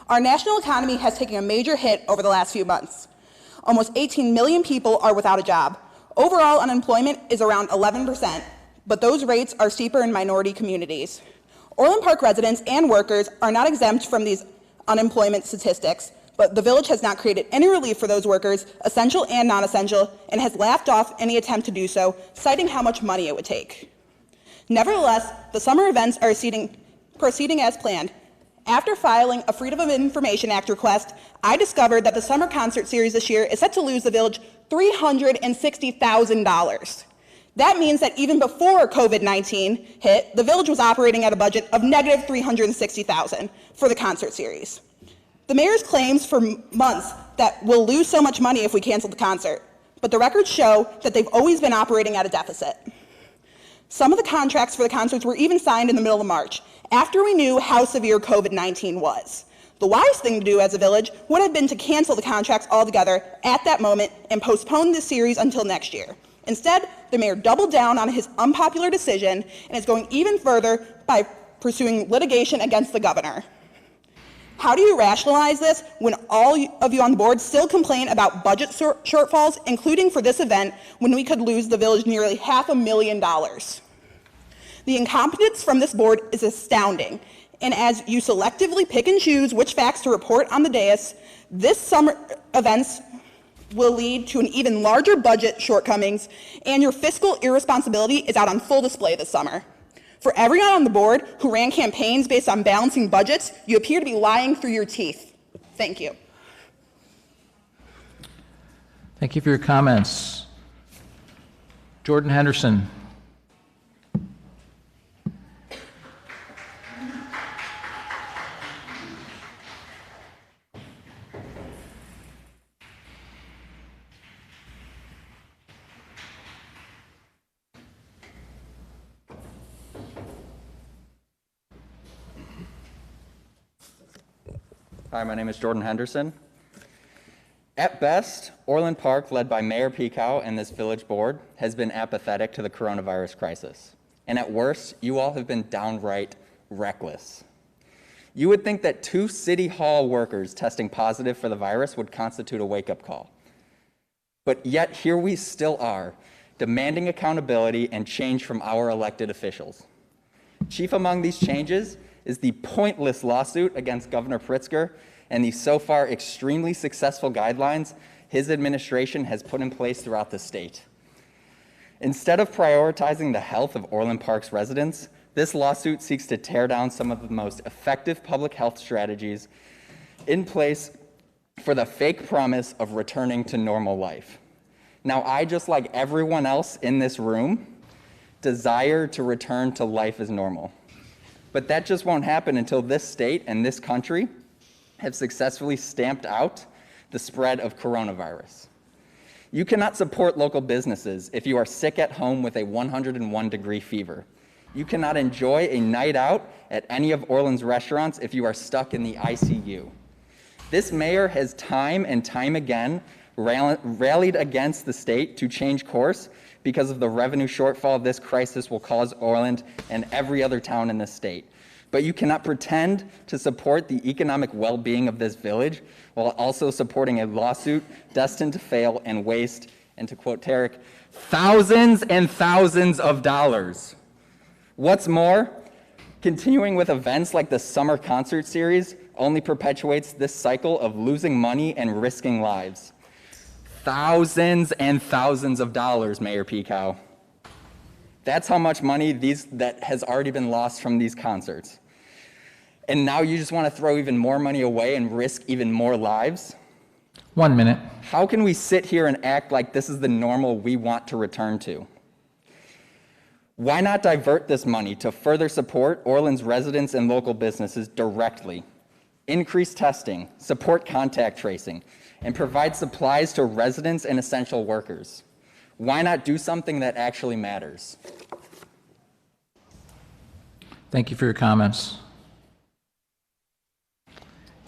Our national economy has taken a major hit over the last few months. Almost 18 million people are without a job. Overall unemployment is around 11%, but those rates are steeper in minority communities. Orland Park residents and workers are not exempt from these unemployment statistics, but the village has not created any relief for those workers, essential and non-essential, and has laughed off any attempt to do so, citing how much money it would take. Nevertheless, the summer events are proceeding as planned. After filing a Freedom of Information Act request, I discovered that the summer concert series this year is set to lose the village $360,000. That means that even before COVID-19 hit, the village was operating at a budget of negative $360,000 for the concert series. The mayor's claims for months that we'll lose so much money if we cancel the concert, but the records show that they've always been operating at a deficit. Some of the contracts for the concerts were even signed in the middle of March, after we knew how severe COVID-19 was. The wise thing to do as a village would have been to cancel the contracts altogether at that moment and postpone this series until next year. Instead, the mayor doubled down on his unpopular decision and is going even further by pursuing litigation against the governor. How do you rationalize this when all of you on the board still complain about budget shortfalls, including for this event, when we could lose the village nearly $500,000? The incompetence from this board is astounding, and as you selectively pick and choose which facts to report on the dais, this summer events will lead to an even larger budget shortcomings, and your fiscal irresponsibility is out on full display this summer. For everyone on the board who ran campaigns based on balancing budgets, you appear to be lying through your teeth. Thank you. Thank you for your comments. Jordan Henderson. Hi, my name is Jordan Henderson. At best, Orland Park, led by Mayor Pekow and this village board, has been apathetic to the coronavirus crisis. And at worst, you all have been downright reckless. You would think that 2 city hall workers testing positive for the virus would constitute a wake-up call. But yet here we still are, demanding accountability and change from our elected officials. Chief among these changes is the pointless lawsuit against Governor Pritzker and the so far extremely successful guidelines his administration has put in place throughout the state. Instead of prioritizing the health of Orland Park's residents, this lawsuit seeks to tear down some of the most effective public health strategies in place for the fake promise of returning to normal life. Now, I, just like everyone else in this room, desire to return to life as normal. But that just won't happen until this state and this country have successfully stamped out the spread of coronavirus. You cannot support local businesses if you are sick at home with a 101-degree fever. You cannot enjoy a night out at any of Orland's restaurants if you are stuck in the ICU. This mayor has time and time again rallied against the state to change course because of the revenue shortfall this crisis will cause Orland and every other town in the state. But you cannot pretend to support the economic well-being of this village while also supporting a lawsuit destined to fail and waste, and to quote Tarek, thousands and thousands of dollars. What's more, continuing with events like the summer concert series only perpetuates this cycle of losing money and risking lives. Thousands and thousands of dollars, Mayor Pekow. That's how much money that has already been lost from these concerts. And now you just want to throw even more money away and risk even more lives? 1 minute. How can we sit here and act like this is the normal we want to return to? Why not divert this money to further support Orland's residents and local businesses directly? Increase testing, support contact tracing, and provide supplies to residents and essential workers. Why not do something that actually matters? Thank you for your comments.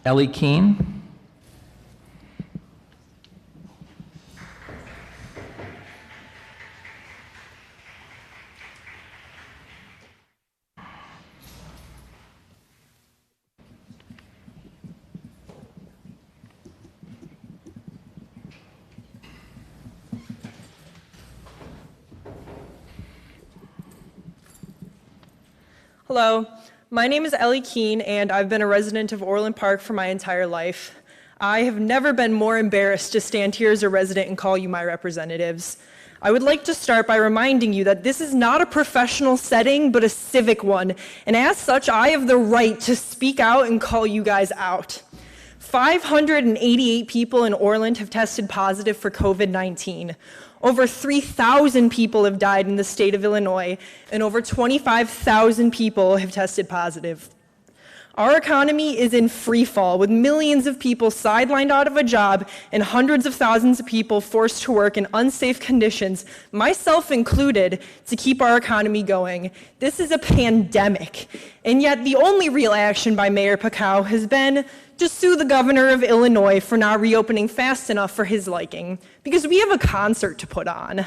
Ellie Keene. Hello, my name is Ellie Keene, and I've been a resident of Orland Park for my entire life. I have never been more embarrassed to stand here as a resident and call you my representatives. I would like to start by reminding you that this is not a professional setting, but a civic one, and as such, I have the right to speak out and call you guys out. 588 people in Orland have tested positive for COVID-19. Over 3,000 people have died in the state of Illinois, and over 25,000 people have tested positive. Our economy is in free fall, with millions of people sidelined out of a job and hundreds of thousands of people forced to work in unsafe conditions, myself included, to keep our economy going. This is a pandemic, and yet the only real action by Mayor Pekow has been to sue the governor of Illinois for not reopening fast enough for his liking, because we have a concert to put on.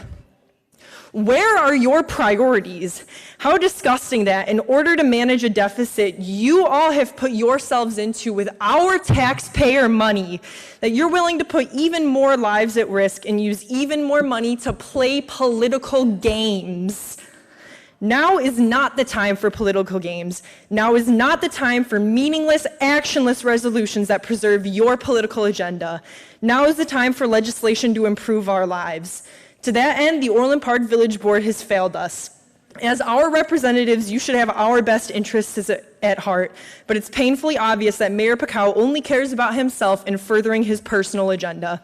Where are your priorities? How disgusting that in order to manage a deficit you all have put yourselves into with our taxpayer money, that you're willing to put even more lives at risk and use even more money to play political games. Now is not the time for political games. Now is not the time for meaningless, actionless resolutions that preserve your political agenda. Now is the time for legislation to improve our lives. To that end, the Orland Park Village Board has failed us. As our representatives, you should have our best interests at heart, but it's painfully obvious that Mayor Pekow only cares about himself and furthering his personal agenda.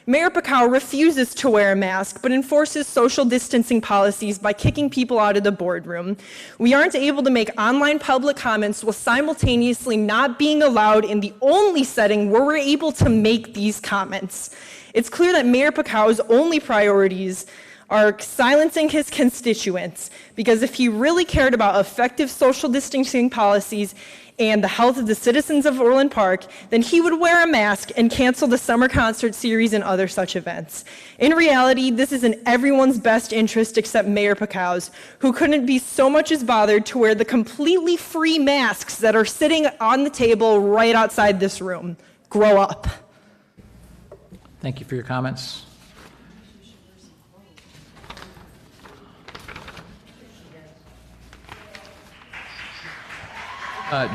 Mayor Pekow refuses to wear a mask, but enforces social distancing policies by kicking people out of the boardroom. We aren't able to make online public comments while simultaneously not being allowed in the only setting where we're able to make these comments. It's clear that Mayor Pekow's only priorities are silencing his constituents, because if he really cared about effective social distancing policies and the health of the citizens of Orland Park, then he would wear a mask and cancel the summer concert series and other such events. In reality, this is in everyone's best interest except Mayor Pekow's, who couldn't be so much as bothered to wear the completely free masks that are sitting on the table right outside this room. Grow up. Thank you for your comments.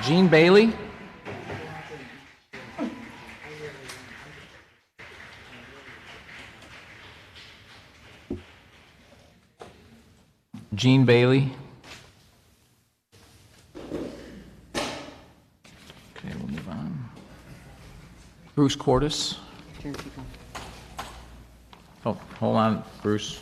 Jean Bailey. Jean Bailey. Okay, we'll move on. Bruce Cordes. Oh, hold on, Bruce.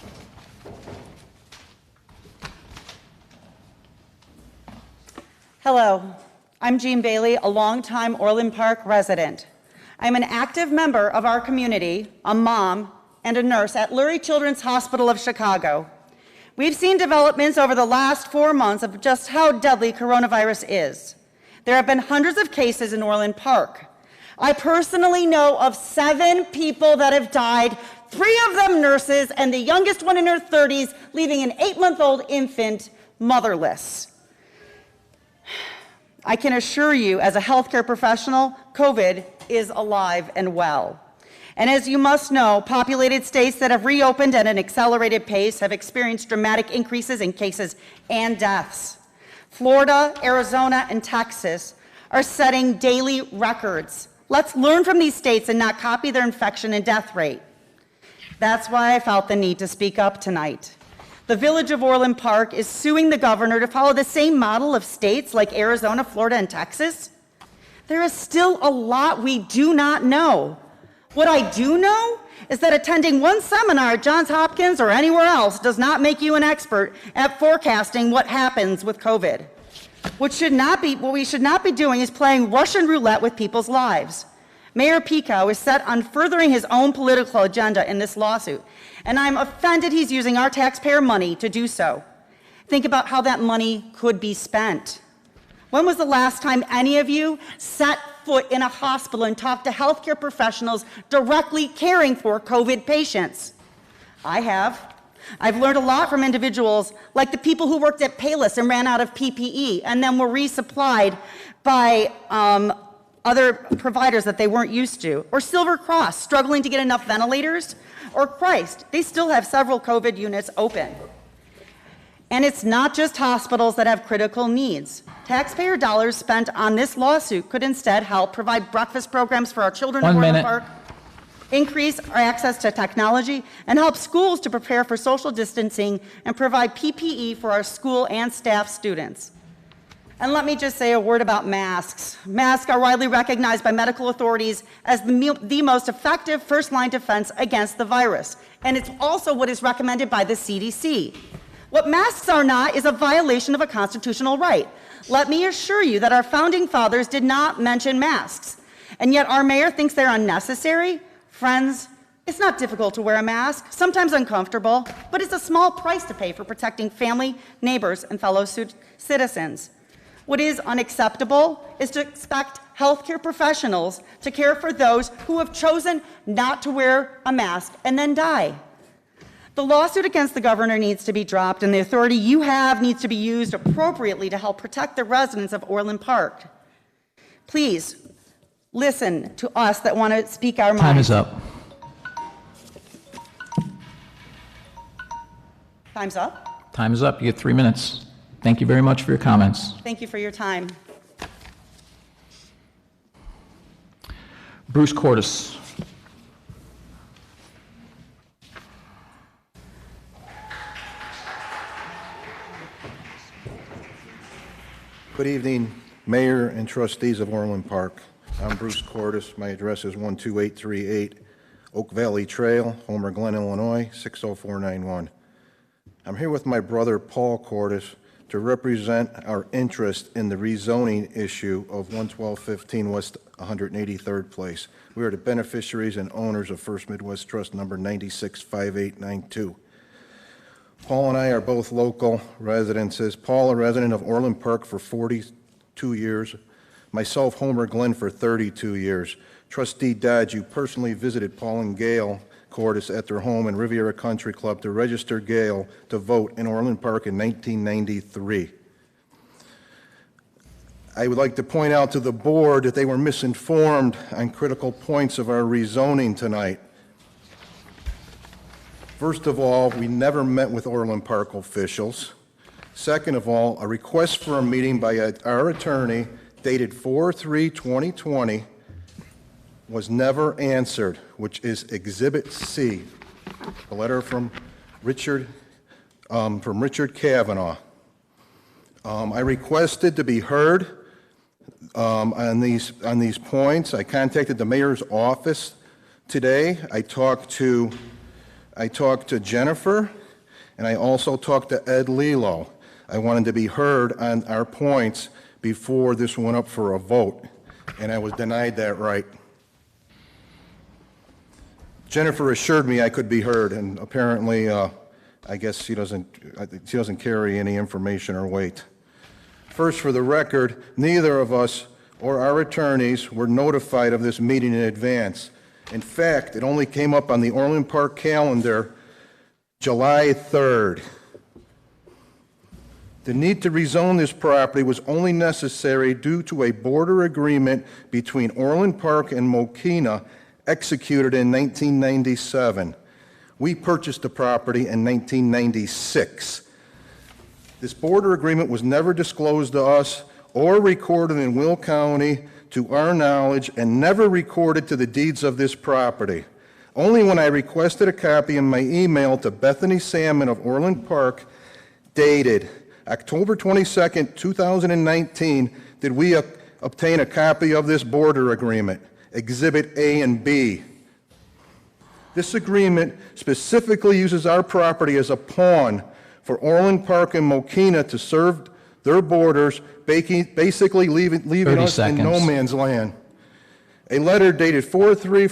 Hello, I'm Jean Bailey, a longtime Orland Park resident. I'm an active member of our community, a mom, and a nurse at Lurie Children's Hospital of Chicago. We've seen developments over the last 4 months of just how deadly coronavirus is. There have been hundreds of cases in Orland Park. I personally know of 7 people that have died, 3 of them nurses, and the youngest one in her 30s, leaving an 8-month-old infant motherless. I can assure you, as a healthcare professional, COVID is alive and well. And as you must know, populated states that have reopened at an accelerated pace have experienced dramatic increases in cases and deaths. Florida, Arizona, and Texas are setting daily records. Let's learn from these states and not copy their infection and death rate. That's why I felt the need to speak up tonight. The Village of Orland Park is suing the governor to follow the same model of states like Arizona, Florida, and Texas. There is still a lot we do not know. What I do know is that attending one seminar at Johns Hopkins or anywhere else does not make you an expert at forecasting what happens with COVID. What we should not be doing is playing Russian roulette with people's lives. Mayor Pico is set on furthering his own political agenda in this lawsuit, and I'm offended he's using our taxpayer money to do so. Think about how that money could be spent. When was the last time any of you set foot in a hospital and talked to healthcare professionals directly caring for COVID patients? I have. I've learned a lot from individuals like the people who worked at Payless and ran out of PPE and then were resupplied by other providers that they weren't used to, or Silver Cross struggling to get enough ventilators, or Christ, they still have several COVID units open. And it's not just hospitals that have critical needs. Taxpayer dollars spent on this lawsuit could instead help provide breakfast programs for our children in Orland Park, increase our access to technology, and help schools to prepare for social distancing and provide PPE for our school and staff students. And let me just say a word about masks. Masks are widely recognized by medical authorities as the most effective first-line defense against the virus. And it's also what is recommended by the CDC. What masks are not is a violation of a constitutional right. Let me assure you that our founding fathers did not mention masks. And yet our mayor thinks they're unnecessary. Friends, it's not difficult to wear a mask, sometimes uncomfortable, but it's a small price to pay for protecting family, neighbors, and fellow citizens. What is unacceptable is to expect healthcare professionals to care for those who have chosen not to wear a mask and then die. The lawsuit against the governor needs to be dropped, and the authority you have needs to be used appropriately to help protect the residents of Orland Park. Please, listen to us that want to speak our minds. Time is up. Time's up? Time is up. You get 3 minutes. Thank you very much for your comments. Thank you for your time. Bruce Cordes. Good evening, Mayor and trustees of Orland Park. I'm Bruce Cordes. My address is 12838 Oak Valley Trail, Homer Glen, Illinois, 60491. I'm here with my brother Paul Cordes to represent our interest in the rezoning issue of 11215 West 183rd Place. We are the beneficiaries and owners of First Midwest Trust number 965892. Paul and I are both local residences. Paul, a resident of Orland Park for 42 years. Myself, Homer Glen, for 32 years. Trustee Dodge, you personally visited Paul and Gail Cordes at their home in Riviera Country Club to register Gail to vote in Orland Park in 1993. I would like to point out to the board that they were misinformed on critical points of our rezoning tonight. First of all, we never met with Orland Park officials. Second of all, a request for a meeting by our attorney dated 4/3/2020 was never answered, which is Exhibit C, a letter from Richard Kavanaugh. I requested to be heard on these points. I contacted the mayor's office today. I talked to Jennifer, and I also talked to Ed Lilo. I wanted to be heard on our points before this went up for a vote, and I was denied that right. Jennifer assured me I could be heard, and apparently I guess she doesn't carry any information or weight. First, for the record, neither of us or our attorneys were notified of this meeting in advance. In fact, it only came up on the Orland Park calendar July 3rd. The need to rezone this property was only necessary due to a border agreement between Orland Park and Mokina executed in 1997. We purchased the property in 1996. This border agreement was never disclosed to us or recorded in Will County to our knowledge and never recorded to the deeds of this property. Only when I requested a copy in my email to Bethany Salmon of Orland Park, dated October 22nd, 2019, did we obtain a copy of this border agreement, Exhibit A and B. This agreement specifically uses our property as a pawn for Orland Park and Mokina to serve their borders, basically leaving us in no man's land. A letter dated 4/3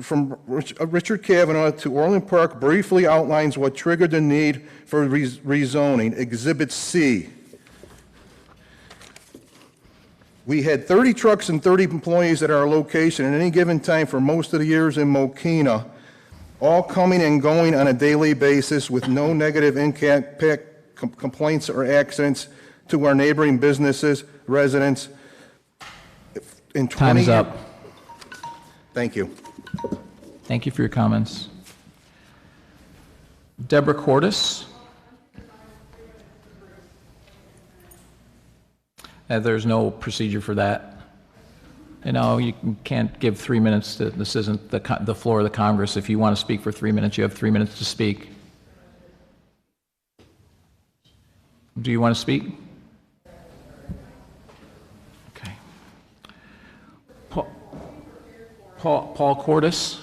from Richard Kavanaugh to Orland Park briefly outlines what triggered the need for rezoning, Exhibit C. We had 30 trucks and 30 employees at our location at any given time for most of the years in Mokina, all coming and going on a daily basis with no negative impact, complaints, or accidents to our neighboring businesses, residents. In 20 Time's up. Thank you. Thank you for your comments. Deborah Cordes. There's no procedure for that. You know, you can't give 3 minutes. This isn't the floor of the Congress. If you want to speak for 3 minutes, you have 3 minutes to speak. Do you want to speak? Okay. Paul Cordes.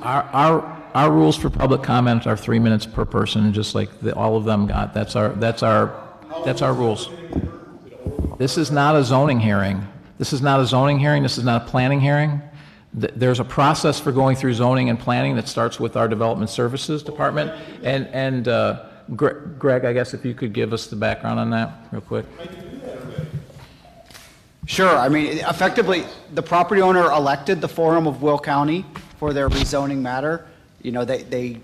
Our rules for public comment are 3 minutes per person, just like all of them got. That's our rules. This is not a zoning hearing. This is not a zoning hearing. This is not a planning hearing. There's a process for going through zoning and planning that starts with our Development Services Department. And Greg, I guess if you could give us the background on that real quick. Sure. I mean, effectively, the property owner elected the Forum of Will County for their rezoning matter. You know, they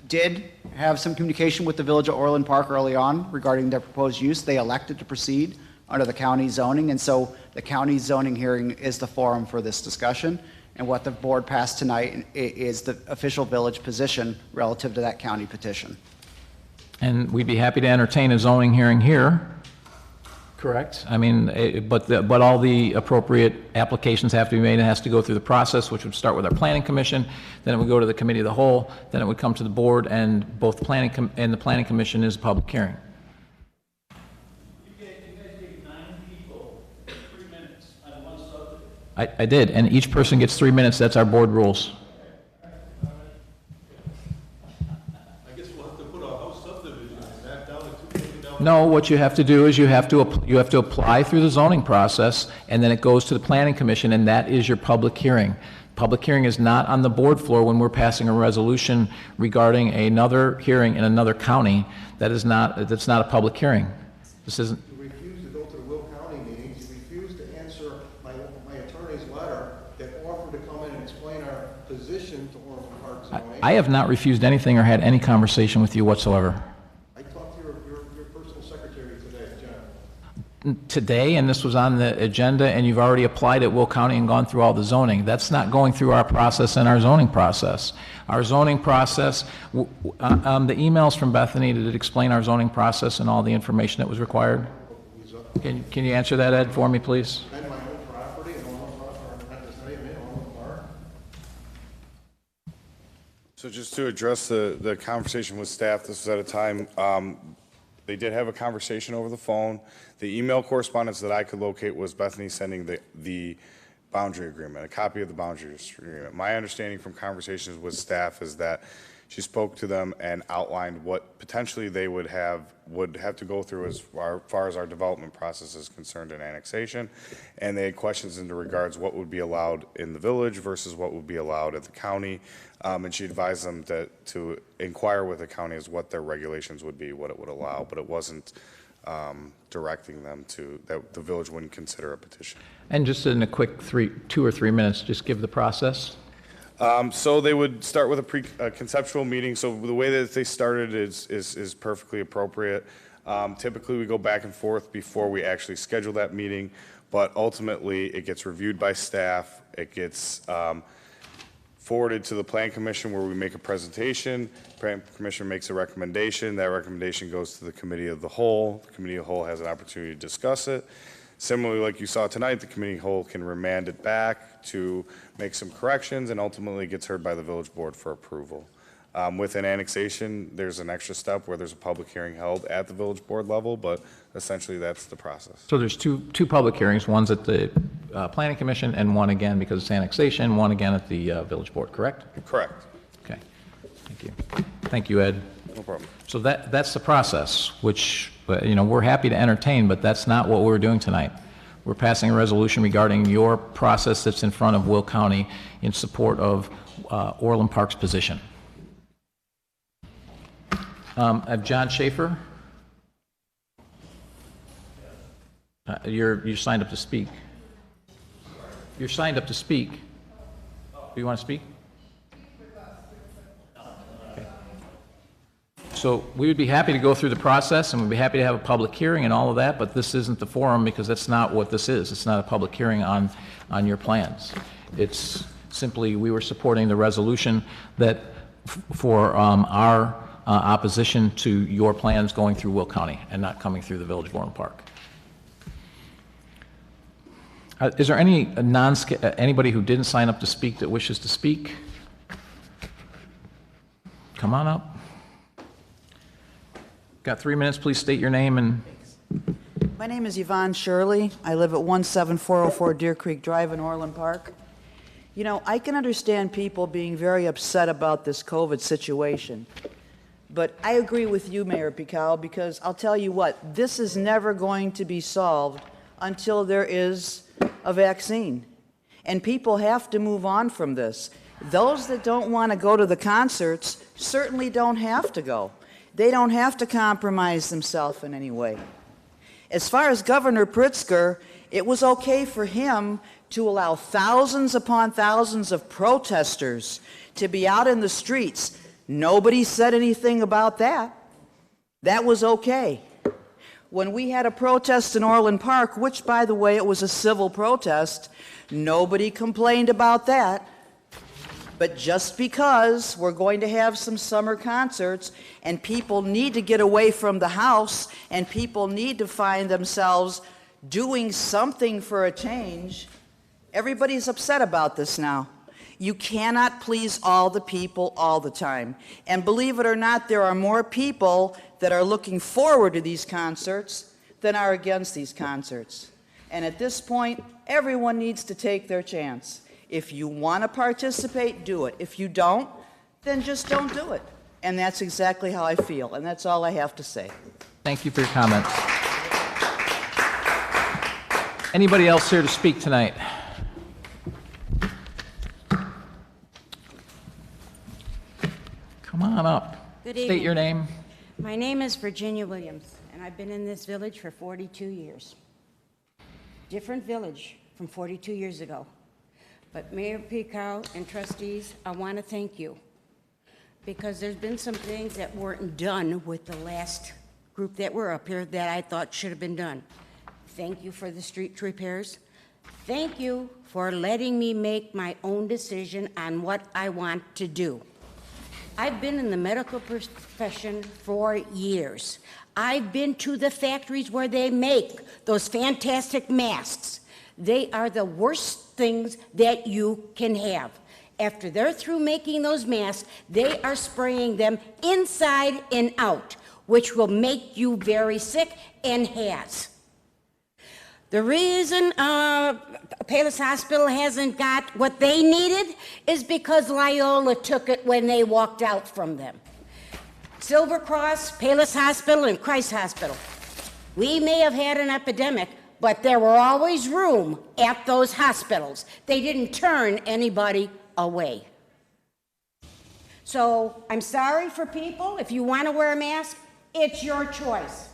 did have some communication with the Village of Orland Park early on regarding their proposed use. They elected to proceed under the county zoning, and so the county zoning hearing is the forum for this discussion. And what the board passed tonight is the official village position relative to that county petition. And we'd be happy to entertain a zoning hearing here. Correct. I mean, but all the appropriate applications have to be made. It has to go through the process, which would start with our planning commission. Then it would go to the committee of the whole. Then it would come to the board, and both the planning and the planning commission is a public hearing. You guys gave 9 people 3 minutes on one subject. I did, and each person gets 3 minutes. That's our board rules. No, what you have to do is you have to apply through the zoning process, and then it goes to the planning commission, and that is your public hearing. Public hearing is not on the board floor when we're passing a resolution regarding another hearing in another county. That's not a public hearing. This isn't. You refused to go to the Will County meetings. You refused to answer my attorney's letter that offered to come in and explain our position to Orland Park zoning. I have not refused anything or had any conversation with you whatsoever. Today, and this was on the agenda, and you've already applied at Will County and gone through all the zoning. That's not going through our process and our zoning process. Our zoning process, the emails from Bethany, did it explain our zoning process and all the information that was required? Can you answer that, Ed, for me, please? So just to address the conversation with staff, this was at a time, they did have a conversation over the phone. The email correspondence that I could locate was Bethany sending the boundary agreement, a copy of the boundary agreement. My understanding from conversations with staff is that She spoke to them and outlined what potentially they would have to go through as far as our development process is concerned in annexation. And they had questions in regards what would be allowed in the village versus what would be allowed at the county. And she advised them to inquire with the county as what their regulations would be, what it would allow, but it wasn't directing them that the village wouldn't consider a petition. And just in a quick 2 or 3 minutes, just give the process. So they would start with a conceptual meeting. So the way that they started is perfectly appropriate. Typically, we go back and forth before we actually schedule that meeting, but ultimately, it gets reviewed by staff. It gets forwarded to the Plan Commission where we make a presentation. Plan Commission makes a recommendation. That recommendation goes to the Committee of the Whole. The Committee of the Whole has an opportunity to discuss it. Similarly, like you saw tonight, the Committee of the Whole can remand it back to make some corrections and ultimately gets heard by the village board for approval. With an annexation, there's an extra step where there's a public hearing held at the village board level, but essentially that's the process. So there's two public hearings, one's at the Planning Commission and one again because it's annexation, one again at the village board, correct? Correct. Okay, thank you. Thank you, Ed. No problem. So that's the process, which, we're happy to entertain, but that's not what we're doing tonight. We're passing a resolution regarding your process that's in front of Will County in support of Orland Park's position. I have John Schaefer. You signed up to speak. You're signed up to speak. Do you want to speak? Okay. So we would be happy to go through the process and we'd be happy to have a public hearing and all of that, but this isn't the forum because that's not what this is. It's not a public hearing on your plans. It's simply we were supporting the resolution that for our opposition to your plans going through Will County and not coming through the Village of Orland Park. Is there anybody who didn't sign up to speak that wishes to speak? Come on up. Got 3 minutes. Please state your name and. My name is Yvonne Shirley. I live at 17404 Deer Creek Drive in Orland Park. I can understand people being very upset about this COVID situation. But I agree with you, Mayor Pical, because I'll tell you what, this is never going to be solved until there is a vaccine. And people have to move on from this. Those that don't want to go to the concerts certainly don't have to go. They don't have to compromise themselves in any way. As far as Governor Pritzker, it was okay for him to allow thousands upon thousands of protesters to be out in the streets. Nobody said anything about that. That was okay. When we had a protest in Orland Park, which, by the way, it was a civil protest, nobody complained about that. But just because we're going to have some summer concerts and people need to get away from the house and people need to find themselves doing something for a change, everybody's upset about this now. You cannot please all the people all the time. And believe it or not, there are more people that are looking forward to these concerts than are against these concerts. And at this point, everyone needs to take their chance. If you want to participate, do it. If you don't, then just don't do it. And that's exactly how I feel, and that's all I have to say. Thank you for your comments. Anybody else here to speak tonight? Come on up. Good State evening. your name. My name is Virginia Williams, and I've been in this village for 42 years. Different village from 42 years ago. But Mayor Pico and trustees, I want to thank you because there's been some things that weren't done with the last group that were up here that I thought should have been done. Thank you for the street repairs. Thank you for letting me make my own decision on what I want to do. I've been in the medical profession for years. I've been to the factories where they make those fantastic masks. They are the worst things that you can have. After they're through making those masks, they are spraying them inside and out, which will make you very sick and has. The reason Palos Hospital hasn't got what they needed is because Loyola took it when they walked out from them. Silver Cross, Palos Hospital, and Christ Hospital. We may have had an epidemic, but there were always room at those hospitals. They didn't turn anybody away. So I'm sorry for people. If you want to wear a mask, it's your choice.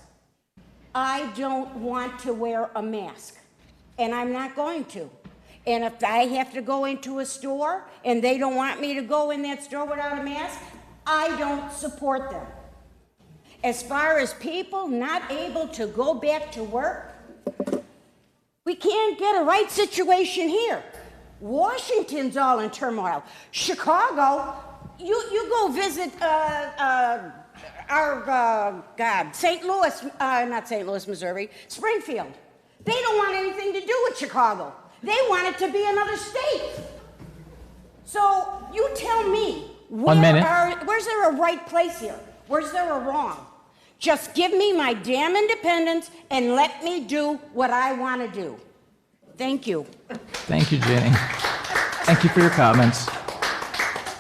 I don't want to wear a mask, and I'm not going to. And if I have to go into a store and they don't want me to go in that store without a mask, I don't support them. As far as people not able to go back to work, we can't get a right situation here. Washington's all in turmoil. Chicago, you go visit St. Louis, not St. Louis, Missouri, Springfield. They don't want anything to do with Chicago. They want it to be another state. So you tell me, where's there a right place here? Where's there a wrong? Just give me my damn independence and let me do what I want to do. Thank you. Thank you, Jenny. Thank you for your comments.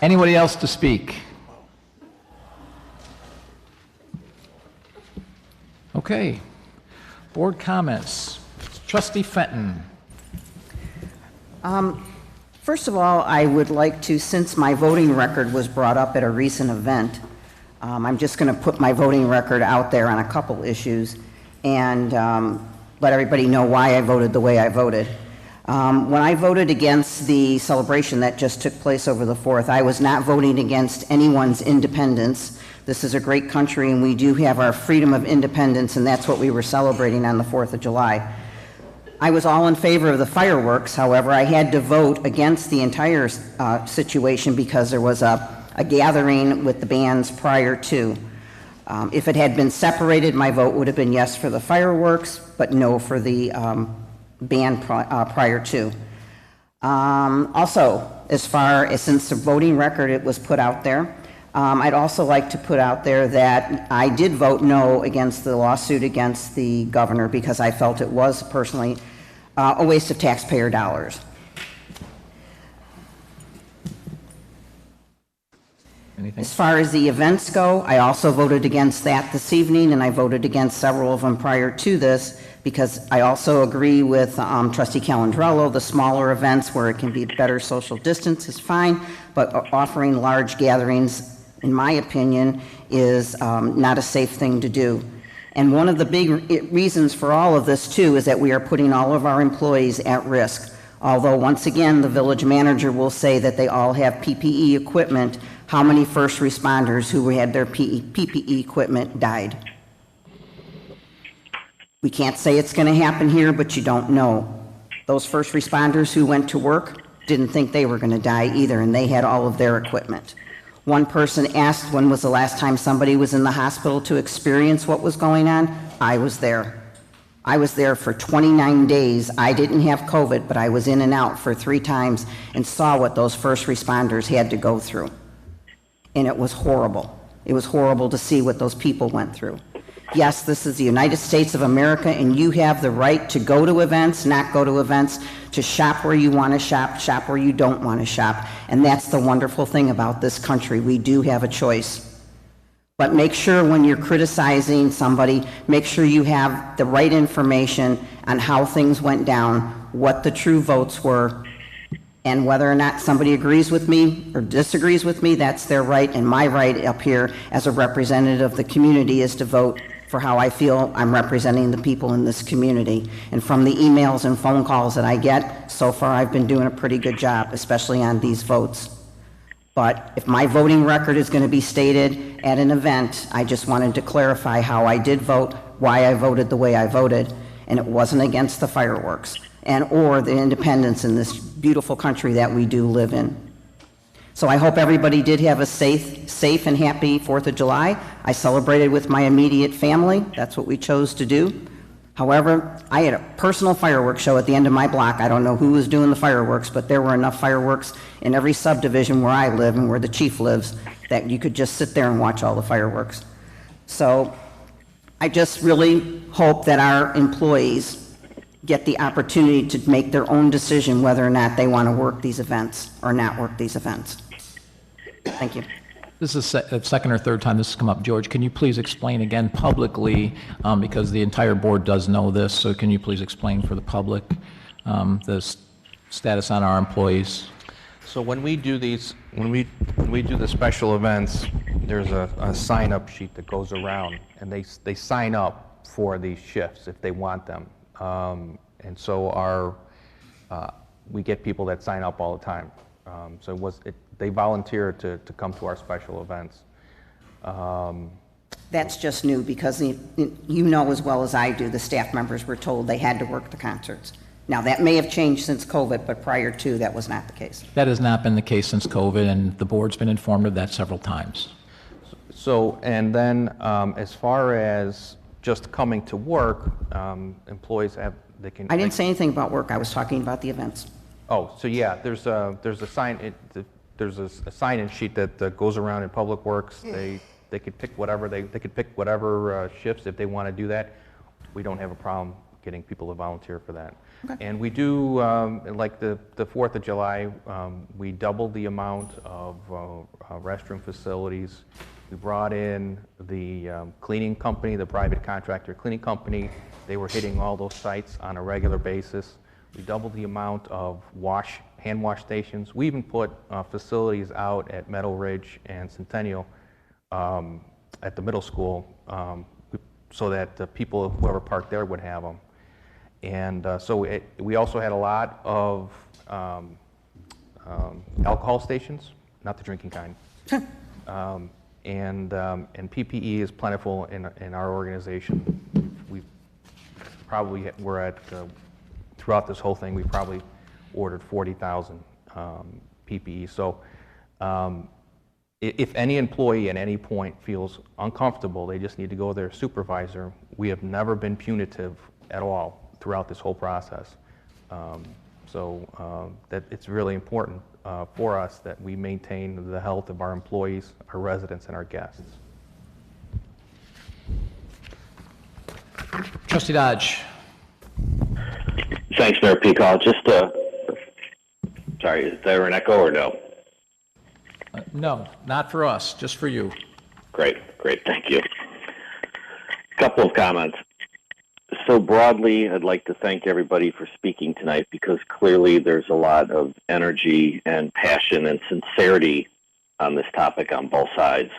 Anybody else to speak? Okay. Board comments. Trustee Fenton. First of all, I would like to, since my voting record was brought up at a recent event, I'm just going to put my voting record out there on a couple issues and let everybody know why I voted the way I voted. When I voted against the celebration that just took place over the 4th, I was not voting against anyone's independence. This is a great country and we do have our freedom of independence, and that's what we were celebrating on the 4th of July. I was all in favor of the fireworks. However, I had to vote against the entire situation because there was a gathering with the bands prior to. If it had been separated, my vote would have been yes for the fireworks, but no for the band prior to. Also, as far as since the voting record it was put out there, I'd also like to put out there that I did vote no against the lawsuit against the governor because I felt it was personally a waste of taxpayer dollars. Anything? As far as the events go, I also voted against that this evening, and I voted against several of them prior to this because I also agree with Trustee Calandrello, the smaller events where it can be better social distance is fine, but offering large gatherings, in my opinion, is not a safe thing to do. And one of the big reasons for all of this, too, is that we are putting all of our employees at risk. Although, once again, the village manager will say that they all have PPE equipment, how many first responders who had their PPE equipment died? We can't say it's going to happen here, but you don't know. Those first responders who went to work didn't think they were going to die either, and they had all of their equipment. One person asked when was the last time somebody was in the hospital to experience what was going on. I was there. I was there for 29 days. I didn't have COVID, but I was in and out for 3 times and saw what those first responders had to go through. And it was horrible. It was horrible to see what those people went through. Yes, this is the United States of America, and you have the right to go to events, not go to events, to shop where you want to shop, shop where you don't want to shop. And that's the wonderful thing about this country. We do have a choice. But make sure when you're criticizing somebody, make sure you have the right information on how things went down, what the true votes were, and whether or not somebody agrees with me or disagrees with me, that's their right. And my right up here as a representative of the community is to vote for how I feel I'm representing the people in this community. And from the emails and phone calls that I get, so far I've been doing a pretty good job, especially on these votes. But if my voting record is going to be stated at an event, I just wanted to clarify how I did vote, why I voted the way I voted, and it wasn't against the fireworks and or the independence in this beautiful country that we do live in. So I hope everybody did have a safe and happy 4th of July. I celebrated with my immediate family. That's what we chose to do. However, I had a personal fireworks show at the end of my block. I don't know who was doing the fireworks, but there were enough fireworks in every subdivision where I live and where the chief lives that you could just sit there and watch all the fireworks. So I just really hope that our employees get the opportunity to make their own decision whether or not they want to work these events or not work these events. Thank you. This is the second or third time this has come up. George, can you please explain again publicly, because the entire board does know this, so can you please explain for the public the status on our employees? So when we do these, when we do the special events, there's a sign-up sheet that goes around, and they sign up for these shifts if they want them. And so we get people that sign up all the time. They volunteer to come to our special events. That's just new because you know as well as I do, the staff members were told they had to work the concerts. Now, that may have changed since COVID, but prior to, that was not the case. That has not been the case since COVID, and the board's been informed of that several times. So, and then as far as just coming to work, employees they can. I didn't say anything about work. I was talking about the events. Oh, so yeah, there's a sign-in sheet that goes around in Public Works. They could pick whatever they could pick whatever shifts if they want to do that. We don't have a problem getting people to volunteer for that. Okay. And we do like the 4th of July. We doubled the amount of restroom facilities. We brought in the cleaning company, the private contractor cleaning company. They were hitting all those sites on a regular basis. We doubled the amount of hand wash stations. We even put facilities out at Meadow Ridge and Centennial at the middle school so that the people, whoever parked there, would have them. And so we also had a lot of alcohol stations, not the drinking kind. And PPE is plentiful in our organization. Throughout this whole thing, we probably ordered 40,000 PPE. So if any employee at any point feels uncomfortable, they just need to go to their supervisor. We have never been punitive at all throughout this whole process. That it's really important for us that we maintain the health of our employees, our residents, and our guests. Trustee Dodge. Thanks, Mayor Peacock. Sorry, is there an echo or no? No, not for us, just for you. Great, thank you. Couple of comments. So broadly, I'd like to thank everybody for speaking tonight because clearly there's a lot of energy and passion and sincerity on this topic on both sides.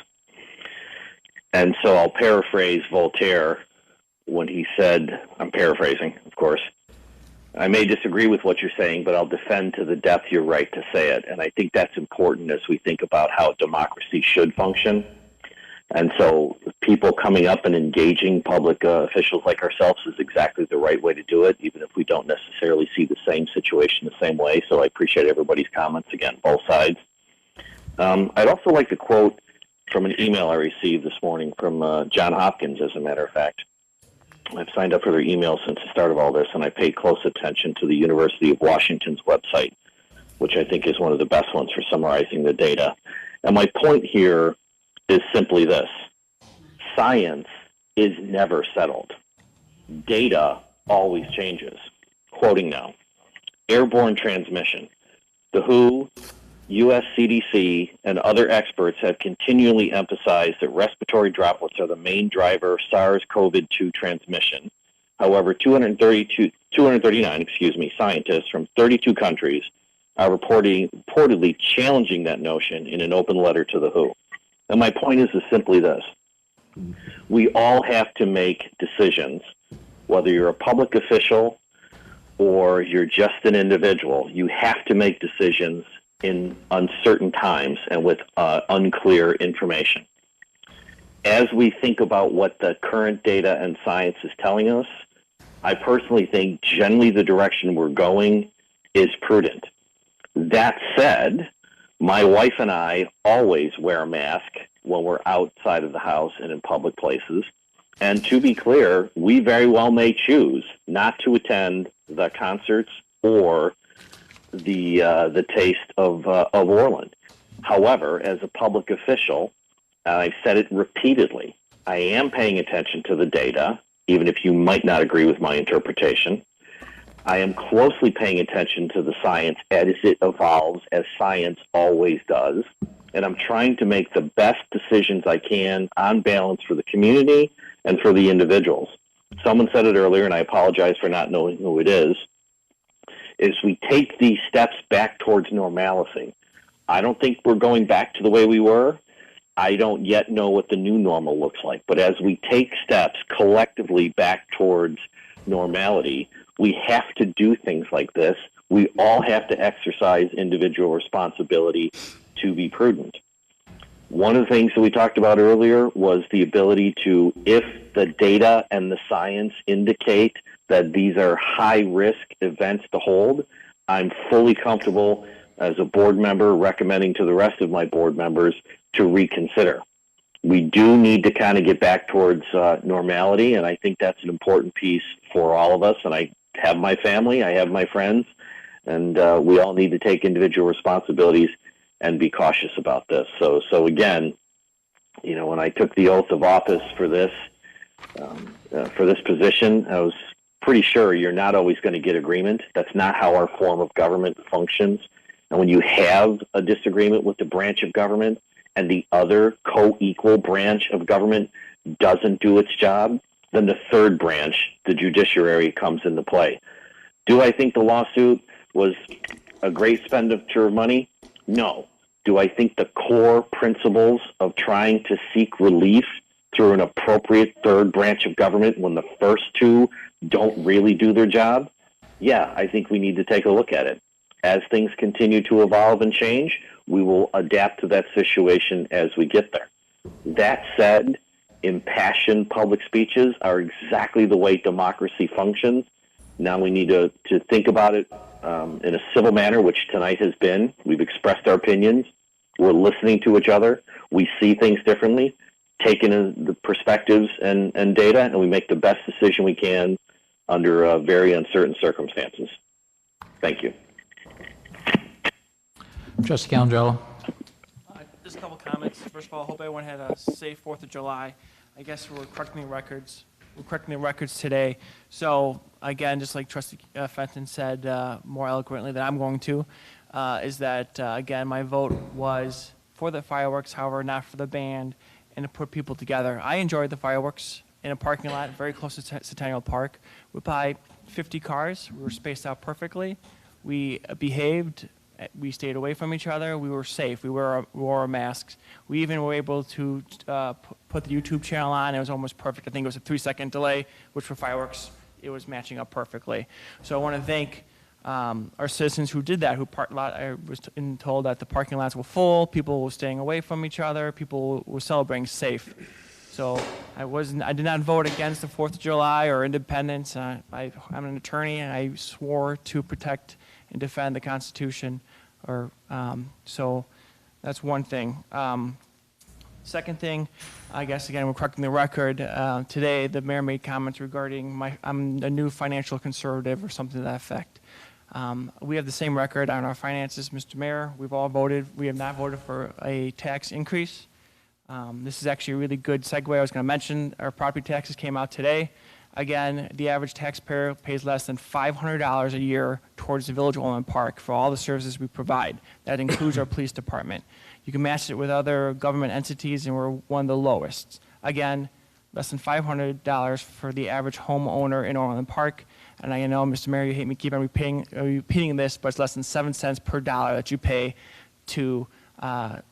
And so I'll paraphrase Voltaire when he said, I'm paraphrasing, of course, I may disagree with what you're saying, but I'll defend to the death your right to say it. And I think that's important as we think about how democracy should function. And so people coming up and engaging public officials like ourselves is exactly the right way to do it, even if we don't necessarily see the same situation the same way. So I appreciate everybody's comments, again, both sides. I'd also like to quote from an email I received this morning from John Hopkins, as a matter of fact. I've signed up for their email since the start of all this, and I paid close attention to the University of Washington's website, which I think is one of the best ones for summarizing the data. And my point here is simply this. Science is never settled. Data always changes. Quoting now, airborne transmission. The WHO, U.S. CDC, and other experts have continually emphasized that respiratory droplets are the main driver of SARS-CoV-2 transmission. However, 239 scientists from 32 countries are reportedly challenging that notion in an open letter to the WHO. And my point is simply this. We all have to make decisions, whether you're a public official or you're just an individual. You have to make decisions in uncertain times and with unclear information. As we think about what the current data and science is telling us, I personally think generally the direction we're going is prudent. That said, my wife and I always wear a mask when we're outside of the house and in public places. And to be clear, we very well may choose not to attend the concerts or the taste of Orland. However, as a public official, I've said it repeatedly, I am paying attention to the data, even if you might not agree with my interpretation. I am closely paying attention to the science as it evolves, as science always does, and I'm trying to make the best decisions I can on balance for the community and for the individuals. Someone said it earlier, and I apologize for not knowing who it is we take these steps back towards normalcy. I don't think we're going back to the way we were. I don't yet know what the new normal looks like. But as we take steps collectively back towards normality, we have to do things like this. We all have to exercise individual responsibility to be prudent. One of the things that we talked about earlier was the ability to, if the data and the science indicate that these are high-risk events to hold, I'm fully comfortable as a board member recommending to the rest of my board members to reconsider. We do need to kind of get back towards normality, and I think that's an important piece for all of us. And I have my family, I have my friends, and we all need to take individual responsibilities and be cautious about this. So again, you know, when I took the oath of office for this position, I was pretty sure you're not always going to get agreement. That's not how our form of government functions. And when you have a disagreement with the branch of government and the other co-equal branch of government doesn't do its job, then the third branch, the judiciary, comes into play. Do I think the lawsuit was a great expenditure of money? No. Do I think the core principles of trying to seek relief through an appropriate third branch of government when the first two don't really do their job? Yeah, I think we need to take a look at it. As things continue to evolve and change, we will adapt to that situation as we get there. That said, impassioned public speeches are exactly the way democracy functions. Now we need to think about it in a civil manner, which tonight has been. We've expressed our opinions. We're listening to each other. We see things differently, taking in the perspectives and data, and we make the best decision we can under very uncertain circumstances. Thank you. Trustee Calandrello. Just a couple comments. First of all, I hope everyone had a safe 4th of July. I guess we're correcting the records. We're correcting the records today. So again, just like Trustee Fenton said more eloquently than I'm going to, is that, again, my vote was for the fireworks, however, not for the band, and to put people together. I enjoyed the fireworks in a parking lot very close to Centennial Park. We probably 50 cars. We were spaced out perfectly. We behaved. We stayed away from each other. We were safe. We wore our masks. We even were able to put the YouTube channel on. It was almost perfect. I think it was a 3-second delay, which for fireworks, it was matching up perfectly. So I want to thank our citizens who did that. I was told that the parking lots were full. People were staying away from each other. People were celebrating safe. So I did not vote against the 4th of July or independence. I'm an attorney, and I swore to protect and defend the Constitution. So that's one thing. Second thing, I guess, again, we're correcting the record. Today, the mayor made comments regarding I'm a new financial conservative or something to that effect. We have the same record on our finances, Mr. Mayor. We've all voted. We have not voted for a tax increase. This is actually a really good segue. I was going to mention our property taxes came out today. Again, the average taxpayer pays less than $500 a year towards the Village of Orland Park for all the services we provide. That includes our police department. You can match it with other government entities, and we're one of the lowest. Again, less than $500 for the average homeowner in Orland Park. And I know, Mr. Mayor, you hate me keep on repeating this, but it's less than 7 cents per dollar that you pay to the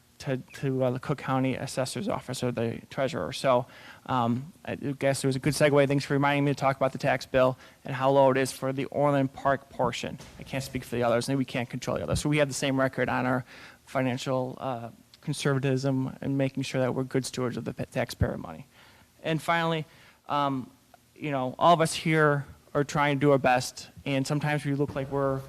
Cook County Assessor's Office or the Treasurer. So I guess it was a good segue. Thanks for reminding me to talk about the tax bill and how low it is for the Orland Park portion. I can't speak for the others, and we can't control the others. So we have the same record on our financial conservatism and making sure that we're good stewards of the taxpayer money. And finally, you know, all of us here are trying to do our best, and sometimes we look like we're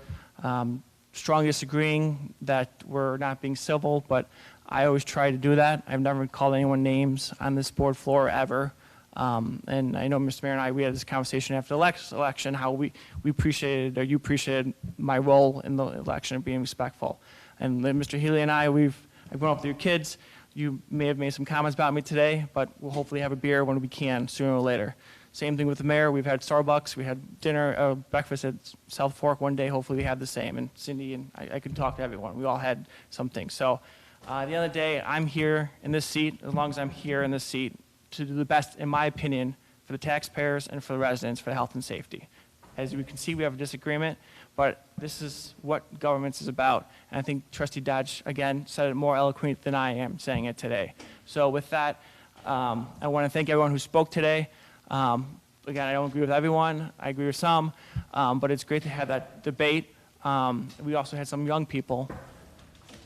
strongly disagreeing, that we're not being civil, but I always try to do that. I've never called anyone names on this board floor ever. And I know Mr. Mayor and we had this conversation after the election, how we appreciated, or you appreciated my role in the election of being respectful. And then Mr. Healy and I've grown up with your kids. You may have made some comments about me today, but we'll hopefully have a beer when we can, sooner or later. Same thing with the mayor. We've had Starbucks. We had dinner, breakfast at South Fork one day. Hopefully we have the same. And Cindy and I could talk to everyone. We all had something. So at the end of the day, I'm here in this seat, as long as I'm here in this seat, to do the best, in my opinion, for the taxpayers and for the residents, for the health and safety. As we can see, we have a disagreement, but this is what government is about. And I think Trustee Dodge, again, said it more eloquent than I am saying it today. So with that, I want to thank everyone who spoke today. Again, I don't agree with everyone. I agree with some, but it's great to have that debate. We also had some young people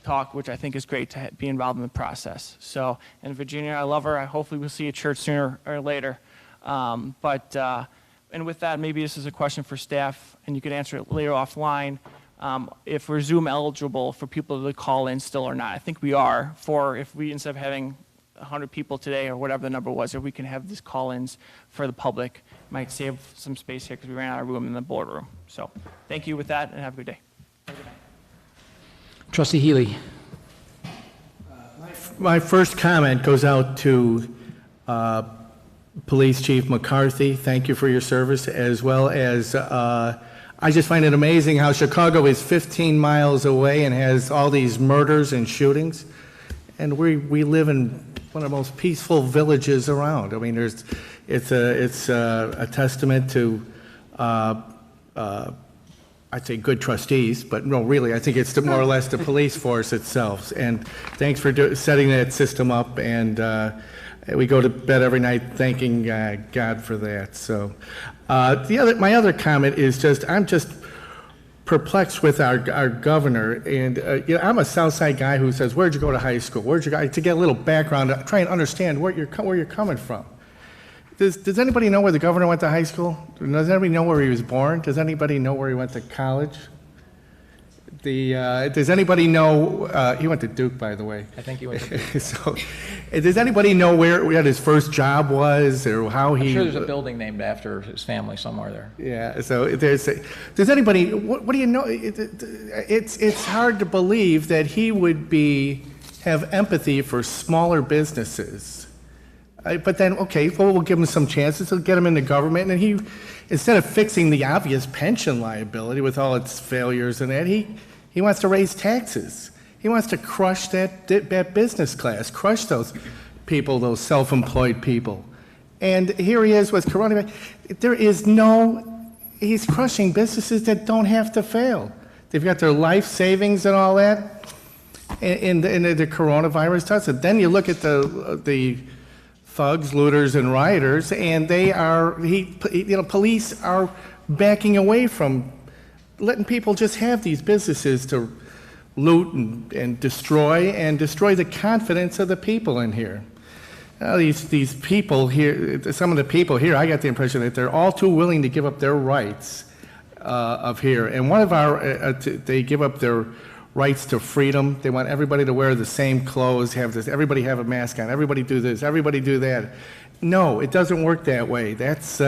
talk, which I think is great to be involved in the process. So, and Virginia, I love her. Hopefully we'll see you at church sooner or later. And with that, maybe this is a question for staff, and you could answer it later offline. If we're Zoom eligible for people to call in still or not. I think we are. For if we, instead of having 100 people today or whatever the number was, if we can have these call-ins for the public, might save some space here because we ran out of room in the boardroom. So thank you with that, and have a good day. Trustee Healy. My first comment goes out to Police Chief McCarthy. Thank you for your service, as well as I just find it amazing how Chicago is 15 miles away and has all these murders and shootings, and we live in one of the most peaceful villages around. I mean, it's a testament to I'd say good trustees, but no, really, I think it's more or less the police force itself. And thanks for setting that system up, and we go to bed every night thanking God for that. So my other comment is just, I'm just perplexed with our governor. And I'm a Southside guy who says, where'd you go to high school? Where'd you go? To get a little background, try and understand where you're coming from. Does anybody know where the governor went to high school? Does anybody know where he was born? Does anybody know where he went to college? Does anybody know, he went to Duke, by the way. I think he went to Duke. So, does anybody know where his first job was, or how he... I'm sure there's a building named after his family somewhere there. Yeah, so does anybody, what do you know? It's hard to believe that he would have empathy for smaller businesses. But then, okay, well, we'll give him some chances. We'll get him into government. And he, instead of fixing the obvious pension liability with all its failures and that, he wants to raise taxes. He wants to crush that business class, crush those people, those self-employed people. And here he is with coronavirus. He's crushing businesses that don't have to fail. They've got their life savings and all that. And the coronavirus does it. Then you look at the thugs, looters, and rioters, and police are backing away from letting people just have these businesses to loot and destroy the confidence of the people in here. These people here, some of the people here, I got the impression that they're all too willing to give up their rights of here. And one of they give up their rights to freedom. They want everybody to wear the same clothes, everybody have a mask on, everybody do this, everybody do that. No, it doesn't work that way. That's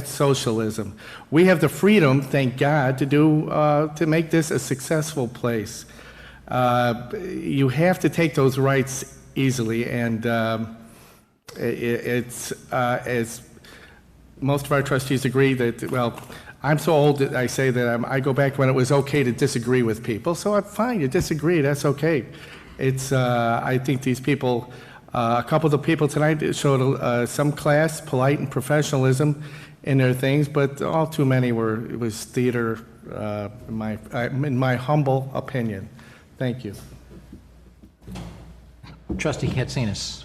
socialism. We have the freedom, thank God, to make this a successful place. You have to take those rights easily, and it's as most of our trustees agree that, well, I'm so old that I say that I go back when it was okay to disagree with people. So I'm fine, you disagree, that's okay. I think these people, a couple of the people tonight showed some class, polite and professionalism in their things, but all too many it was theater, in my humble opinion. Thank you. Trustee Katsinas.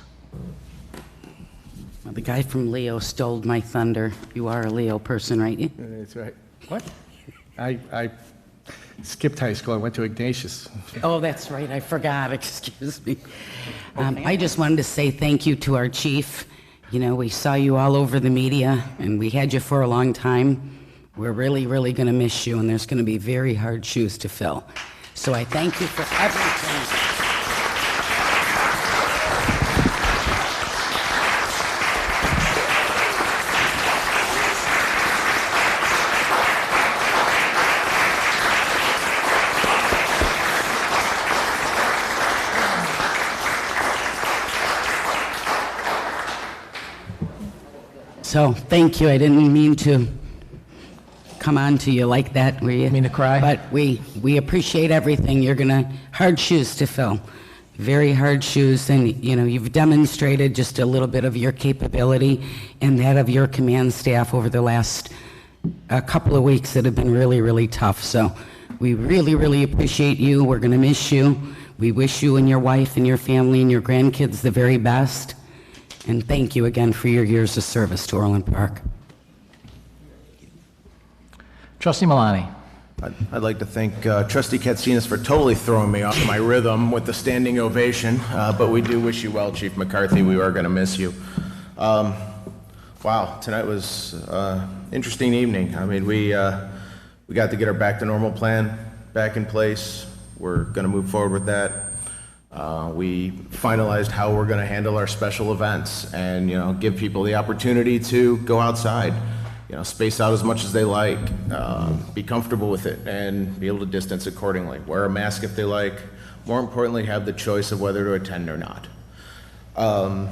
Well, the guy from Leo stole my thunder. You are a Leo person, right? That's right. What? I skipped high school. I went to Ignatius. Oh, that's right. I forgot. Excuse me. I just wanted to say thank you to our chief. You know, we saw you all over the media, and we had you for a long time. We're really, really going to miss you, and there's going to be very hard shoes to fill. So I thank you for everything. So, thank you. I didn't mean to come on to you like that. You mean to cry? But we appreciate everything. You're gonna, hard shoes to fill. Very hard shoes, and you've demonstrated just a little bit of your capability and that of your command staff over the last couple of weeks that have been really, really tough. So we really, really appreciate you. We're gonna miss you. We wish you and your wife and your family and your grandkids the very best. And thank you again for your years of service to Orland Park. Trustee Malani. I'd like to thank Trustee Katsinas for totally throwing me off my rhythm with the standing ovation, but we do wish you well, Chief McCarthy. We are going to miss you. Wow, tonight was interesting evening. I mean, we got to get our back to normal plan back in place. We're going to move forward with that. We finalized how we're going to handle our special events and give people the opportunity to go outside. Space out as much as they like, be comfortable with it, and be able to distance accordingly. Wear a mask if they like. More importantly, have the choice of whether to attend or not. I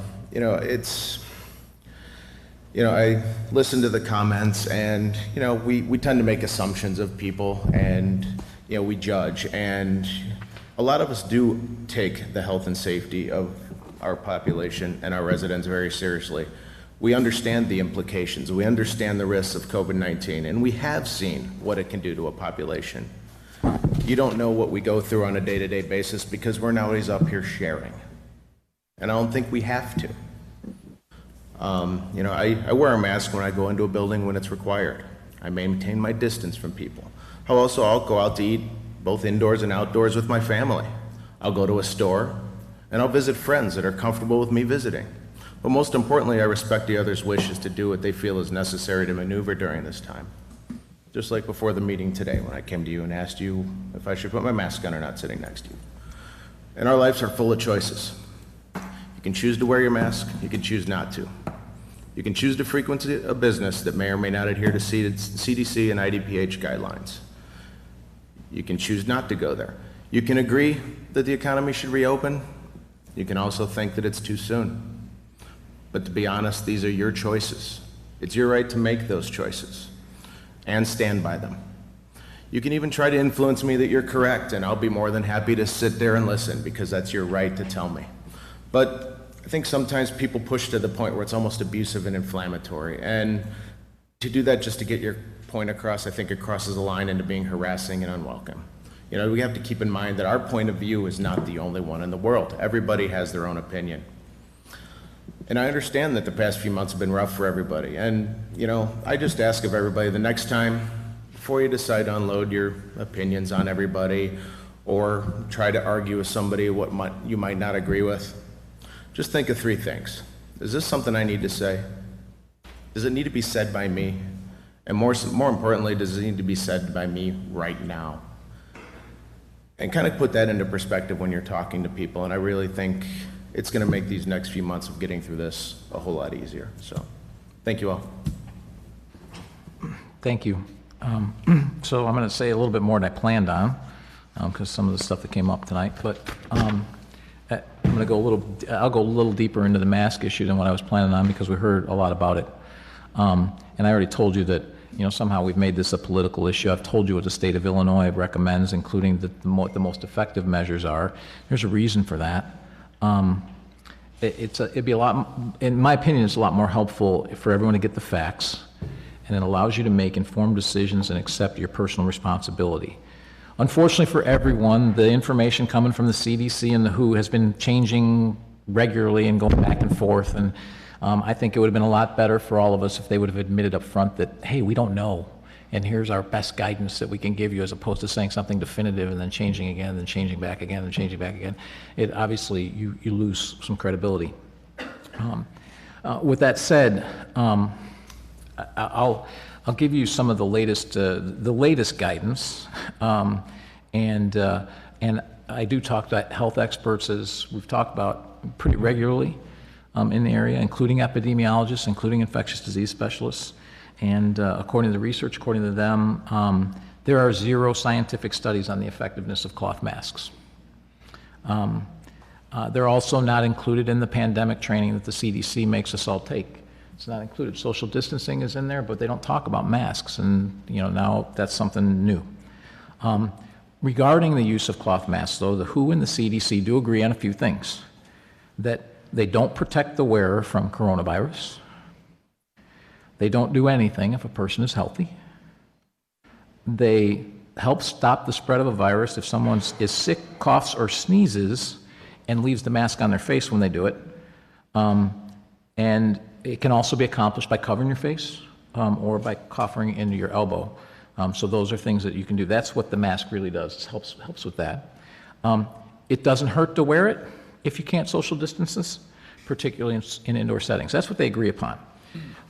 listen to the comments, and we tend to make assumptions of people, and we judge, and a lot of us do take the health and safety of our population and our residents very seriously. We understand the implications. We understand the risks of COVID-19, and we have seen what it can do to a population. You don't know what we go through on a day-to-day basis because we're not always up here sharing. And I don't think we have to. I wear a mask when I go into a building when it's required. I maintain my distance from people. I'll go out to eat both indoors and outdoors with my family. I'll go to a store, and I'll visit friends that are comfortable with me visiting. But most importantly, I respect the other's wishes to do what they feel is necessary to maneuver during this time. Just like before the meeting today when I came to you and asked you if I should put my mask on or not sitting next to you. And our lives are full of choices. You can choose to wear your mask, you can choose not to. You can choose to frequent a business that may or may not adhere to CDC and IDPH guidelines. You can choose not to go there. You can agree that the economy should reopen. You can also think that it's too soon. But to be honest, these are your choices. It's your right to make those choices and stand by them. You can even try to influence me that you're correct, and I'll be more than happy to sit there and listen because that's your right to tell me. But I think sometimes people push to the point where it's almost abusive and inflammatory. And to do that just to get your point across, I think it crosses a line into being harassing and unwelcome. We have to keep in mind that our point of view is not the only one in the world. Everybody has their own opinion. And I understand that the past few months have been rough for everybody. And, I just ask of everybody the next time, before you decide to unload your opinions on everybody or try to argue with somebody what you might not agree with, just think of three things. Is this something I need to say? Does it need to be said by me? And more importantly, does it need to be said by me right now? And kind of put that into perspective when you're talking to people. And I really think it's going to make these next few months of getting through this a whole lot easier. So, thank you all. Thank you. So I'm going to say a little bit more than I planned on, because some of the stuff that came up tonight. But I'm going to go I'll go a little deeper into the mask issue than what I was planning on because we heard a lot about it. And I already told you that somehow we've made this a political issue. I've told you what the state of Illinois recommends, including what the most effective measures are. There's a reason for that. It'd be a lot, in my opinion, it's a lot more helpful for everyone to get the facts, and it allows you to make informed decisions and accept your personal responsibility. Unfortunately for everyone, the information coming from the CDC and the WHO has been changing regularly and going back and forth, and I think it would have been a lot better for all of us if they would have admitted up front that, hey, we don't know, and here's our best guidance that we can give you, as opposed to saying something definitive and then changing again, and then changing back again, and changing back again. It obviously, you lose some credibility. With that said, I'll give you some of the latest guidance, and I do talk to health experts, as we've talked about pretty regularly in the area, including epidemiologists, including infectious disease specialists. And according to the research, according to them, there are 0 scientific studies on the effectiveness of cloth masks. They're also not included in the pandemic training that the CDC makes us all take. It's not included. Social distancing is in there, but they don't talk about masks, and now that's something new. Regarding the use of cloth masks, though, the WHO and the CDC do agree on a few things. That they don't protect the wearer from coronavirus. They don't do anything if a person is healthy. They help stop the spread of a virus if someone is sick, coughs, or sneezes and leaves the mask on their face when they do it. And it can also be accomplished by covering your face or by coughing into your elbow. So those are things that you can do. That's what the mask really does. It helps with that. It doesn't hurt to wear it if you can't social distance, particularly in indoor settings. That's what they agree upon.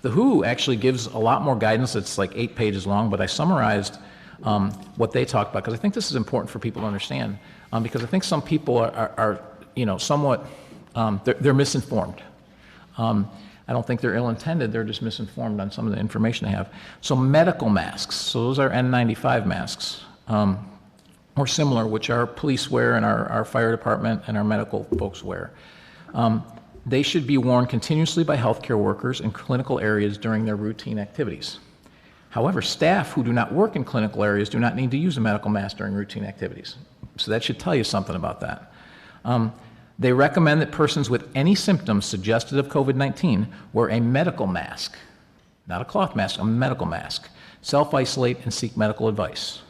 The WHO actually gives a lot more guidance. It's like 8 pages long, but I summarized what they talk about, because I think this is important for people to understand, because I think some people are somewhat, they're misinformed. I don't think they're ill-intended, they're just misinformed on some of the information they have. So medical masks, so those are N95 masks, or similar, which our police wear and our fire department and our medical folks wear. They should be worn continuously by healthcare workers in clinical areas during their routine activities. However, staff who do not work in clinical areas do not need to use a medical mask during routine activities. So that should tell you something about that. They recommend that persons with any symptoms suggested of COVID-19 wear a medical mask, not a cloth mask, a medical mask, self-isolate and seek medical advice.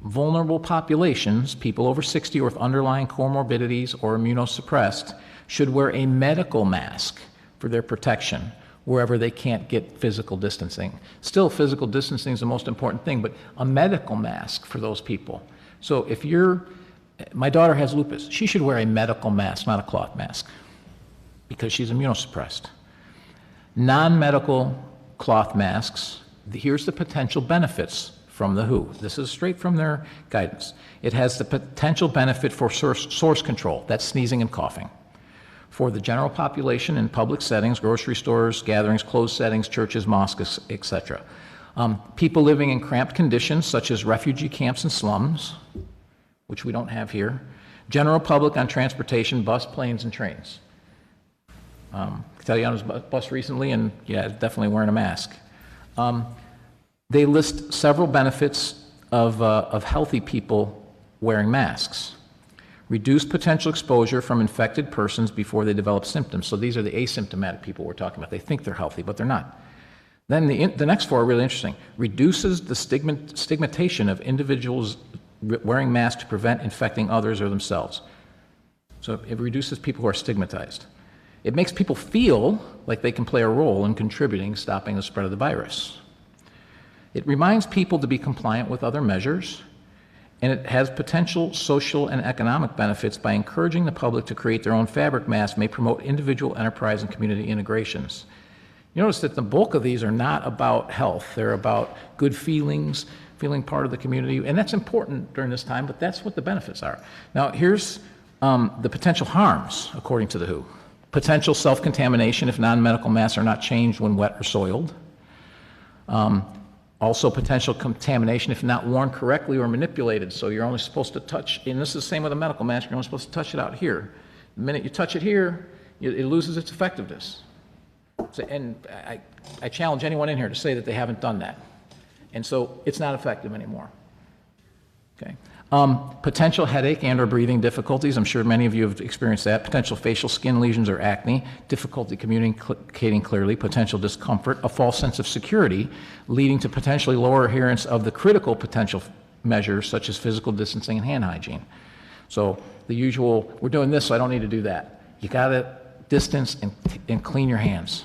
Vulnerable populations, people over 60 or with underlying comorbidities or immunosuppressed, should wear a medical mask for their protection wherever they can't get physical distancing. Still, physical distancing is the most important thing, but a medical mask for those people. So if my daughter has lupus, she should wear a medical mask, not a cloth mask, because she's immunosuppressed. Non-medical cloth masks, here's the potential benefits from the WHO. This is straight from their guidance. It has the potential benefit for source control, that's sneezing and coughing, for the general population in public settings, grocery stores, gatherings, closed settings, churches, mosques, etc. People living in cramped conditions, such as refugee camps and slums, which we don't have here. General public on transportation, bus, planes, and trains. I tell you, I was on a bus recently, and yeah, definitely wearing a mask. They list several benefits of healthy people wearing masks. Reduce potential exposure from infected persons before they develop symptoms. So these are the asymptomatic people we're talking about. They think they're healthy, but they're not. Then the next four are really interesting. Reduces the stigmatization of individuals wearing masks to prevent infecting others or themselves. So it reduces people who are stigmatized. It makes people feel like they can play a role in contributing, stopping the spread of the virus. It reminds people to be compliant with other measures, and it has potential social and economic benefits by encouraging the public to create their own fabric masks, may promote individual enterprise and community integrations. You notice that the bulk of these are not about health. They're about good feelings, feeling part of the community, and that's important during this time, but that's what the benefits are. Now, here's the potential harms, according to the WHO. Potential self-contamination if non-medical masks are not changed when wet or soiled. Also potential contamination if not worn correctly or manipulated. So you're only supposed to touch, and this is the same with a medical mask, you're only supposed to touch it out here. The minute you touch it here, it loses its effectiveness. So, and I challenge anyone in here to say that they haven't done that. And so it's not effective anymore. Okay. Potential headache and or breathing difficulties. I'm sure many of you have experienced that. Potential facial skin lesions or acne. Difficulty communicating clearly. Potential discomfort. A false sense of security leading to potentially lower adherence of the critical potential measures such as physical distancing and hand hygiene. So the usual, we're doing this so I don't need to do that. You got to distance and clean your hands.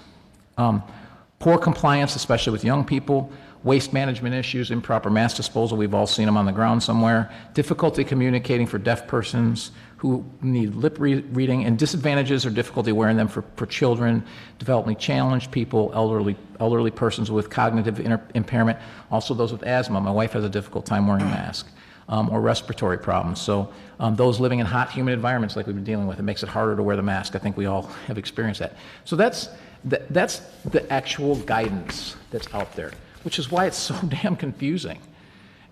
Poor compliance, especially with young people. Waste management issues, improper mask disposal, we've all seen them on the ground somewhere. Difficulty communicating for deaf persons who need lip reading, and disadvantages or difficulty wearing them for children, developmentally challenged people, elderly persons with cognitive impairment, also those with asthma. My wife has a difficult time wearing a mask, or respiratory problems. So those living in hot, humid environments like we've been dealing with, it makes it harder to wear the mask. I think we all have experienced that. So that's the actual guidance that's out there, which is why it's so damn confusing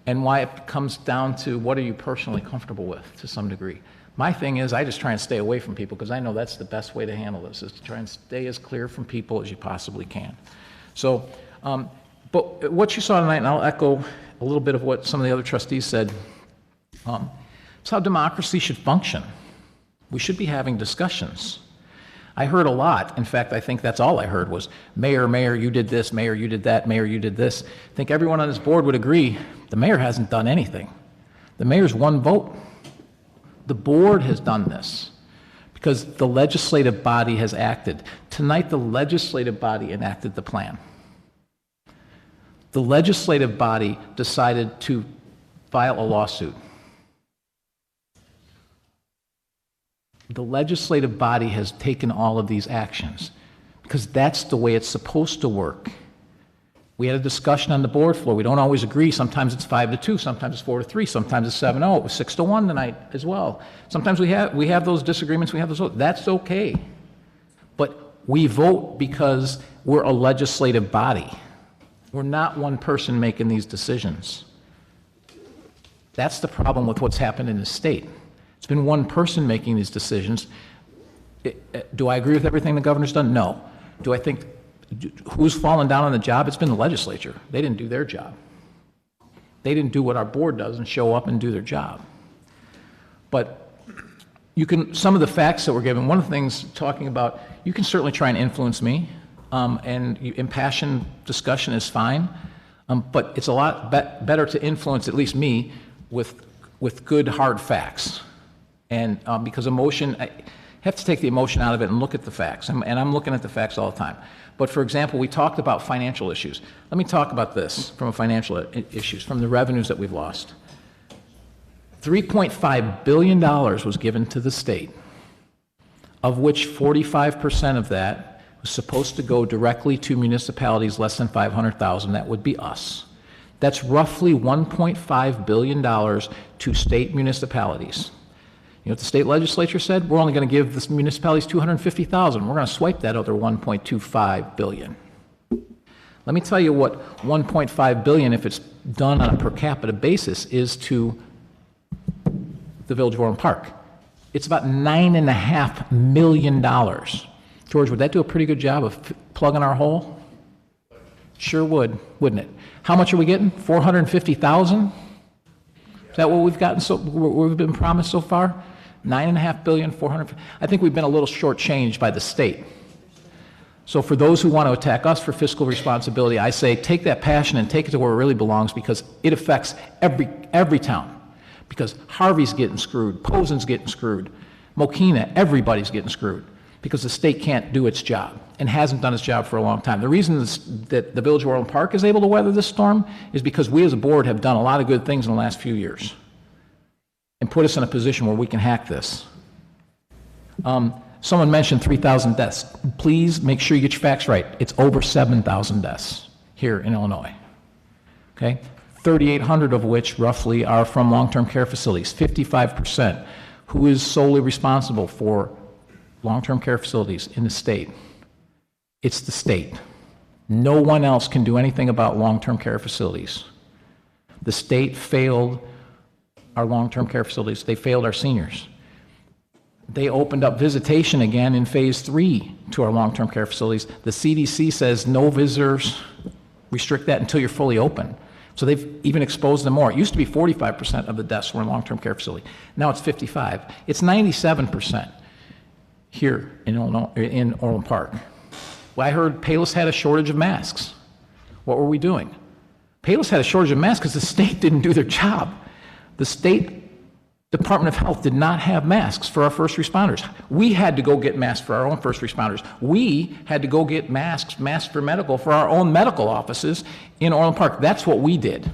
and why it comes down to what are you personally comfortable with to some degree. My thing is, I just try and stay away from people because I know that's the best way to handle this, is to try and stay as clear from people as you possibly can. So, but what you saw tonight, and I'll echo a little bit of what some of the other trustees said, it's how democracy should function. We should be having discussions. I heard a lot. In fact, I think that's all I heard was, Mayor, you did this, Mayor, you did that, Mayor, you did this. I think everyone on this board would agree the mayor hasn't done anything. The mayor's one vote. The board has done this because the legislative body has acted. Tonight, the legislative body enacted the plan. The legislative body decided to file a lawsuit. The legislative body has taken all of these actions because that's the way it's supposed to work. We had a discussion on the board floor. We don't always agree. Sometimes it's 5-2, sometimes it's 4-3, sometimes it's 7-0. It was 6-1 tonight as well. Sometimes we have those disagreements, we have those votes. That's okay. But we vote because we're a legislative body. We're not one person making these decisions. That's the problem with what's happened in the state. It's been one person making these decisions. Do I agree with everything the governor's done? No. Do I think who's fallen down on the job? It's been the legislature. They didn't do their job. They didn't do what our board does and show up and do their job. But you can, some of the facts that were given, one of the things talking about, you can certainly try and influence me, and impassioned discussion is fine, but it's a lot better to influence at least me with good hard facts. And because emotion, I have to take the emotion out of it and look at the facts. And I'm looking at the facts all the time. But for example, we talked about financial issues. Let me talk about this from a financial issues, from the revenues that we've lost. $3.5 billion was given to the state, of which 45% of that was supposed to go directly to municipalities less than 500,000. That would be us. That's roughly $1.5 billion to state municipalities. You know what the state legislature said? We're only going to give the municipalities $250,000. We're going to swipe that other $1.25 billion. Let me tell you what $1.5 billion, if it's done on a per capita basis, is to the Village of Orland Park. It's about $9.5 million. George, would that do a pretty good job of plugging our hole? Sure would, wouldn't it? How much are we getting? $450,000? Is that what we've gotten? So what we've been promised so far? $9.5 billion, 400. I think we've been a little shortchanged by the state. So for those who want to attack us for fiscal responsibility, I say take that passion and take it to where it really belongs, because it affects every town. Because Harvey's getting screwed, Posen's getting screwed, Mokina, everybody's getting screwed, because the state can't do its job and hasn't done its job for a long time. The reason that the Village of Orland Park is able to weather this storm is because we as a board have done a lot of good things in the last few years and put us in a position where we can hack this. Someone mentioned 3,000 deaths. Please make sure you get your facts right. It's over 7,000 deaths here in Illinois. Okay? 3,800 of which roughly are from long-term care facilities, 55%. Who is solely responsible for long-term care facilities in the state? It's the state. No one else can do anything about long-term care facilities. The state failed our long-term care facilities. They failed our seniors. They opened up visitation again in phase 3 to our long-term care facilities. The CDC says no visitors, restrict that until you're fully open. So they've even exposed them more. It used to be 45% of the deaths were in long-term care facility. Now it's 55. It's 97% here in Orland Park. Well, I heard Palos had a shortage of masks. What were we doing? Palos had a shortage of masks because the state didn't do their job. The state Department of Health did not have masks for our first responders. We had to go get masks for our own first responders. We had to go get masks for medical, for our own medical offices in Orland Park. That's what we did.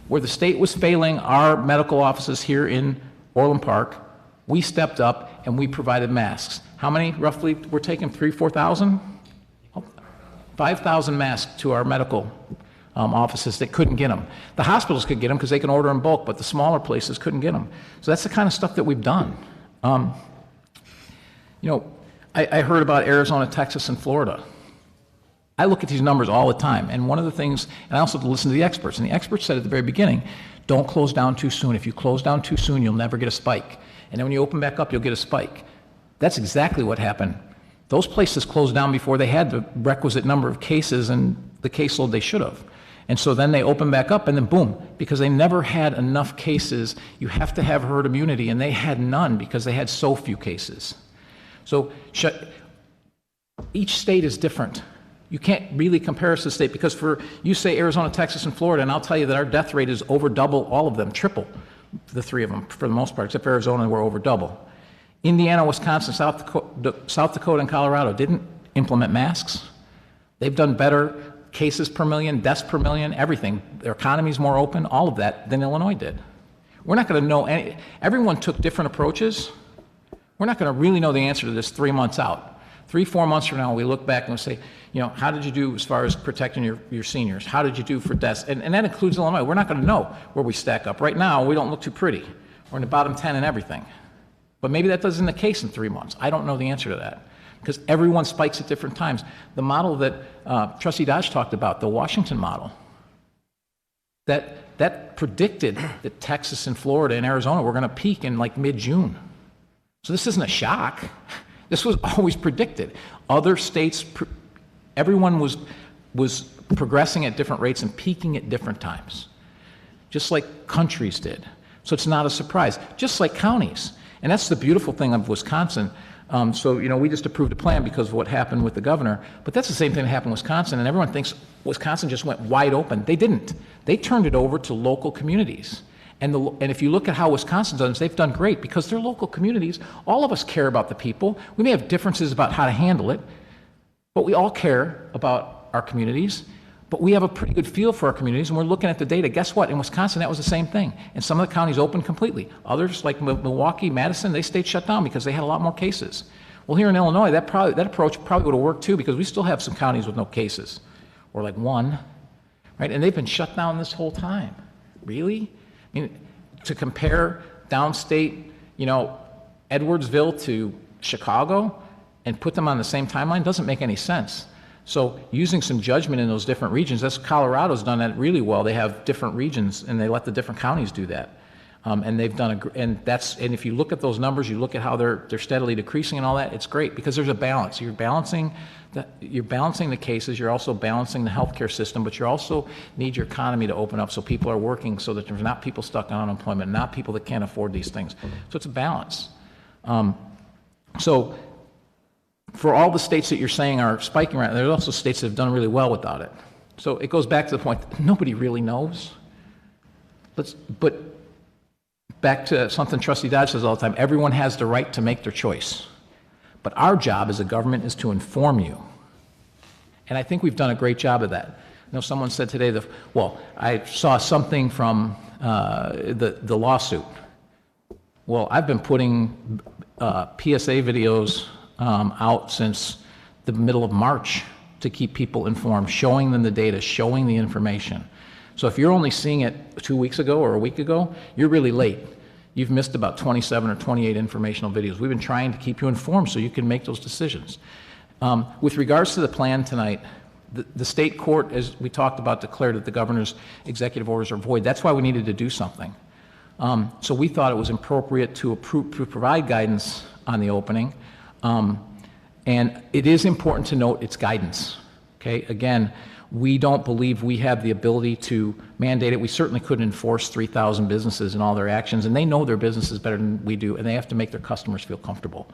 Where the state was failing our medical offices here in Orland Park, we stepped up and we provided masks. How many roughly were taken? 3,000, 4,000? 5,000 masks to our medical offices that couldn't get them. The hospitals could get them because they can order in bulk, but the smaller places couldn't get them. So that's the kind of stuff that we've done. I heard about Arizona, Texas, and Florida. I look at these numbers all the time, and one of the things, and I also listen to the experts, and the experts said at the very beginning, don't close down too soon. If you close down too soon, you'll never get a spike. And then when you open back up, you'll get a spike. That's exactly what happened. Those places closed down before they had the requisite number of cases and the caseload they should have. And so then they open back up, and then boom, because they never had enough cases, you have to have herd immunity, and they had none because they had so few cases. So each state is different. You can't really compare us to state, because you say Arizona, Texas, and Florida, and I'll tell you that our death rate is over double all of them, triple the three of them for the most part, except for Arizona, we're over double. Indiana, Wisconsin, South Dakota, and Colorado didn't implement masks. They've done better cases per million, deaths per million, everything. Their economy's more open, all of that, than Illinois did. We're not going to know everyone took different approaches. We're not going to really know the answer to this 3 months out. 3-4 months from now, we look back and we say, how did you do as far as protecting your seniors? How did you do for deaths? And that includes Illinois. We're not going to know where we stack up. Right now, we don't look too pretty. We're in the bottom 10 in everything. But maybe that isn't the case in 3 months. I don't know the answer to that, because everyone spikes at different times. The model that Trustee Dodge talked about, the Washington model, that predicted that Texas and Florida and Arizona were going to peak in like mid-June. So this isn't a shock. This was always predicted. Other states, everyone was progressing at different rates and peaking at different times, just like countries did. So it's not a surprise, just like counties. And that's the beautiful thing of Wisconsin. We just approved a plan because of what happened with the governor, but that's the same thing that happened in Wisconsin, and everyone thinks Wisconsin just went wide open. They didn't. They turned it over to local communities. And if you look at how Wisconsin's done, they've done great because they're local communities. All of us care about the people. We may have differences about how to handle it, but we all care about our communities. But we have a pretty good feel for our communities, and we're looking at the data. Guess what? In Wisconsin, that was the same thing. And some of the counties opened completely. Others, like Milwaukee, Madison, they stayed shut down because they had a lot more cases. Well, here in Illinois, that approach probably would have worked too, because we still have some counties with no cases, or like one, right? And they've been shut down this whole time. Really? I mean, to compare downstate, Edwardsville to Chicago and put them on the same timeline doesn't make any sense. So using some judgment in those different regions, Colorado's done that really well. They have different regions, and they let the different counties do that. And they've done and if you look at those numbers, you look at how they're steadily decreasing and all that, it's great because there's a balance. You're balancing the cases, you're also balancing the healthcare system, but you also need your economy to open up so people are working, so that there's not people stuck on unemployment, not people that can't afford these things. So it's a balance. So for all the states that you're saying are spiking right now, there's also states that have done really well without it. So it goes back to the point that nobody really knows. But back to something Trustee Dodge says all the time, everyone has the right to make their choice. But our job as a government is to inform you. And I think we've done a great job of that. Someone said today, I saw something from the lawsuit. Well, I've been putting PSA videos out since the middle of March to keep people informed, showing them the data, showing the information. So if you're only seeing it 2 weeks ago or a week ago, you're really late. You've missed about 27 or 28 informational videos. We've been trying to keep you informed so you can make those decisions. With regards to the plan tonight, the state court, as we talked about, declared that the governor's executive orders are void. That's why we needed to do something. So we thought it was appropriate to provide guidance on the opening. And it is important to note it's guidance. Okay, again, we don't believe we have the ability to mandate it. We certainly couldn't enforce 3,000 businesses and all their actions, and they know their businesses better than we do, and they have to make their customers feel comfortable.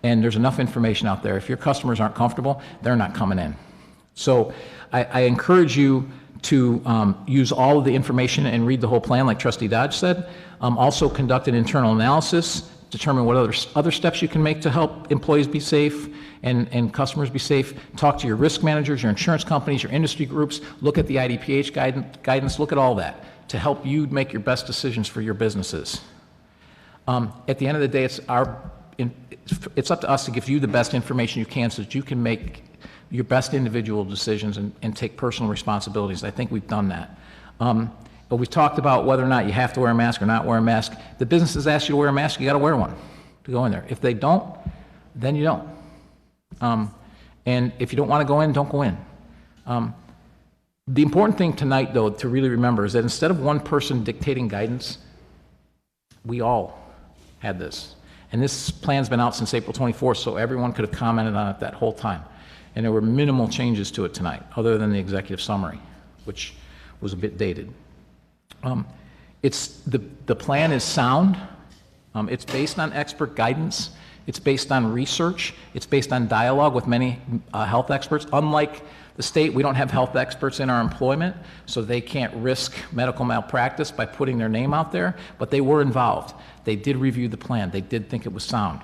And there's enough information out there. If your customers aren't comfortable, they're not coming in. So I encourage you to use all of the information and read the whole plan, like Trustee Dodge said. Also conduct an internal analysis, determine what other steps you can make to help employees be safe and customers be safe. Talk to your risk managers, your insurance companies, your industry groups. Look at the IDPH guidance. Look at all that to help you make your best decisions for your businesses. At the end of the day, it's up to us to give you the best information you can so that you can make your best individual decisions and take personal responsibilities. I think we've done that. But we've talked about whether or not you have to wear a mask or not wear a mask. The businesses ask you to wear a mask, you got to wear one to go in there. If they don't, then you don't. And if you don't want to go in, don't go in. The important thing tonight, though, to really remember is that instead of one person dictating guidance, we all had this. And this plan's been out since April 24th, so everyone could have commented on it that whole time. And there were minimal changes to it tonight, other than the executive summary, which was a bit dated. The plan is sound. It's based on expert guidance. It's based on research. It's based on dialogue with many health experts. Unlike the state, we don't have health experts in our employment, so they can't risk medical malpractice by putting their name out there, but they were involved. They did review the plan. They did think it was sound.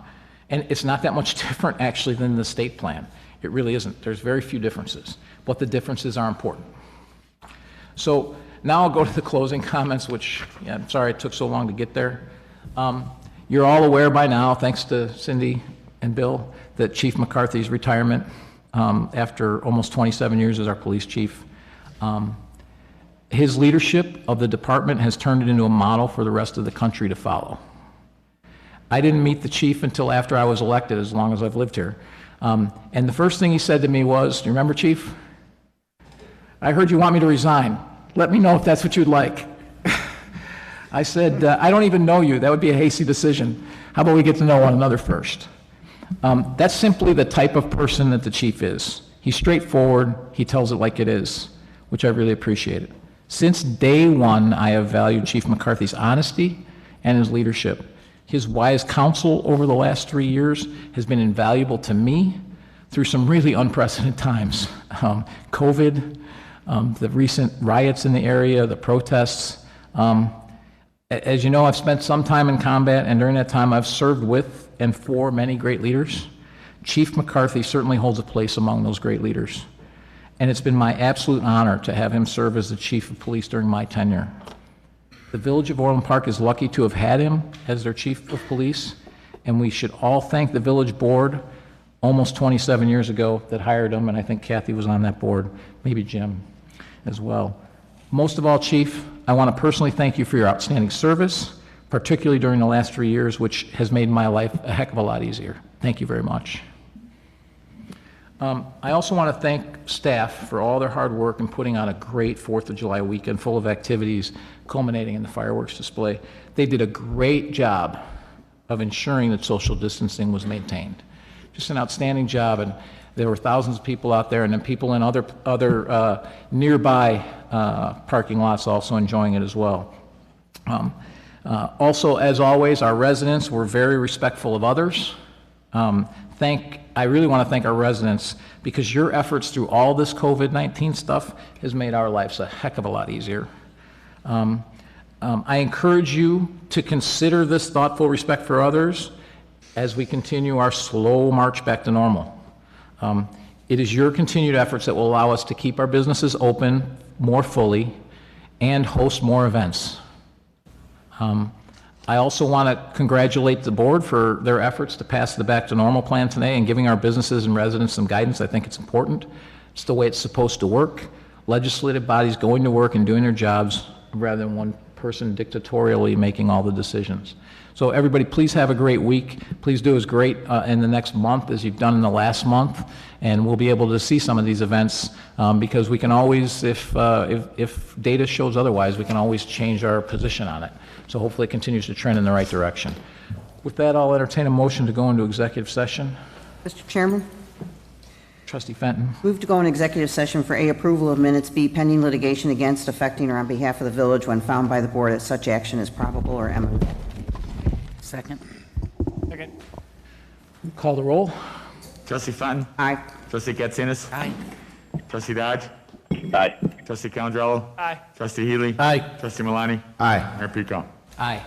And it's not that much different, actually, than the state plan. It really isn't. There's very few differences, but the differences are important. So now I'll go to the closing comments, which, yeah, I'm sorry it took so long to get there. You're all aware by now, thanks to Cindy and Bill, that Chief McCarthy's retirement after almost 27 years as our police chief. His leadership of the department has turned it into a model for the rest of the country to follow. I didn't meet the chief until after I was elected, as long as I've lived here. And the first thing he said to me was, "You remember, Chief? I heard you want me to resign. Let me know if that's what you'd like." I said, "I don't even know you. That would be a hasty decision. How about we get to know one another first?" That's simply the type of person that the chief is. He's straightforward. He tells it like it is, which I really appreciated. Since day one, I have valued Chief McCarthy's honesty and his leadership. His wise counsel over the last 3 years has been invaluable to me through some really unprecedented times. COVID, the recent riots in the area, the protests. As you know, I've spent some time in combat, and during that time I've served with and for many great leaders. Chief McCarthy certainly holds a place among those great leaders. And it's been my absolute honor to have him serve as the chief of police during my tenure. The Village of Orland Park is lucky to have had him as their chief of police, and we should all thank the village board almost 27 years ago that hired him, and I think Kathy was on that board, maybe Jim as well. Most of all, Chief, I want to personally thank you for your outstanding service, particularly during the last 3 years, which has made my life a heck of a lot easier. Thank you very much. I also want to thank staff for all their hard work in putting on a great 4th of July weekend full of activities culminating in the fireworks display. They did a great job of ensuring that social distancing was maintained. Just an outstanding job, and there were thousands of people out there, and then people in other nearby parking lots also enjoying it as well. Also, as always, our residents were very respectful of others. I really want to thank our residents, because your efforts through all this COVID-19 stuff has made our lives a heck of a lot easier. I encourage you to consider this thoughtful respect for others as we continue our slow march back to normal. It is your continued efforts that will allow us to keep our businesses open more fully and host more events. I also want to congratulate the board for their efforts to pass the Back to Normal plan today and giving our businesses and residents some guidance. I think it's important. It's the way it's supposed to work. Legislative bodies going to work and doing their jobs rather than one person dictatorially making all the decisions. So everybody, please have a great week. Please do as great in the next month as you've done in the last month, and we'll be able to see some of these events because we can always, if data shows otherwise, we can always change our position on it. So hopefully it continues to trend in the right direction. With that, I'll entertain a motion to go into executive session. Mr. Chairman? Trustee Fenton. Move to go in executive session for A, approval of minutes, B, pending litigation against, affecting, or on behalf of the village when found by the board that such action is probable or imminent. Second. Second. Call the roll. Trustee Fenton. Aye. Trustee Katsinas. Aye. Trustee Dodge. Aye. Trustee Calandrello. Aye. Trustee Healy. Aye. Trustee Milani. Aye. Mayor Pico. Aye.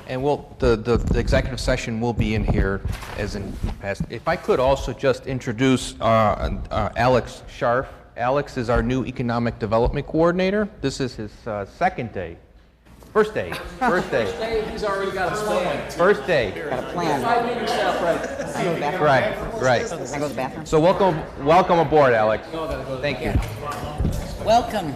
And the executive session will be in here as in the past. If I could also just introduce Alex Scharf. Alex is our new Economic Development Coordinator. This is his second day. First day. First day. He's already got a plan. First day. Got a plan. 5 meetings set up right. Can I go to the bathroom? Right. Can I go to the bathroom? So welcome aboard, Alex. Thank you. Welcome.